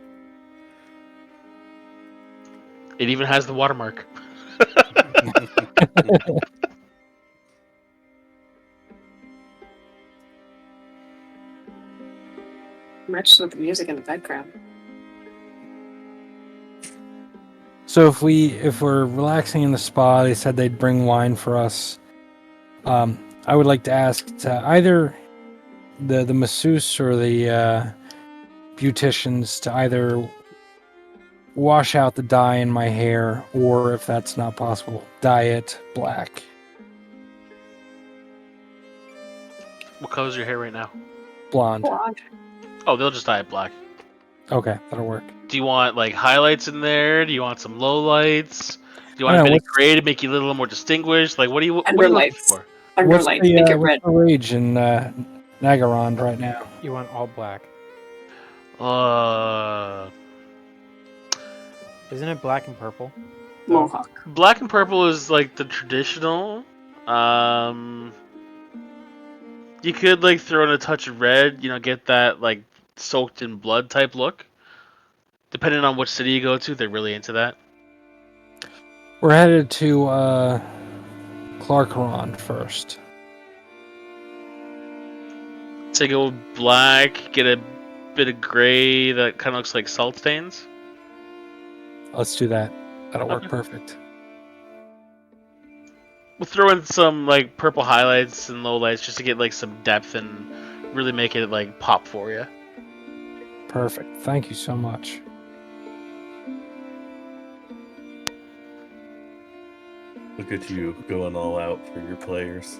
It even has the watermark. Matches with the music in the background. So if we're relaxing in the spa, they said they'd bring wine for us. I would like to ask to either the masseuse or the beauticians to either wash out the dye in my hair, or if that's not possible, dye it black. What color's your hair right now? Blonde. Blonde. Oh, they'll just dye it black. Okay, that'll work. Do you want like highlights in there? Do you want some lowlights? Do you I want a know, bit of what's- gray to make you a little more distinguished? Like, what are you looking for? What's Underlight. the, Make it what's red. the rage in Nagarond right now? You want all black. Isn't it black and purple? Mohawk. Black and purple is like the traditional. You could like throw in a touch of red, get that like soaked in blood type look. Depending on which city you go to, they're really into that. We're headed to Clarkaron first. So you go black, get a bit of gray that kind of looks like salt stains. Let's do that. That'll work Okay. perfect. We'll throw in some like purple highlights and lowlights just to get like some depth and really make it like pop for you. Perfect. Thank you so much. Look at you going all out for your players.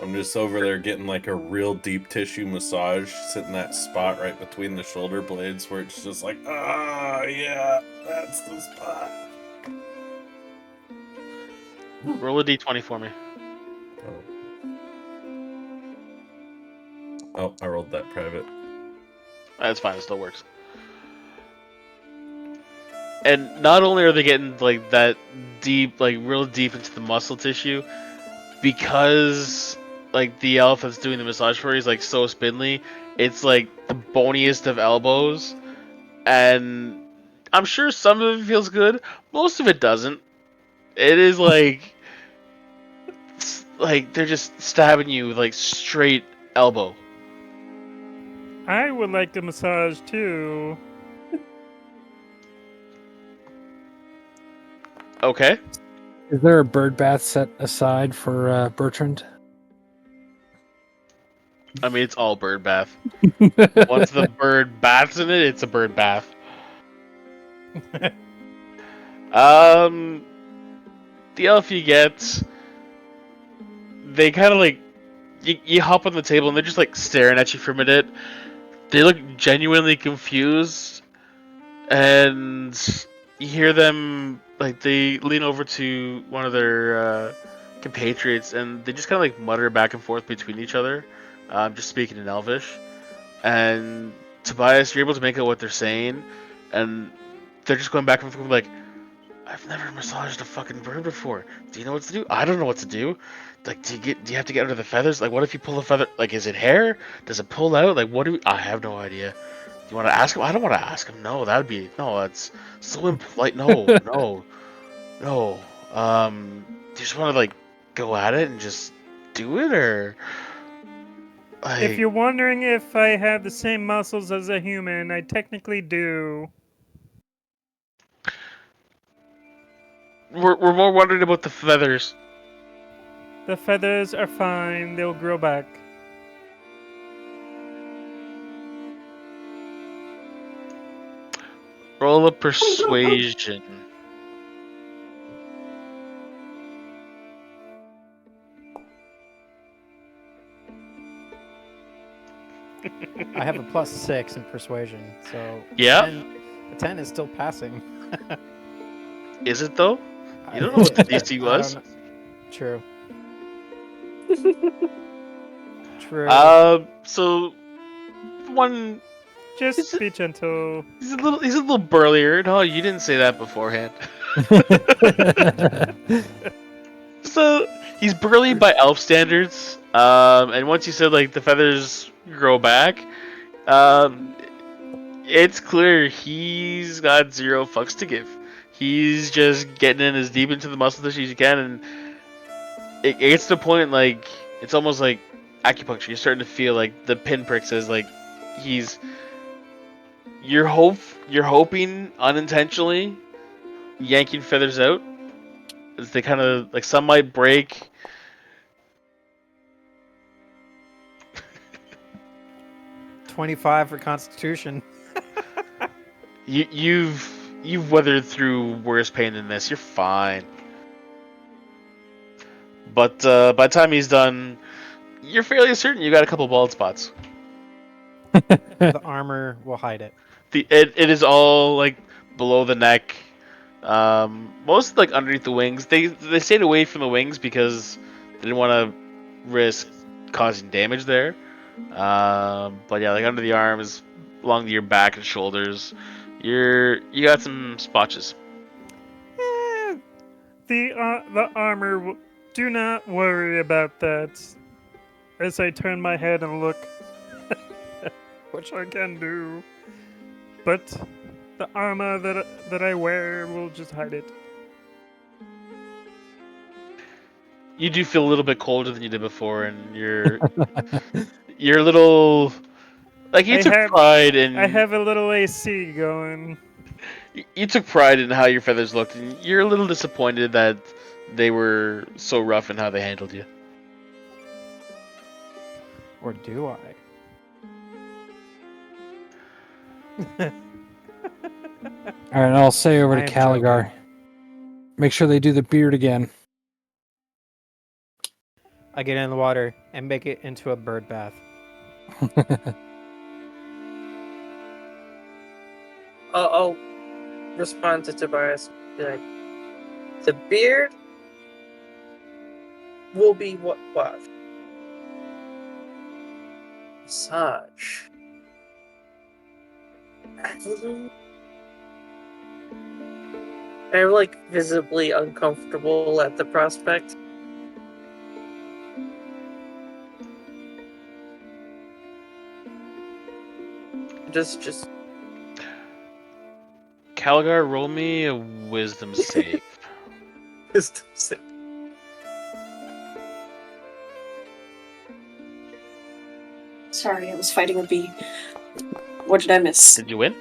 I'm just over there getting like a real deep tissue massage, sitting that spot right between the shoulder blades where it's just like, yeah, that's the spot. Roll a d20 for me. Oh, I rolled that private. That's fine, it still works. And not only are they getting like that deep, like real deep into the muscle tissue, because like the elf that's doing the massage for you is like so spindly, it's like the boniest of elbows, and I'm sure some of it feels good, most of it doesn't. It is like they're just stabbing you with like straight elbow. I would like a massage too. Okay. Is there a bird bath set aside for Bertrand? I mean, it's all bird bath. Once the bird baths in it, it's a bird bath. The elf you get, they kind of like, you hop on the table and they're just like staring at you for a minute. They look genuinely confused, and you hear them, like, they lean over to one of their compatriots and they just kind of like mutter back and forth between each other, just speaking in Elvish. And Tobias, you're able to make out what they're saying, and they're just going back and forth like, I've never massaged a fucking bird before. Do you know what to do? I don't know what to do. Like, do you have to get under the feathers? Like, what if you pull a feather? Like, is it hair? Does it pull out? Like, I have no idea. You want to ask him? I don't want to ask him. No, that would be That's so impolite. No, no. Do you just want to like go at it and just do it, or If like you're wondering if I have the same muscles as a human, I technically do. we're more wondering about the feathers. The feathers are fine, they'll grow back. Roll a persuasion. I have a +6 in persuasion, so Yeah. a 10 is still passing. Is it though? You don't know what the DC I was. don't know. True. True. So one, Just be gentle. he's a little burlier. No, you didn't say that beforehand. So he's burly by elf standards. And once you said like the feathers grow back, it's clear he's got zero fucks to give. He's just getting in as deep into the muscle tissue as you can, and it gets to the point like it's almost like acupuncture. You're starting to feel like the pinpricks as like you're hoping unintentionally yanking feathers out as they kind of like some might break. 25 for Constitution. You've weathered through worse pain than this. You're fine. But by the time he's done, you're fairly certain you got a couple bald spots. The armor will hide it. It is all like below the neck, most like underneath the wings. They stayed away from the wings because they didn't want to risk causing damage there. But yeah, like under the arms, along your back and shoulders, you got some spotches. The armor, do not worry about that. As I turn my head and look, which I can do. But the armor that I wear will just hide it. You do feel a little bit colder than you did before, and you're a little like you took pride in. I have a little AC going. You took pride in how your feathers looked, and you're a little disappointed that they were so rough in how they handled you. Or do I? All right, I'll say over I to am Caligar. Make sure they do the beard again. I get in the water and make it into a bird bath. I'll respond to Tobias. Be like, the beard will be washed. Massage. I'm like visibly uncomfortable at the prospect. Just Caligar, roll me a wisdom save. Sorry, I was fighting a bee. What did I miss? Did you win?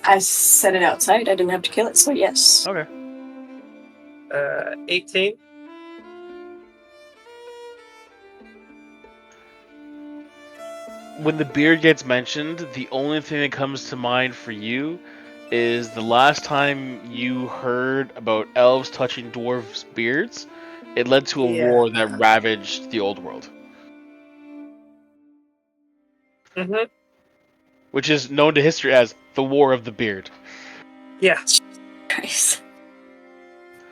I set it outside. I didn't have to kill it, so yes. Okay. 18. When the beard gets mentioned, the only thing that comes to mind for you is the last time you heard about elves touching dwarves' beards. It led to a war that ravaged the old world. Mm-hmm. Which is known to history as the War of the Beard. Yeah. Christ.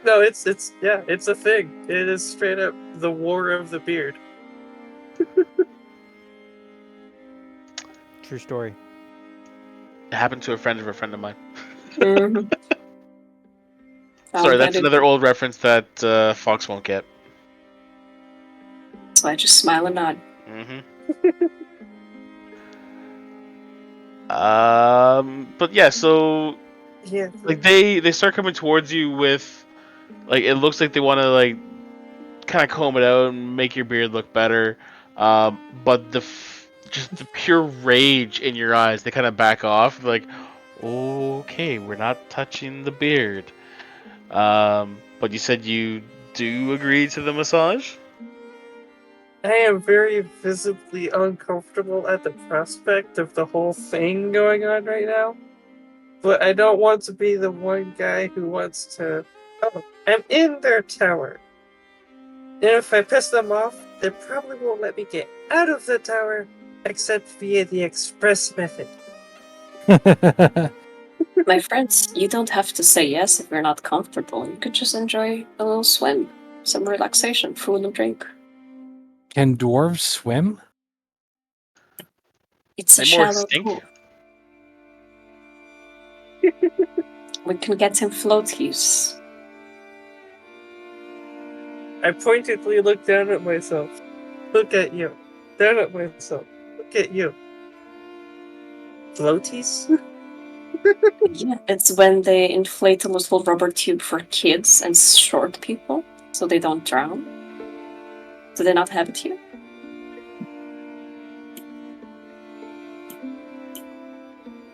No, it's a thing. It is straight up the War of the Beard. True story. It happened to a friend of mine. Mm-hmm. Sorry, that's another old reference that Fox won't get. So I just smile and nod. Mm-hmm. But yeah, so Yeah. like they start coming towards you with, like, it looks like they want to like kind of comb it out and make your beard look better. But just the pure rage in your eyes, they kind of back off. Like, okay, we're not touching the beard. But you said you do agree to the massage? I am very visibly uncomfortable at the prospect of the whole thing going on right now. But I don't want to be the one guy who wants to. Oh, I'm in their tower. And if I piss them off, they probably won't let me get out of the tower except via the express method. My friends, you don't have to say yes if you're not comfortable. You could just enjoy a little swim, some relaxation, food and drink. Can dwarves swim? It's a They more shallow stink. pool. We can get him floaties. I pointedly look down at myself. Look at you. Down at myself. Look at you. Floaties? Yeah, it's when they inflate a little rubber tube for kids and short people so they don't drown. Do they not have it here?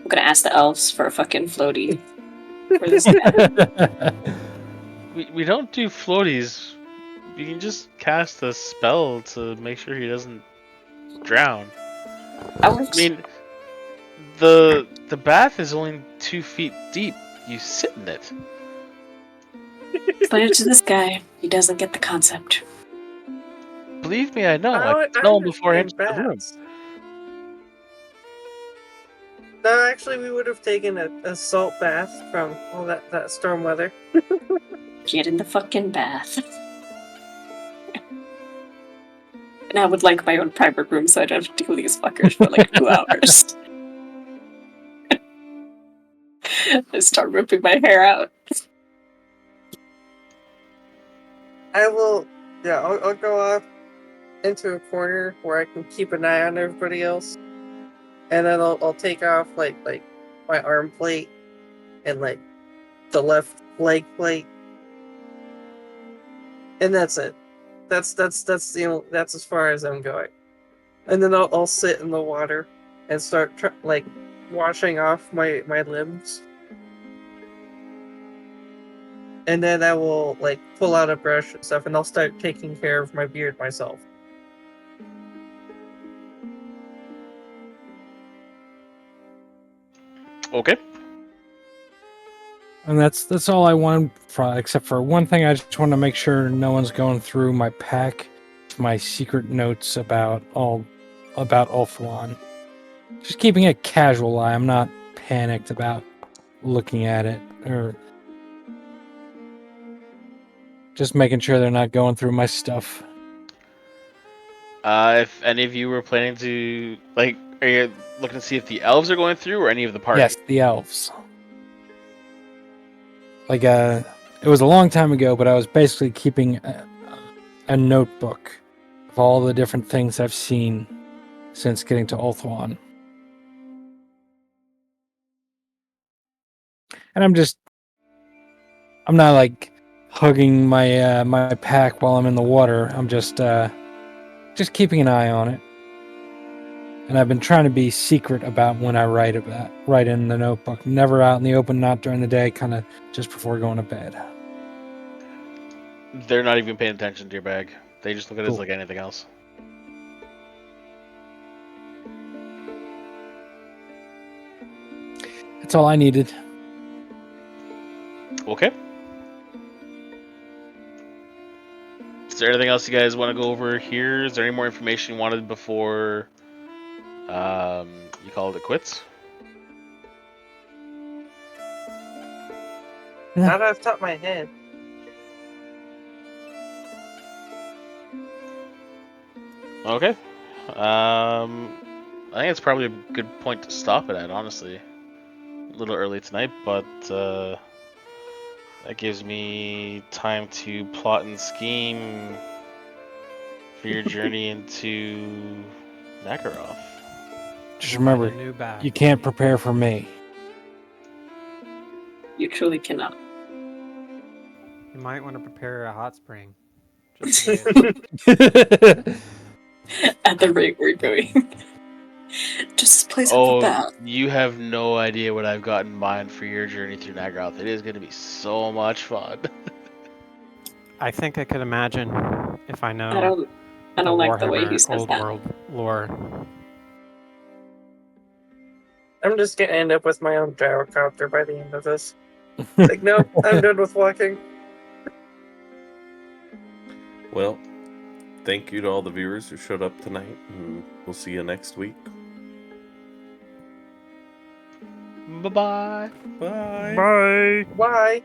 I'm gonna ask the elves for a fucking floaty for this guy. We don't do floaties. You can just cast a spell to make sure he doesn't drown. That I works. mean, the bath is only 2 feet deep. You sit in it. Explain it to this guy. He doesn't get the concept. Believe me, I know. I I tell him before I enter understand the room. bats. No, actually, we would have taken a salt bath from all that storm weather. Get in the fucking bath. And I would like my own private room so I don't have to deal with these fuckers for like 2 hours. I start ripping my hair out. I will. Yeah, I'll go off into a corner where I can keep an eye on everybody else, and then I'll take off like my arm plate and like the left leg plate, and that's it. That's that's as far as I'm going, and then I'll sit in the water and start like washing off my limbs. And then I will like pull out a brush and stuff, and I'll start taking care of my beard myself. Okay. And that's all I want, except for one thing. I just want to make sure no one's going through my pack, my secret notes about Ulthuan. Just keeping a casual eye. I'm not panicked about looking at it, or just making sure they're not going through my stuff. If any of you were planning to, like, are you looking to see if the elves are going through or any of the party? Yes, the elves. Like, it was a long time ago, but I was basically keeping a notebook of all the different things I've seen since getting to Ulthuan. And I'm not like hugging my my pack while I'm in the water. I'm just keeping an eye on it. And I've been trying to be secret about when I write in the notebook. Never out in the open, not during the day, kind of just before going to bed. They're not even paying attention to your bag. They just look at it as Cool. like anything else. That's all I needed. Okay. Is there anything else you guys want to go over here? Is there any more information you wanted before you called it quits? Not off the top of my head. Okay. I think it's probably a good point to stop it at, honestly. A little early tonight, but that gives me time to plot and scheme for your journey into Nakaroth. Just Find a remember, new bag. you can't prepare for me. You truly cannot. You might want to prepare a hot spring. Just wait. At the rate we're going. Just place up a Oh, bat. you have no idea what I've got in mind for your journey through Naggaroth. It is going to be so much fun. I think I could imagine if I know I the don't like the way Warhammer he says Old that. World lore. I'm just gonna end up with my own gyrocopter by the end of this. Like, nope, I'm done with walking. Well, thank you to all the viewers who showed up tonight, and we'll see you next week. Bye-bye. Bye. Bye. Why?